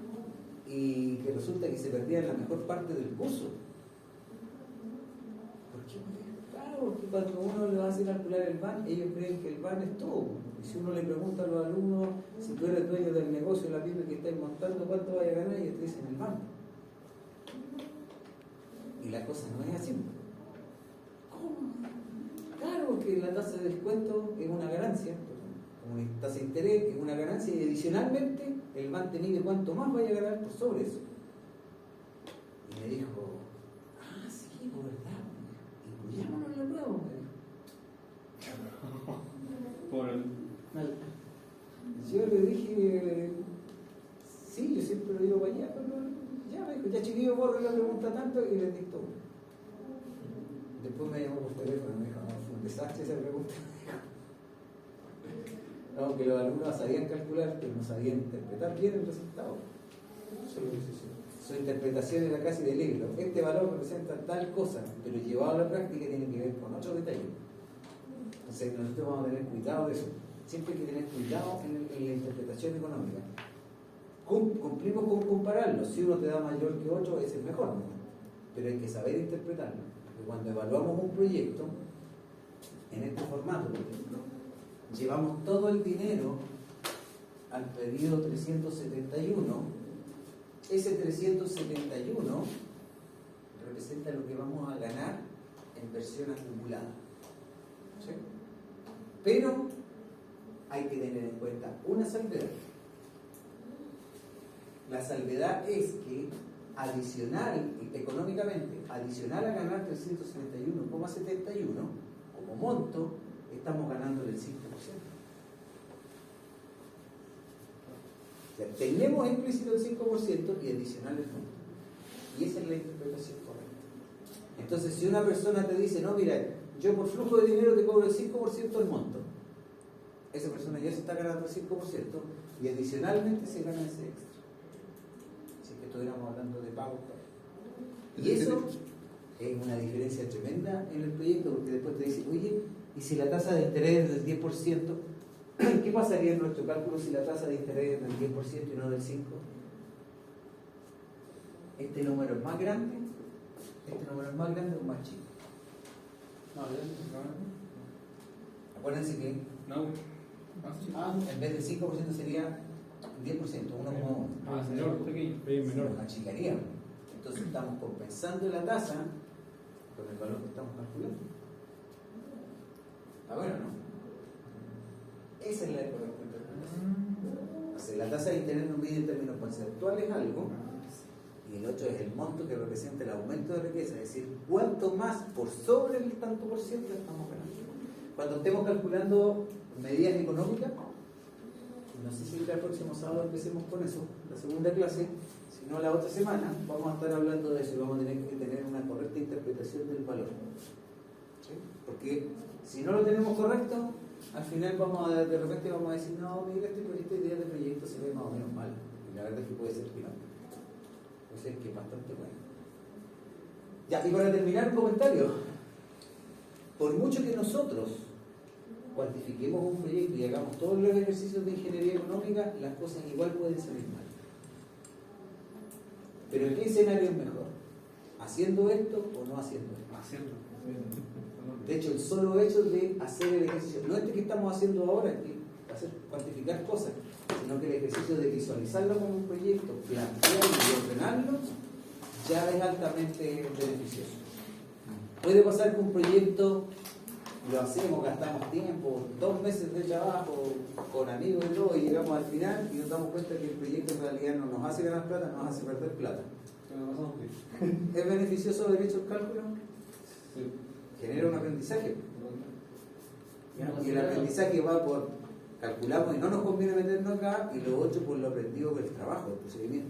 y que resulta que se perdían la mejor parte del curso. ¿Por qué? Claro, porque cuando uno le hace calcular el VAN, ellos creen que el VAN es todo. Y si uno le pregunta a los alumnos, si tú eres dueño del negocio de la pyme que estáis montando, ¿cuánto vaya a ganar? Y ellos te dicen el VAN. Y la cosa no es así. ¿Cómo? Claro, porque la tasa de descuento es una ganancia, como la tasa de interés es una ganancia, y adicionalmente el VAN te mide cuánto más vaya a ganar por sobre eso. Y me dijo, sí, por verdad, incluyámonos en la prueba, me dijo. Por el... Yo le dije, sí, yo siempre lo digo para allá, pero ya me dijo, ya chiquillo, borre la pregunta tanto, y le dictó una. Después me llamó por teléfono y me dijo, no, fue un desastre esa pregunta. Aunque los alumnos sabían calcular, pero no sabían interpretar bien el resultado. Su interpretación era casi de libro. Este valor representa tal cosa, pero llevado a la práctica tiene que ver con otros detalles. Entonces nosotros vamos a tener cuidado de eso. Siempre hay que tener cuidado en la interpretación económica. Cumplimos con compararlo. Si uno te da mayor que otro, ese es mejor, ¿no? Pero hay que saber interpretarlo. Porque cuando evaluamos un proyecto, en este formato, por ejemplo, llevamos todo el dinero al pedido 371. Ese 371 representa lo que vamos a ganar en versión acumulada. ¿Sí? Pero hay que tener en cuenta una salvedad. La salvedad es que económicamente, adicional a ganar 371,71 como monto, estamos ganando el 5%. O sea, tenemos implícito el 5% y adicional el monto. Y esa es la interpretación correcta. Entonces, si una persona te dice, no, mira, yo por flujo de dinero te cobro el 5% del monto, esa persona ya se está ganando el 5% y adicionalmente se gana ese extra. Si es que estuviéramos hablando de pagos. Y eso es una diferencia tremenda en el proyecto, porque después te dicen, oye, ¿y si la tasa de interés es del 10%? ¿Qué pasaría en nuestro cálculo si la tasa de interés es del 10% y no del 5%? ¿Este número es más grande? ¿Este número es más grande o más chico? Acuérdense que en vez del 5% sería 10%, 1,1. Señor, pequeño. Nos achicaríamos. Entonces estamos compensando la tasa con el valor que estamos calculando. ¿Está bueno, no? Esa es la correcta interpretación. O sea, la tasa de interés no mide en términos conceptuales algo, y el otro es el monto que representa el aumento de riqueza, es decir, cuánto más por sobre el tanto por ciento estamos ganando. Cuando estemos calculando medidas económicas, no sé si el próximo sábado empecemos con eso, la segunda clase, si no la otra semana, vamos a estar hablando de eso y vamos a tener que tener una correcta interpretación del valor. ¿Sí? Porque si no lo tenemos correcto, al final de repente vamos a decir, no, mira, esta idea de proyecto se ve más o menos mal. Y la verdad es que puede ser que no. Puede ser que es bastante bueno. Ya, y para terminar, un comentario. Por mucho que nosotros cuantifiquemos un proyecto y hagamos todos los ejercicios de ingeniería económica, las cosas igual pueden salir mal. Pero ¿en qué escenario es mejor? ¿Haciendo esto o no haciendo esto? Haciendo. De hecho, el solo hecho de hacer el ejercicio, no este que estamos haciendo ahora, que cuantificar cosas, sino que el ejercicio de visualizarlo como un proyecto, plantearlo y ordenarlo, ya es altamente beneficioso. Puede pasar que un proyecto lo hacemos, gastamos tiempo, 2 meses de trabajo con amigos y todo, y llegamos al final y nos damos cuenta que el proyecto en realidad no nos hace ganar plata, nos hace perder plata. ¿Es beneficioso haber hecho el cálculo? Sí. Genera un aprendizaje. Y el aprendizaje va por calculamos y no nos conviene meternos acá, y lo otro por lo aprendido por el trabajo, el procedimiento.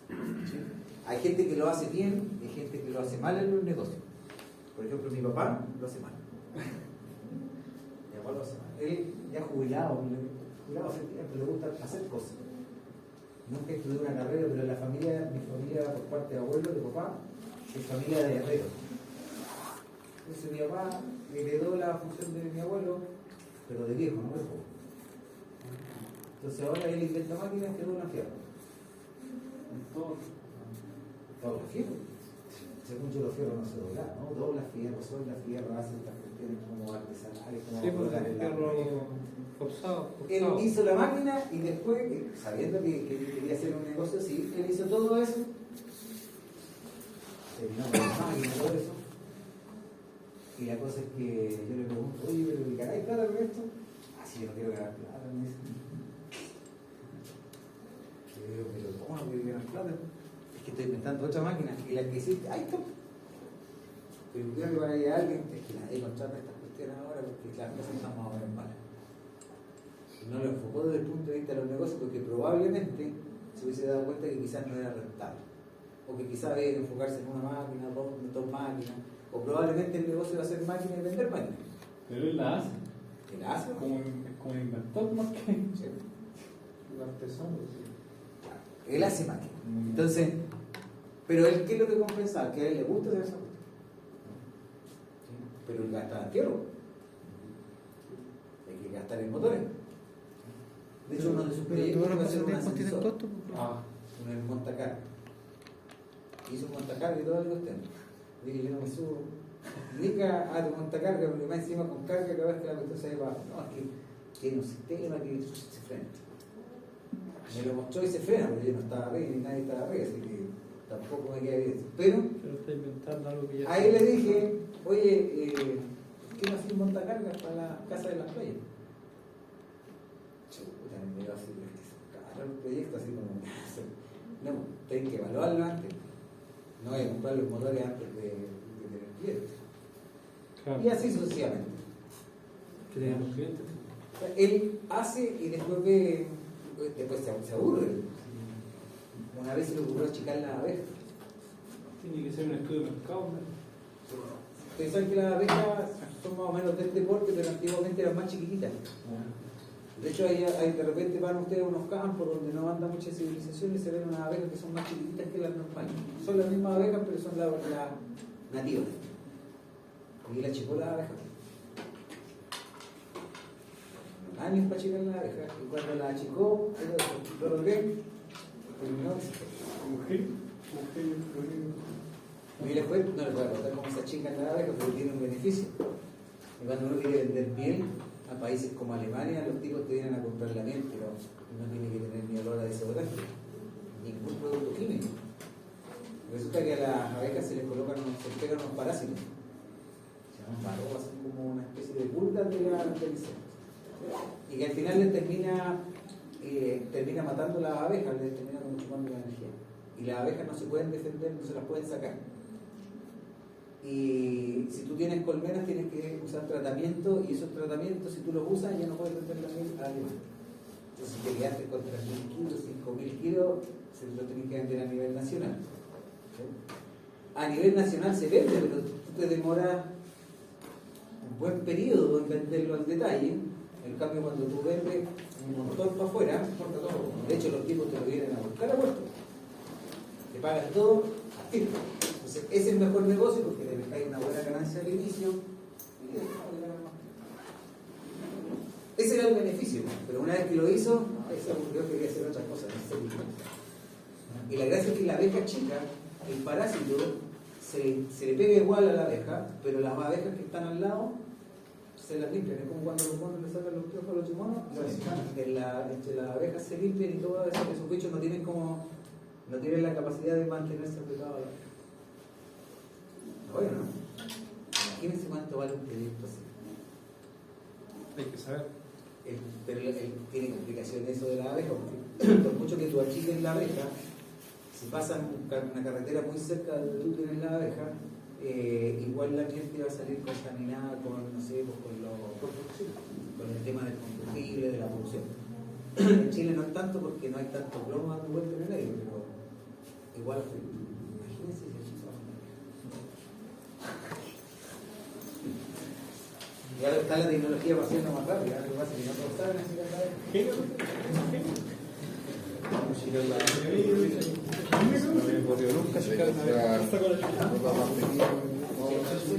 ¿Sí? Hay gente que lo hace bien y hay gente que lo hace mal en los negocios. Por ejemplo, mi papá lo hace mal. Mi papá lo hace mal. Él ya jubilado efectivamente, le gusta hacer cosas. Nunca estudió una carrera, pero mi familia por parte de abuelo, de papá, es familia de herreros. Entonces mi papá heredó la función de mi abuelo, pero de viejo, no de joven. Entonces ahora él inventa máquinas que doblan fierro. Todo fierro. según yo, los fierros no se doblan, ¿no? Dobla fierro, suelda fierro, hace estas cuestiones como artesanales, como Sí, pues colocar el en la fierro máquina. forzado. Él hizo la máquina y después, sabiendo que quería hacer un negocio así, él hizo todo eso, terminó con la máquina y todo eso. Y la cosa es que yo le pregunto, oye, pero ¿le ganáis plata con esto? Ah, sí, yo no quiero ganar plata, me dice. Y yo digo, pero ¿cómo no quiero ganar plata? Es que estoy inventando otra máquina y la que hiciste, ahí está. Pero creo que para ir a alguien, es que nadie contrata estas cuestiones ahora porque las cosas están más o menos malas. No lo enfocó desde el punto de vista de los negocios porque probablemente se hubiese dado cuenta que quizás no era rentable o que quizás había que enfocarse en una máquina, dos máquinas, o probablemente el negocio va a ser máquina y vender máquinas. Pero él la hace. ¿Qué la hace? Como un inventor más que. Sí. Un artesano, sí. Él hace máquinas. Entonces, pero él, ¿qué es lo que compensaba? Que a él le gusta hacer esa cosa. Pero él gasta tierra. Hay que gastar en motores. De hecho, uno de sus Pero proyectos todos los va a ser un pasatiempos tienen ascensor. costo. Pues. En el montacar. Hizo un montacar y todo el cuestión. Dije, yo no me subo ni a tu montacarga, porque va encima con carga cada vez que la cuestión se va. No, es que tiene un sistema que se frena. Me lo mostró y se frena, porque yo no estaba arriba ni nadie estaba arriba, así que tampoco me queda bien. Pero está inventando algo que ya ahí le dije, oye, ¿por qué no haces un montacargas para la casa de las playas? Chuta, me iba a decir, claro, el proyecto así como, no, tienen que evaluarlo antes. No hay que comprar los motores antes de tener clientes. Claro. Y así sucesivamente. Que tengan los clientes. O sea, él hace y después ve, después se aburre. Una vez se le ocurrió achicar las abejas. Tiene que ser un estudio de mercado, ¿no? Ustedes saben que las abejas son más o menos de este porte, pero antiguamente eran más chiquititas. De hecho, hay de repente van ustedes a unos campos donde no anda mucha civilización y se ven unas abejas que son más chiquititas que las normales. Son las mismas abejas, pero son las nativas. Y la achicó las abejas. Años para achicar las abejas. Y cuando la achicó, lo logré. Terminó. Y después no les voy a contar cómo se achican las abejas, porque tiene un beneficio. Y cuando uno quiere vender miel a países como Alemania, los tipos te vienen a comprar la miel, pero no tiene que tener ni olor a desodorante, ningún producto químico. Resulta que a las abejas se les colocan se les pegan unos parásitos, se llaman barrobas, son como una especie de pulgas de la insecto, y que al final les termina matando las abejas, les termina como chupando la energía. Y las abejas no se pueden defender, no se las pueden sacar. Y si tú tienes colmenas tienes que usar tratamiento, y esos tratamientos si tú los usas ya no puedes vender la miel a animal. Entonces si te quedaste con 3.000 kilos, 5.000 kilos, se lo tienes que vender a nivel nacional. ¿Sí? A nivel nacional se vende, pero tú te demoras un buen periodo en venderlo al detalle. En cambio cuando tú vendes un montón para afuera, de hecho los tipos te lo vienen a buscar a puerto, te pagan todo a ti. Entonces, ese es el mejor negocio porque le cae una buena ganancia al inicio y ese era el beneficio, pero una vez que lo hizo, se aburrió que quería hacer otras cosas. Y la gracia es que la abeja chica, el parásito, se le pega igual a la abeja, pero las abejas que están al lado se las limpian. Es como cuando los monos le sacan los piojos a los chimonos, entre las abejas se limpian y todo eso, esos bichos no tienen la capacidad de mantenerse apretados. Bueno, ¿no? Imagínense cuánto vale un proyecto así. Hay que saber. Pero tiene complicaciones eso de la abeja, porque por mucho que tú achiques la abeja, si pasan una carretera muy cerca de donde tú tienes la abeja, igual la miel te va a salir contaminada con, no sé, pues con el tema del combustible, de la producción. En Chile no es tanto porque no hay tanto plomo dando vuelta en el aire, pero igual, imagínense si eso trabaja. Y ahora está la tecnología para hacerlo más rápido, lo que pasa es que no todos saben achicar la abeja. No me ocurrió nunca sacar una vez. Sí.